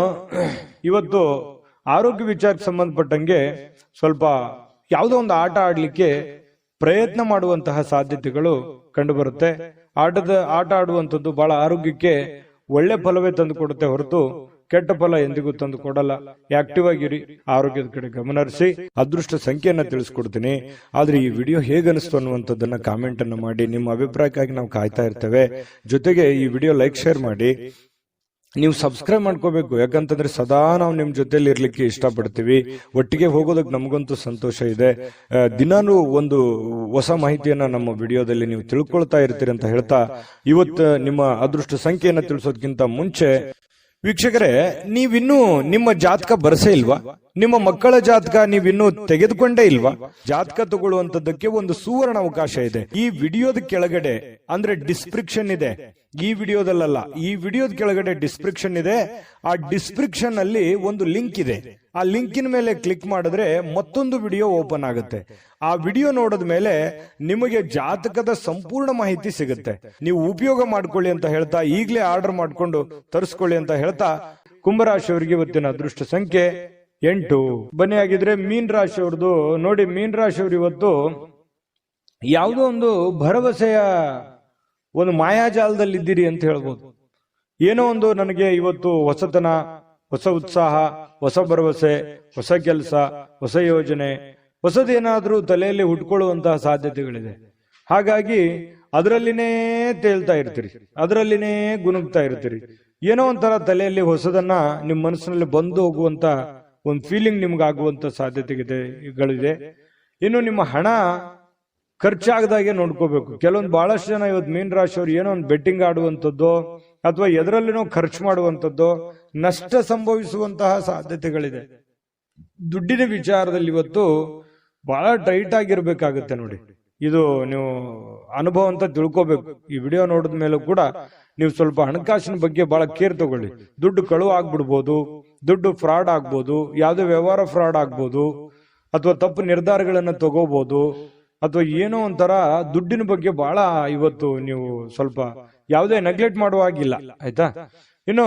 ಇವತ್ತು ಆರೋಗ್ಯ ವಿಚಾರಕ್ಕೆ ಸಂಬಂಧಪಟ್ಟಂಗೆ ಸ್ವಲ್ಪ ಯಾವುದೋ ಒಂದು ಆಟ ಆಡ್ಲಿಕ್ಕೆ ಪ್ರಯತ್ನ ಮಾಡುವಂತಹ ಸಾಧ್ಯತೆಗಳು ಕಂಡು ಬರುತ್ತೆ. ಆಟ ಆಡುವಂಥದ್ದು ಬಹಳ ಆರೋಗ್ಯಕ್ಕೆ ಒಳ್ಳೆ ಫಲವೇ ತಂದು ಕೊಡುತ್ತೆ ಹೊರತು ಕೆಟ್ಟ ಫಲ ಎಂದಿಗೂ ತಂದು ಕೊಡಲ್ಲ. ಆಕ್ಟಿವ್ ಆಗಿರಿ, ಆರೋಗ್ಯದ ಕಡೆ ಗಮನ ಹರಿಸಿ. ಅದೃಷ್ಟ ಸಂಖ್ಯೆಯನ್ನ ತಿಳಿಸ್ಕೊಡ್ತೀನಿ. ಆದ್ರೆ ಈ ವಿಡಿಯೋ ಹೇಗನಿಸ್ತು ಅನ್ನುವಂಥದ್ದನ್ನ ಕಾಮೆಂಟ್ ಅನ್ನ ಮಾಡಿ. ನಿಮ್ಮ ಅಭಿಪ್ರಾಯಕ್ಕಾಗಿ ನಾವು ಕಾಯ್ತಾ ಇರ್ತೇವೆ. ಜೊತೆಗೆ ಈ ವಿಡಿಯೋ ಲೈಕ್, ಶೇರ್ ಮಾಡಿ. ನೀವು ಸಬ್ಸ್ಕ್ರೈಬ್ ಮಾಡ್ಕೋಬೇಕು, ಯಾಕಂತಂದ್ರೆ ಸದಾ ನಾವು ನಿಮ್ ಜೊತೆಲಿ ಇರ್ಲಿಕ್ಕೆ ಇಷ್ಟಪಡ್ತೀವಿ. ಒಟ್ಟಿಗೆ ಹೋಗೋದಕ್ಕೆ ನಮಗಂತೂ ಸಂತೋಷ ಇದೆ. ದಿನಾನು ಒಂದು ಹೊಸ ಮಾಹಿತಿಯನ್ನ ನಮ್ಮ ವಿಡಿಯೋದಲ್ಲಿ ನೀವು ತಿಳ್ಕೊಳ್ತಾ ಇರ್ತೀರಿ ಅಂತ ಹೇಳ್ತಾ, ಇವತ್ತು ನಿಮ್ಮ ಅದೃಷ್ಟ ಸಂಖ್ಯೆಯನ್ನ ತಿಳಿಸೋದಕ್ಕಿಂತ ಮುಂಚೆ ವೀಕ್ಷಕರೇ, ನೀವಿನ್ನೂ ನಿಮ್ಮ ಜಾತಕ ಬರಸೇ ಇಲ್ವಾ? ನಿಮ್ಮ ಮಕ್ಕಳ ಜಾತಕ ನೀವಿನ್ನೂ ತೆಗೆದುಕೊಂಡೇ ಇಲ್ವಾ? ಜಾತಕ ತಗೊಳ್ಳುವಂತದ್ದಕ್ಕೆ ಒಂದು ಸುವರ್ಣ ಅವಕಾಶ ಇದೆ. ಈ ವಿಡಿಯೋದ ಕೆಳಗಡೆ ಅಂದ್ರೆ ಡಿಸ್ಕ್ರಿಪ್ಷನ್ ಇದೆ, ಈ ವಿಡಿಯೋದಲ್ಲ, ಈ ವಿಡಿಯೋದ ಕೆಳಗಡೆ ಡಿಸ್ಕ್ರಿಪ್ಷನ್ ಇದೆ. ಆ ಡಿಸ್ಕ್ರಿಪ್ಷನ್ ಅಲ್ಲಿ ಒಂದು ಲಿಂಕ್ ಇದೆ. ಆ ಲಿಂಕಿನ ಮೇಲೆ ಕ್ಲಿಕ್ ಮಾಡಿದ್ರೆ ಮತ್ತೊಂದು ವಿಡಿಯೋ ಓಪನ್ ಆಗುತ್ತೆ. ಆ ವಿಡಿಯೋ ನೋಡಿದ ಮೇಲೆ ನಿಮಗೆ ಜಾತಕದ ಸಂಪೂರ್ಣ ಮಾಹಿತಿ ಸಿಗುತ್ತೆ. ನೀವು ಉಪಯೋಗ ಮಾಡ್ಕೊಳ್ಳಿ ಅಂತ ಹೇಳ್ತಾ, ಈಗಲೇ ಆರ್ಡರ್ ಮಾಡ್ಕೊಂಡು ತರಿಸ್ಕೊಳ್ಳಿ ಅಂತ ಹೇಳ್ತಾ, ಕುಂಭರಾಶಿಯವರಿಗೆ ಇವತ್ತಿನ ಅದೃಷ್ಟ ಸಂಖ್ಯೆ 8. ಬನ್ನಿ ಆಗಿದ್ರೆ ಮೀನ್ ರಾಶಿಯವ್ರದ್ದು ನೋಡಿ. ಮೀನ್ ರಾಶಿಯವರು ಇವತ್ತು ಯಾವುದೋ ಒಂದು ಭರವಸೆಯ ಒಂದು ಮಾಯಾಜಾಲದಲ್ಲಿ ಇದ್ದೀರಿ ಅಂತ ಹೇಳ್ಬೋದು. ಏನೋ ಒಂದು ನನಗೆ ಇವತ್ತು ಹೊಸತನ, ಹೊಸ ಉತ್ಸಾಹ, ಹೊಸ ಭರವಸೆ, ಹೊಸ ಕೆಲಸ, ಹೊಸ ಯೋಜನೆ, ಹೊಸದೇನಾದ್ರೂ ತಲೆಯಲ್ಲಿ ಹುಟ್ಕೊಳ್ಳುವಂತಹ ಸಾಧ್ಯತೆಗಳಿದೆ. ಹಾಗಾಗಿ ಅದರಲ್ಲಿನೇ ತೇಲ್ತಾ ಇರ್ತೀರಿ, ಅದರಲ್ಲಿನೇ ಗುನುಗ್ತಾ ಇರ್ತೀರಿ. ಏನೋ ಒಂಥರ ತಲೆಯಲ್ಲಿ ಹೊಸದನ್ನ ನಿಮ್ಮ ಮನಸ್ಸಿನಲ್ಲಿ ಬಂದು ಹೋಗುವಂತ ಒಂದು ಫೀಲಿಂಗ್ ನಿಮ್ಗೆ ಆಗುವಂತ ಸಾಧ್ಯತೆಗಳಿದೆ. ಇನ್ನು ನಿಮ್ಮ ಹಣ ಖರ್ಚಾಗದಾಗೆ ನೋಡ್ಕೋಬೇಕು. ಕೆಲವೊಂದು ಬಹಳಷ್ಟು ಜನ ಇವತ್ತು ಮೀನ್ ರಾಶಿಯವರು ಏನೋ ಒಂದು ಬೆಟ್ಟಿಂಗ್ ಆಡುವಂಥದ್ದು ಅಥವಾ ಎದರಲ್ಲಿನೋ ಖರ್ಚು ಮಾಡುವಂಥದ್ದು, ನಷ್ಟ ಸಂಭವಿಸುವಂತಹ ಸಾಧ್ಯತೆಗಳಿದೆ. ದುಡ್ಡಿನ ವಿಚಾರದಲ್ಲಿ ಇವತ್ತು ಬಹಳ ಟೈಟ್ ಆಗಿರ್ಬೇಕಾಗುತ್ತೆ ನೋಡಿ. ಇದು ನೀವು ಅನುಭವ ಅಂತ ತಿಳ್ಕೋಬೇಕು. ಈ ವಿಡಿಯೋ ನೋಡಿದ ಮೇಲೂ ಕೂಡ ನೀವು ಸ್ವಲ್ಪ ಹಣಕಾಸಿನ ಬಗ್ಗೆ ಬಹಳ ಕೇರ್ ತಗೊಳ್ಳಿ. ದುಡ್ಡು ಕಳುವು ಆಗ್ಬಿಡ್ಬೋದು, ದುಡ್ಡು ಫ್ರಾಡ್ ಆಗ್ಬೋದು, ಯಾವುದೇ ವ್ಯವಹಾರ ಫ್ರಾಡ್ ಆಗ್ಬೋದು, ಅಥವಾ ತಪ್ಪು ನಿರ್ಧಾರಗಳನ್ನ ತಗೋಬಹುದು, ಅಥವಾ ಏನೋ ಒಂಥರ ದುಡ್ಡಿನ ಬಗ್ಗೆ ಬಹಳ ಇವತ್ತು ನೀವು ಸ್ವಲ್ಪ ಯಾವುದೇ ನೆಗ್ಲೆಕ್ಟ್ ಮಾಡುವಾಗಿಲ್ಲ, ಆಯ್ತಾ? ಇನ್ನು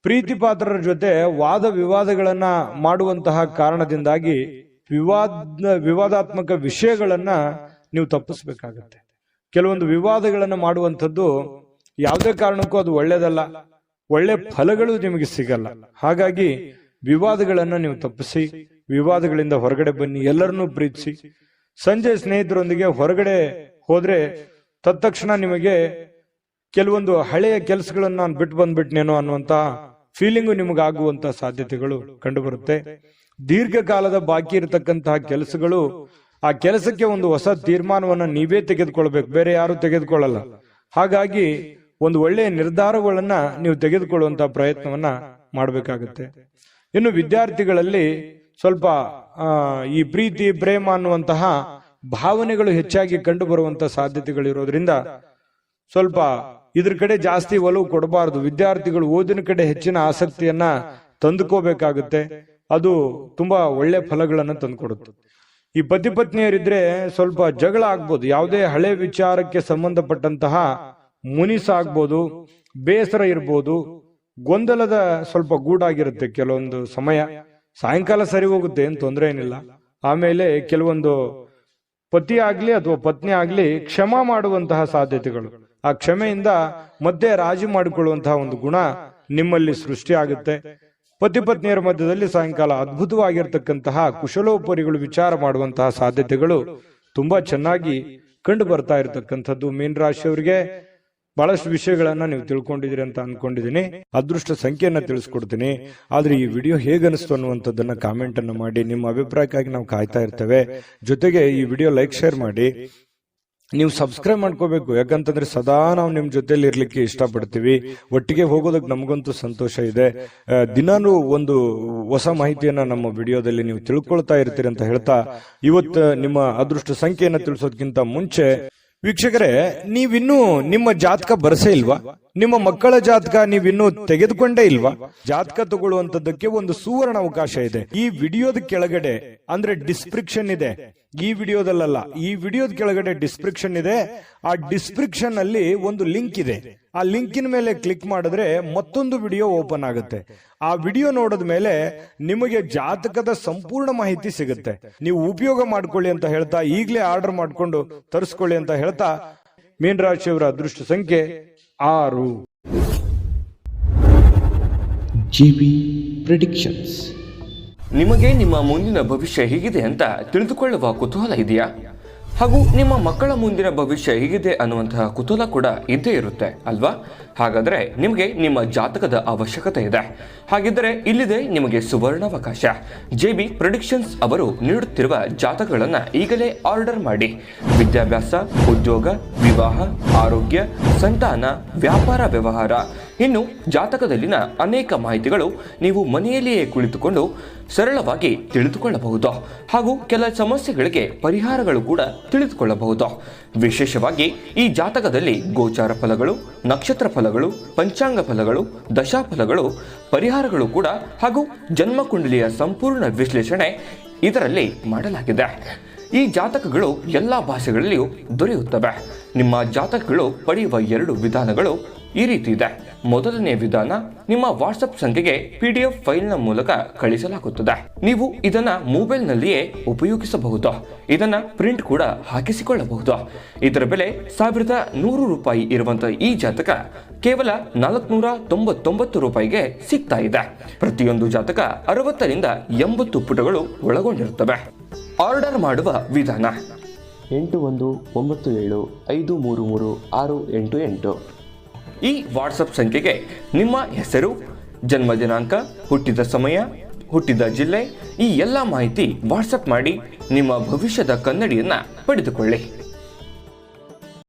ಪ್ರೀತಿ ಪಾತ್ರರ ಜೊತೆ ವಾದ ವಿವಾದಗಳನ್ನ ಮಾಡುವಂತಹ ಕಾರಣದಿಂದಾಗಿ ವಿವಾದಾತ್ಮಕ ವಿಷಯಗಳನ್ನ ನೀವು ತಪ್ಪಿಸ್ಬೇಕಾಗತ್ತೆ. ಕೆಲವೊಂದು ವಿವಾದಗಳನ್ನ ಮಾಡುವಂಥದ್ದು ಯಾವುದೇ ಕಾರಣಕ್ಕೂ ಅದು ಒಳ್ಳೇದಲ್ಲ, ಒಳ್ಳೆ ಫಲಗಳು ನಿಮಗೆ ಸಿಗಲ್ಲ. ಹಾಗಾಗಿ ವಿವಾದಗಳನ್ನ ನೀವು ತಪ್ಪಿಸಿ, ವಿವಾದಗಳಿಂದ ಹೊರಗಡೆ ಬನ್ನಿ, ಎಲ್ಲರನ್ನೂ ಪ್ರೀತಿಸಿ. ಸಂಜೆ ಸ್ನೇಹಿತರೊಂದಿಗೆ ಹೊರಗಡೆ ಹೋದ್ರೆ ತತ್ಕ್ಷಣ ನಿಮಗೆ ಕೆಲವೊಂದು ಹಳೆಯ ಕೆಲಸಗಳನ್ನ ನಾನು ಬಿಟ್ಟು ಬಂದ್ಬಿಟ್ನೇನೋ ಅನ್ನುವಂತ ಫೀಲಿಂಗು ನಿಮಗಾಗುವಂತ ಸಾಧ್ಯತೆಗಳು ಕಂಡು ಬರುತ್ತೆ. ದೀರ್ಘಕಾಲದ ಬಾಕಿ ಇರತಕ್ಕಂತಹ ಕೆಲಸಗಳು, ಆ ಕೆಲಸಕ್ಕೆ ಒಂದು ಹೊಸ ತೀರ್ಮಾನವನ್ನ ನೀವೇ ತೆಗೆದುಕೊಳ್ಬೇಕು, ಬೇರೆ ಯಾರು ತೆಗೆದುಕೊಳ್ಳಲ್ಲ. ಹಾಗಾಗಿ ಒಂದು ಒಳ್ಳೆಯ ನಿರ್ಧಾರಗಳನ್ನ ನೀವು ತೆಗೆದುಕೊಳ್ಳುವಂತ ಪ್ರಯತ್ನವನ್ನ ಮಾಡಬೇಕಾಗುತ್ತೆ. ಇನ್ನು ವಿದ್ಯಾರ್ಥಿಗಳಲ್ಲಿ ಸ್ವಲ್ಪ ಈ ಪ್ರೀತಿ ಪ್ರೇಮ ಅನ್ನುವಂತಹ ಭಾವನೆಗಳು ಹೆಚ್ಚಾಗಿ ಕಂಡು ಬರುವಂತ ಸಾಧ್ಯತೆಗಳಿರೋದ್ರಿಂದ ಸ್ವಲ್ಪ ಇದ್ರ ಕಡೆ ಜಾಸ್ತಿ ಒಲವು ಕೊಡಬಾರದು. ವಿದ್ಯಾರ್ಥಿಗಳು ಓದಿನ ಕಡೆ ಹೆಚ್ಚಿನ ಆಸಕ್ತಿಯನ್ನ ತಂದುಕೋಬೇಕಾಗುತ್ತೆ. ಅದು ತುಂಬಾ ಒಳ್ಳೆ ಫಲಗಳನ್ನ ತಂದುಕೊಡುತ್ತೆ. ಈ ಪತಿ ಪತ್ನಿಯರಿದ್ರೆ ಸ್ವಲ್ಪ ಜಗಳ ಆಗ್ಬೋದು, ಯಾವುದೇ ಹಳೆ ವಿಚಾರಕ್ಕೆ ಸಂಬಂಧಪಟ್ಟಂತಹ ಮುನಿಸಾಗ್ಬೋದು, ಬೇಸರ ಇರ್ಬೋದು, ಗೊಂದಲದ ಸ್ವಲ್ಪ ಗೂಡಾಗಿರುತ್ತೆ ಕೆಲವೊಂದು ಸಮಯ. ಸಾಯಂಕಾಲ ಸರಿ ಹೋಗುತ್ತೆ, ಏನ್ ತೊಂದರೆ ಏನಿಲ್ಲ. ಆಮೇಲೆ ಕೆಲವೊಂದು ಪತಿ ಆಗ್ಲಿ ಅಥವಾ ಪತ್ನಿ ಆಗ್ಲಿ ಕ್ಷಮಾ ಮಾಡುವಂತಹ ಸಾಧ್ಯತೆಗಳು, ಆ ಕ್ಷಮೆಯಿಂದ ಮತ್ತೆ ರಾಜಿ ಮಾಡಿಕೊಳ್ಳುವಂತಹ ಒಂದು ಗುಣ ನಿಮ್ಮಲ್ಲಿ ಸೃಷ್ಟಿ ಆಗುತ್ತೆ. ಪತಿ ಪತ್ನಿಯರ ಮಧ್ಯದಲ್ಲಿ ಸಾಯಂಕಾಲ ಅದ್ಭುತವಾಗಿರ್ತಕ್ಕಂತಹ ಕುಶಲೋಪರಿಗಳು ವಿಚಾರ ಮಾಡುವಂತಹ ಸಾಧ್ಯತೆಗಳು ತುಂಬಾ ಚೆನ್ನಾಗಿ ಕಂಡು ಬರ್ತಾ ಇರತಕ್ಕಂಥದ್ದು. ಮೀನ ರಾಶಿಯವರಿಗೆ ಬಹಳಷ್ಟು ವಿಷಯಗಳನ್ನ ನೀವು ತಿಳ್ಕೊಂಡಿದ್ದೀರಿ ಅಂತ ಅನ್ಕೊಂಡಿದ್ದೀನಿ. ಅದೃಷ್ಟ ಸಂಖ್ಯೆಯನ್ನ ತಿಳಿಸ್ಕೊಡ್ತೀನಿ. ಆದ್ರೆ ಈ ವಿಡಿಯೋ ಹೇಗನಿಸ್ತು ಅನ್ನುವಂಥದ್ದನ್ನ ಕಾಮೆಂಟ್ ಅನ್ನು ಮಾಡಿ. ನಿಮ್ಮ ಅಭಿಪ್ರಾಯಕ್ಕಾಗಿ ನಾವು ಕಾಯ್ತಾ ಇರ್ತೇವೆ. ಜೊತೆಗೆ ಈ ವಿಡಿಯೋ ಲೈಕ್ ಶೇರ್ ಮಾಡಿ. ನೀವು ಸಬ್ಸ್ಕ್ರೈಬ್ ಮಾಡ್ಕೋಬೇಕು, ಯಾಕಂತಂದ್ರೆ ಸದಾ ನಾವು ನಿಮ್ ಜೊತೆಲಿ ಇರ್ಲಿಕ್ಕೆ ಇಷ್ಟಪಡ್ತೀವಿ. ಒಟ್ಟಿಗೆ ಹೋಗೋದಕ್ಕೆ ನಮಗಂತೂ ಸಂತೋಷ ಇದೆ. ದಿನಾನು ಒಂದು ಹೊಸ ಮಾಹಿತಿಯನ್ನ ನಮ್ಮ ವಿಡಿಯೋದಲ್ಲಿ ನೀವು ತಿಳ್ಕೊಳ್ತಾ ಇರ್ತೀರಿ ಅಂತ ಹೇಳ್ತಾ, ಇವತ್ತು ನಿಮ್ಮ ಅದೃಷ್ಟ ಸಂಖ್ಯೆಯನ್ನ ತಿಳಿಸೋದಕ್ಕಿಂತ ಮುಂಚೆ ವೀಕ್ಷಕರೇ, ನೀವಿನ್ನೂ ನಿಮ್ಮ ಜಾತಕ ಬರಸೇ ಇಲ್ವಾ? ನಿಮ್ಮ ಮಕ್ಕಳ ಜಾತಕ ನೀವಿನ್ನೂ ತೆಗೆದುಕೊಂಡೇ ಇಲ್ವಾ? ಜಾತಕ ತಗೊಳ್ಳುವಂತದ್ದಕ್ಕೆ ಒಂದು ಸುವರ್ಣ ಅವಕಾಶ ಇದೆ. ಈ ವಿಡಿಯೋದ ಕೆಳಗಡೆ ಅಂದ್ರೆ ಡಿಸ್ಕ್ರಿಪ್ಷನ್ ಇದೆ. ಈ ವಿಡಿಯೋದಲ್ಲ, ಈ ವಿಡಿಯೋದ ಕೆಳಗಡೆ ಡಿಸ್ಕ್ರಿಪ್ಷನ್ ಇದೆ. ಆ ಡಿಸ್ಕ್ರಿಪ್ಷನ್ ಅಲ್ಲಿ ಒಂದು ಲಿಂಕ್ ಇದೆ. ಆ ಲಿಂಕಿನ ಮೇಲೆ ಕ್ಲಿಕ್ ಮಾಡಿದ್ರೆ ಮತ್ತೊಂದು ವಿಡಿಯೋ ಓಪನ್ ಆಗುತ್ತೆ. ಆ ವಿಡಿಯೋ ನೋಡಿದ ಮೇಲೆ ನಿಮಗೆ ಜಾತಕದ ಸಂಪೂರ್ಣ ಮಾಹಿತಿ ಸಿಗುತ್ತೆ. ನೀವು ಉಪಯೋಗ ಮಾಡ್ಕೊಳ್ಳಿ ಅಂತ ಹೇಳ್ತಾ, ಈಗಲೇ ಆರ್ಡರ್ ಮಾಡ್ಕೊಂಡು ತರಿಸ್ಕೊಳ್ಳಿ ಅಂತ ಹೇಳ್ತಾ, ಮೀನ ರಾಶಿಯವರ ಅದೃಷ್ಟ ಸಂಖ್ಯೆ 6.
JB predictions.
ನಿಮಗೆ ನಿಮ್ಮ ಮುಂದಿನ ಭವಿಷ್ಯ ಹೇಗಿದೆ ಅಂತ ತಿಳಿದುಕೊಳ್ಳುವ ಕುತೂಹಲ ಇದೆಯಾ? ಹಾಗೂ ನಿಮ್ಮ ಮಕ್ಕಳ ಮುಂದಿನ ಭವಿಷ್ಯ ಹೇಗಿದೆ ಅನ್ನುವಂತಹ ಕುತೂಹಲ ಕೂಡ ಇದ್ದೇ ಇರುತ್ತೆ ಅಲ್ವಾ? ಹಾಗಾದರೆ ನಿಮಗೆ ನಿಮ್ಮ ಜಾತಕದ ಅವಶ್ಯಕತೆ ಇದೆ. ಹಾಗಿದ್ದರೆ ಇಲ್ಲಿದೆ ನಿಮಗೆ ಸುವರ್ಣಾವಕಾಶ. JB ಪ್ರೆಡಿಕ್ಷನ್ಸ್ ಅವರು ನೀಡುತ್ತಿರುವ ಜಾತಕಗಳನ್ನು ಈಗಲೇ ಆರ್ಡರ್ ಮಾಡಿ. ವಿದ್ಯಾಭ್ಯಾಸ, ಉದ್ಯೋಗ, ವಿವಾಹ, ಆರೋಗ್ಯ, ಸಂತಾನ, ವ್ಯಾಪಾರ ವ್ಯವಹಾರ, ಇನ್ನು ಜಾತಕದಲ್ಲಿನ ಅನೇಕ ಮಾಹಿತಿಗಳು ನೀವು ಮನೆಯಲ್ಲಿಯೇ ಕುಳಿತುಕೊಂಡು ಸರಳವಾಗಿ ತಿಳಿದುಕೊಳ್ಳಬಹುದು. ಹಾಗೂ ಕೆಲ ಸಮಸ್ಯೆಗಳಿಗೆ ಪರಿಹಾರಗಳು ಕೂಡ ತಿಳಿದುಕೊಳ್ಳಬಹುದು. ವಿಶೇಷವಾಗಿ ಈ ಜಾತಕದಲ್ಲಿ ಗೋಚಾರ ಫಲಗಳು, ನಕ್ಷತ್ರ ಫಲಗಳು, ಪಂಚಾಂಗ ಫಲಗಳು, ದಶಾಫಲಗಳು, ಪರಿಹಾರಗಳು ಕೂಡ ಹಾಗೂ ಜನ್ಮಕುಂಡಲಿಯ ಸಂಪೂರ್ಣ ವಿಶ್ಲೇಷಣೆ ಇದರಲ್ಲಿ ಮಾಡಲಾಗಿದೆ. ಈ ಜಾತಕಗಳು ಎಲ್ಲ ಭಾಷೆಗಳಲ್ಲಿಯೂ ದೊರೆಯುತ್ತವೆ. ನಿಮ್ಮ ಜಾತಕಗಳು ಪಡೆಯುವ 2 ವಿಧಾನಗಳು ಈ ರೀತಿ ಇದೆ. ಮೊದಲನೇ ವಿಧಾನ, ನಿಮ್ಮ ವಾಟ್ಸಪ್ ಸಂಖ್ಯೆಗೆ PDF ಫೈಲ್ನ ಮೂಲಕ ಕಳಿಸಲಾಗುತ್ತದೆ. ನೀವು ಇದನ್ನ ಮೊಬೈಲ್ನಲ್ಲಿಯೇ ಉಪಯೋಗಿಸಬಹುದು. ಇದನ್ನ ಪ್ರಿಂಟ್ ಕೂಡ ಹಾಕಿಸಿಕೊಳ್ಳಬಹುದು. ಇದರ ಬೆಲೆ 1100 ರೂಪಾಯಿ ಇರುವಂತಹ ಈ ಜಾತಕ ಕೇವಲ 499 ರೂಪಾಯಿಗೆ ಸಿಗ್ತಾ ಇದೆ. ಪ್ರತಿಯೊಂದು ಜಾತಕ 60 ರಿಂದ 80 ಪುಟಗಳು ಒಳಗೊಂಡಿರುತ್ತವೆ. ಆರ್ಡರ್ ಮಾಡುವ ವಿಧಾನ:
8197533688.
ಈ ವಾಟ್ಸಪ್ ಸಂಖ್ಯೆಗೆ ನಿಮ್ಮ ಹೆಸರು, ಜನ್ಮ ದಿನಾಂಕ, ಹುಟ್ಟಿದ ಸಮಯ, ಹುಟ್ಟಿದ ಜಿಲ್ಲೆ, ಈ ಎಲ್ಲ ಮಾಹಿತಿ ವಾಟ್ಸಪ್ ಮಾಡಿ ನಿಮ್ಮ ಭವಿಷ್ಯದ ಕನ್ನಡಿಯನ್ನ ಪಡೆದುಕೊಳ್ಳಿ.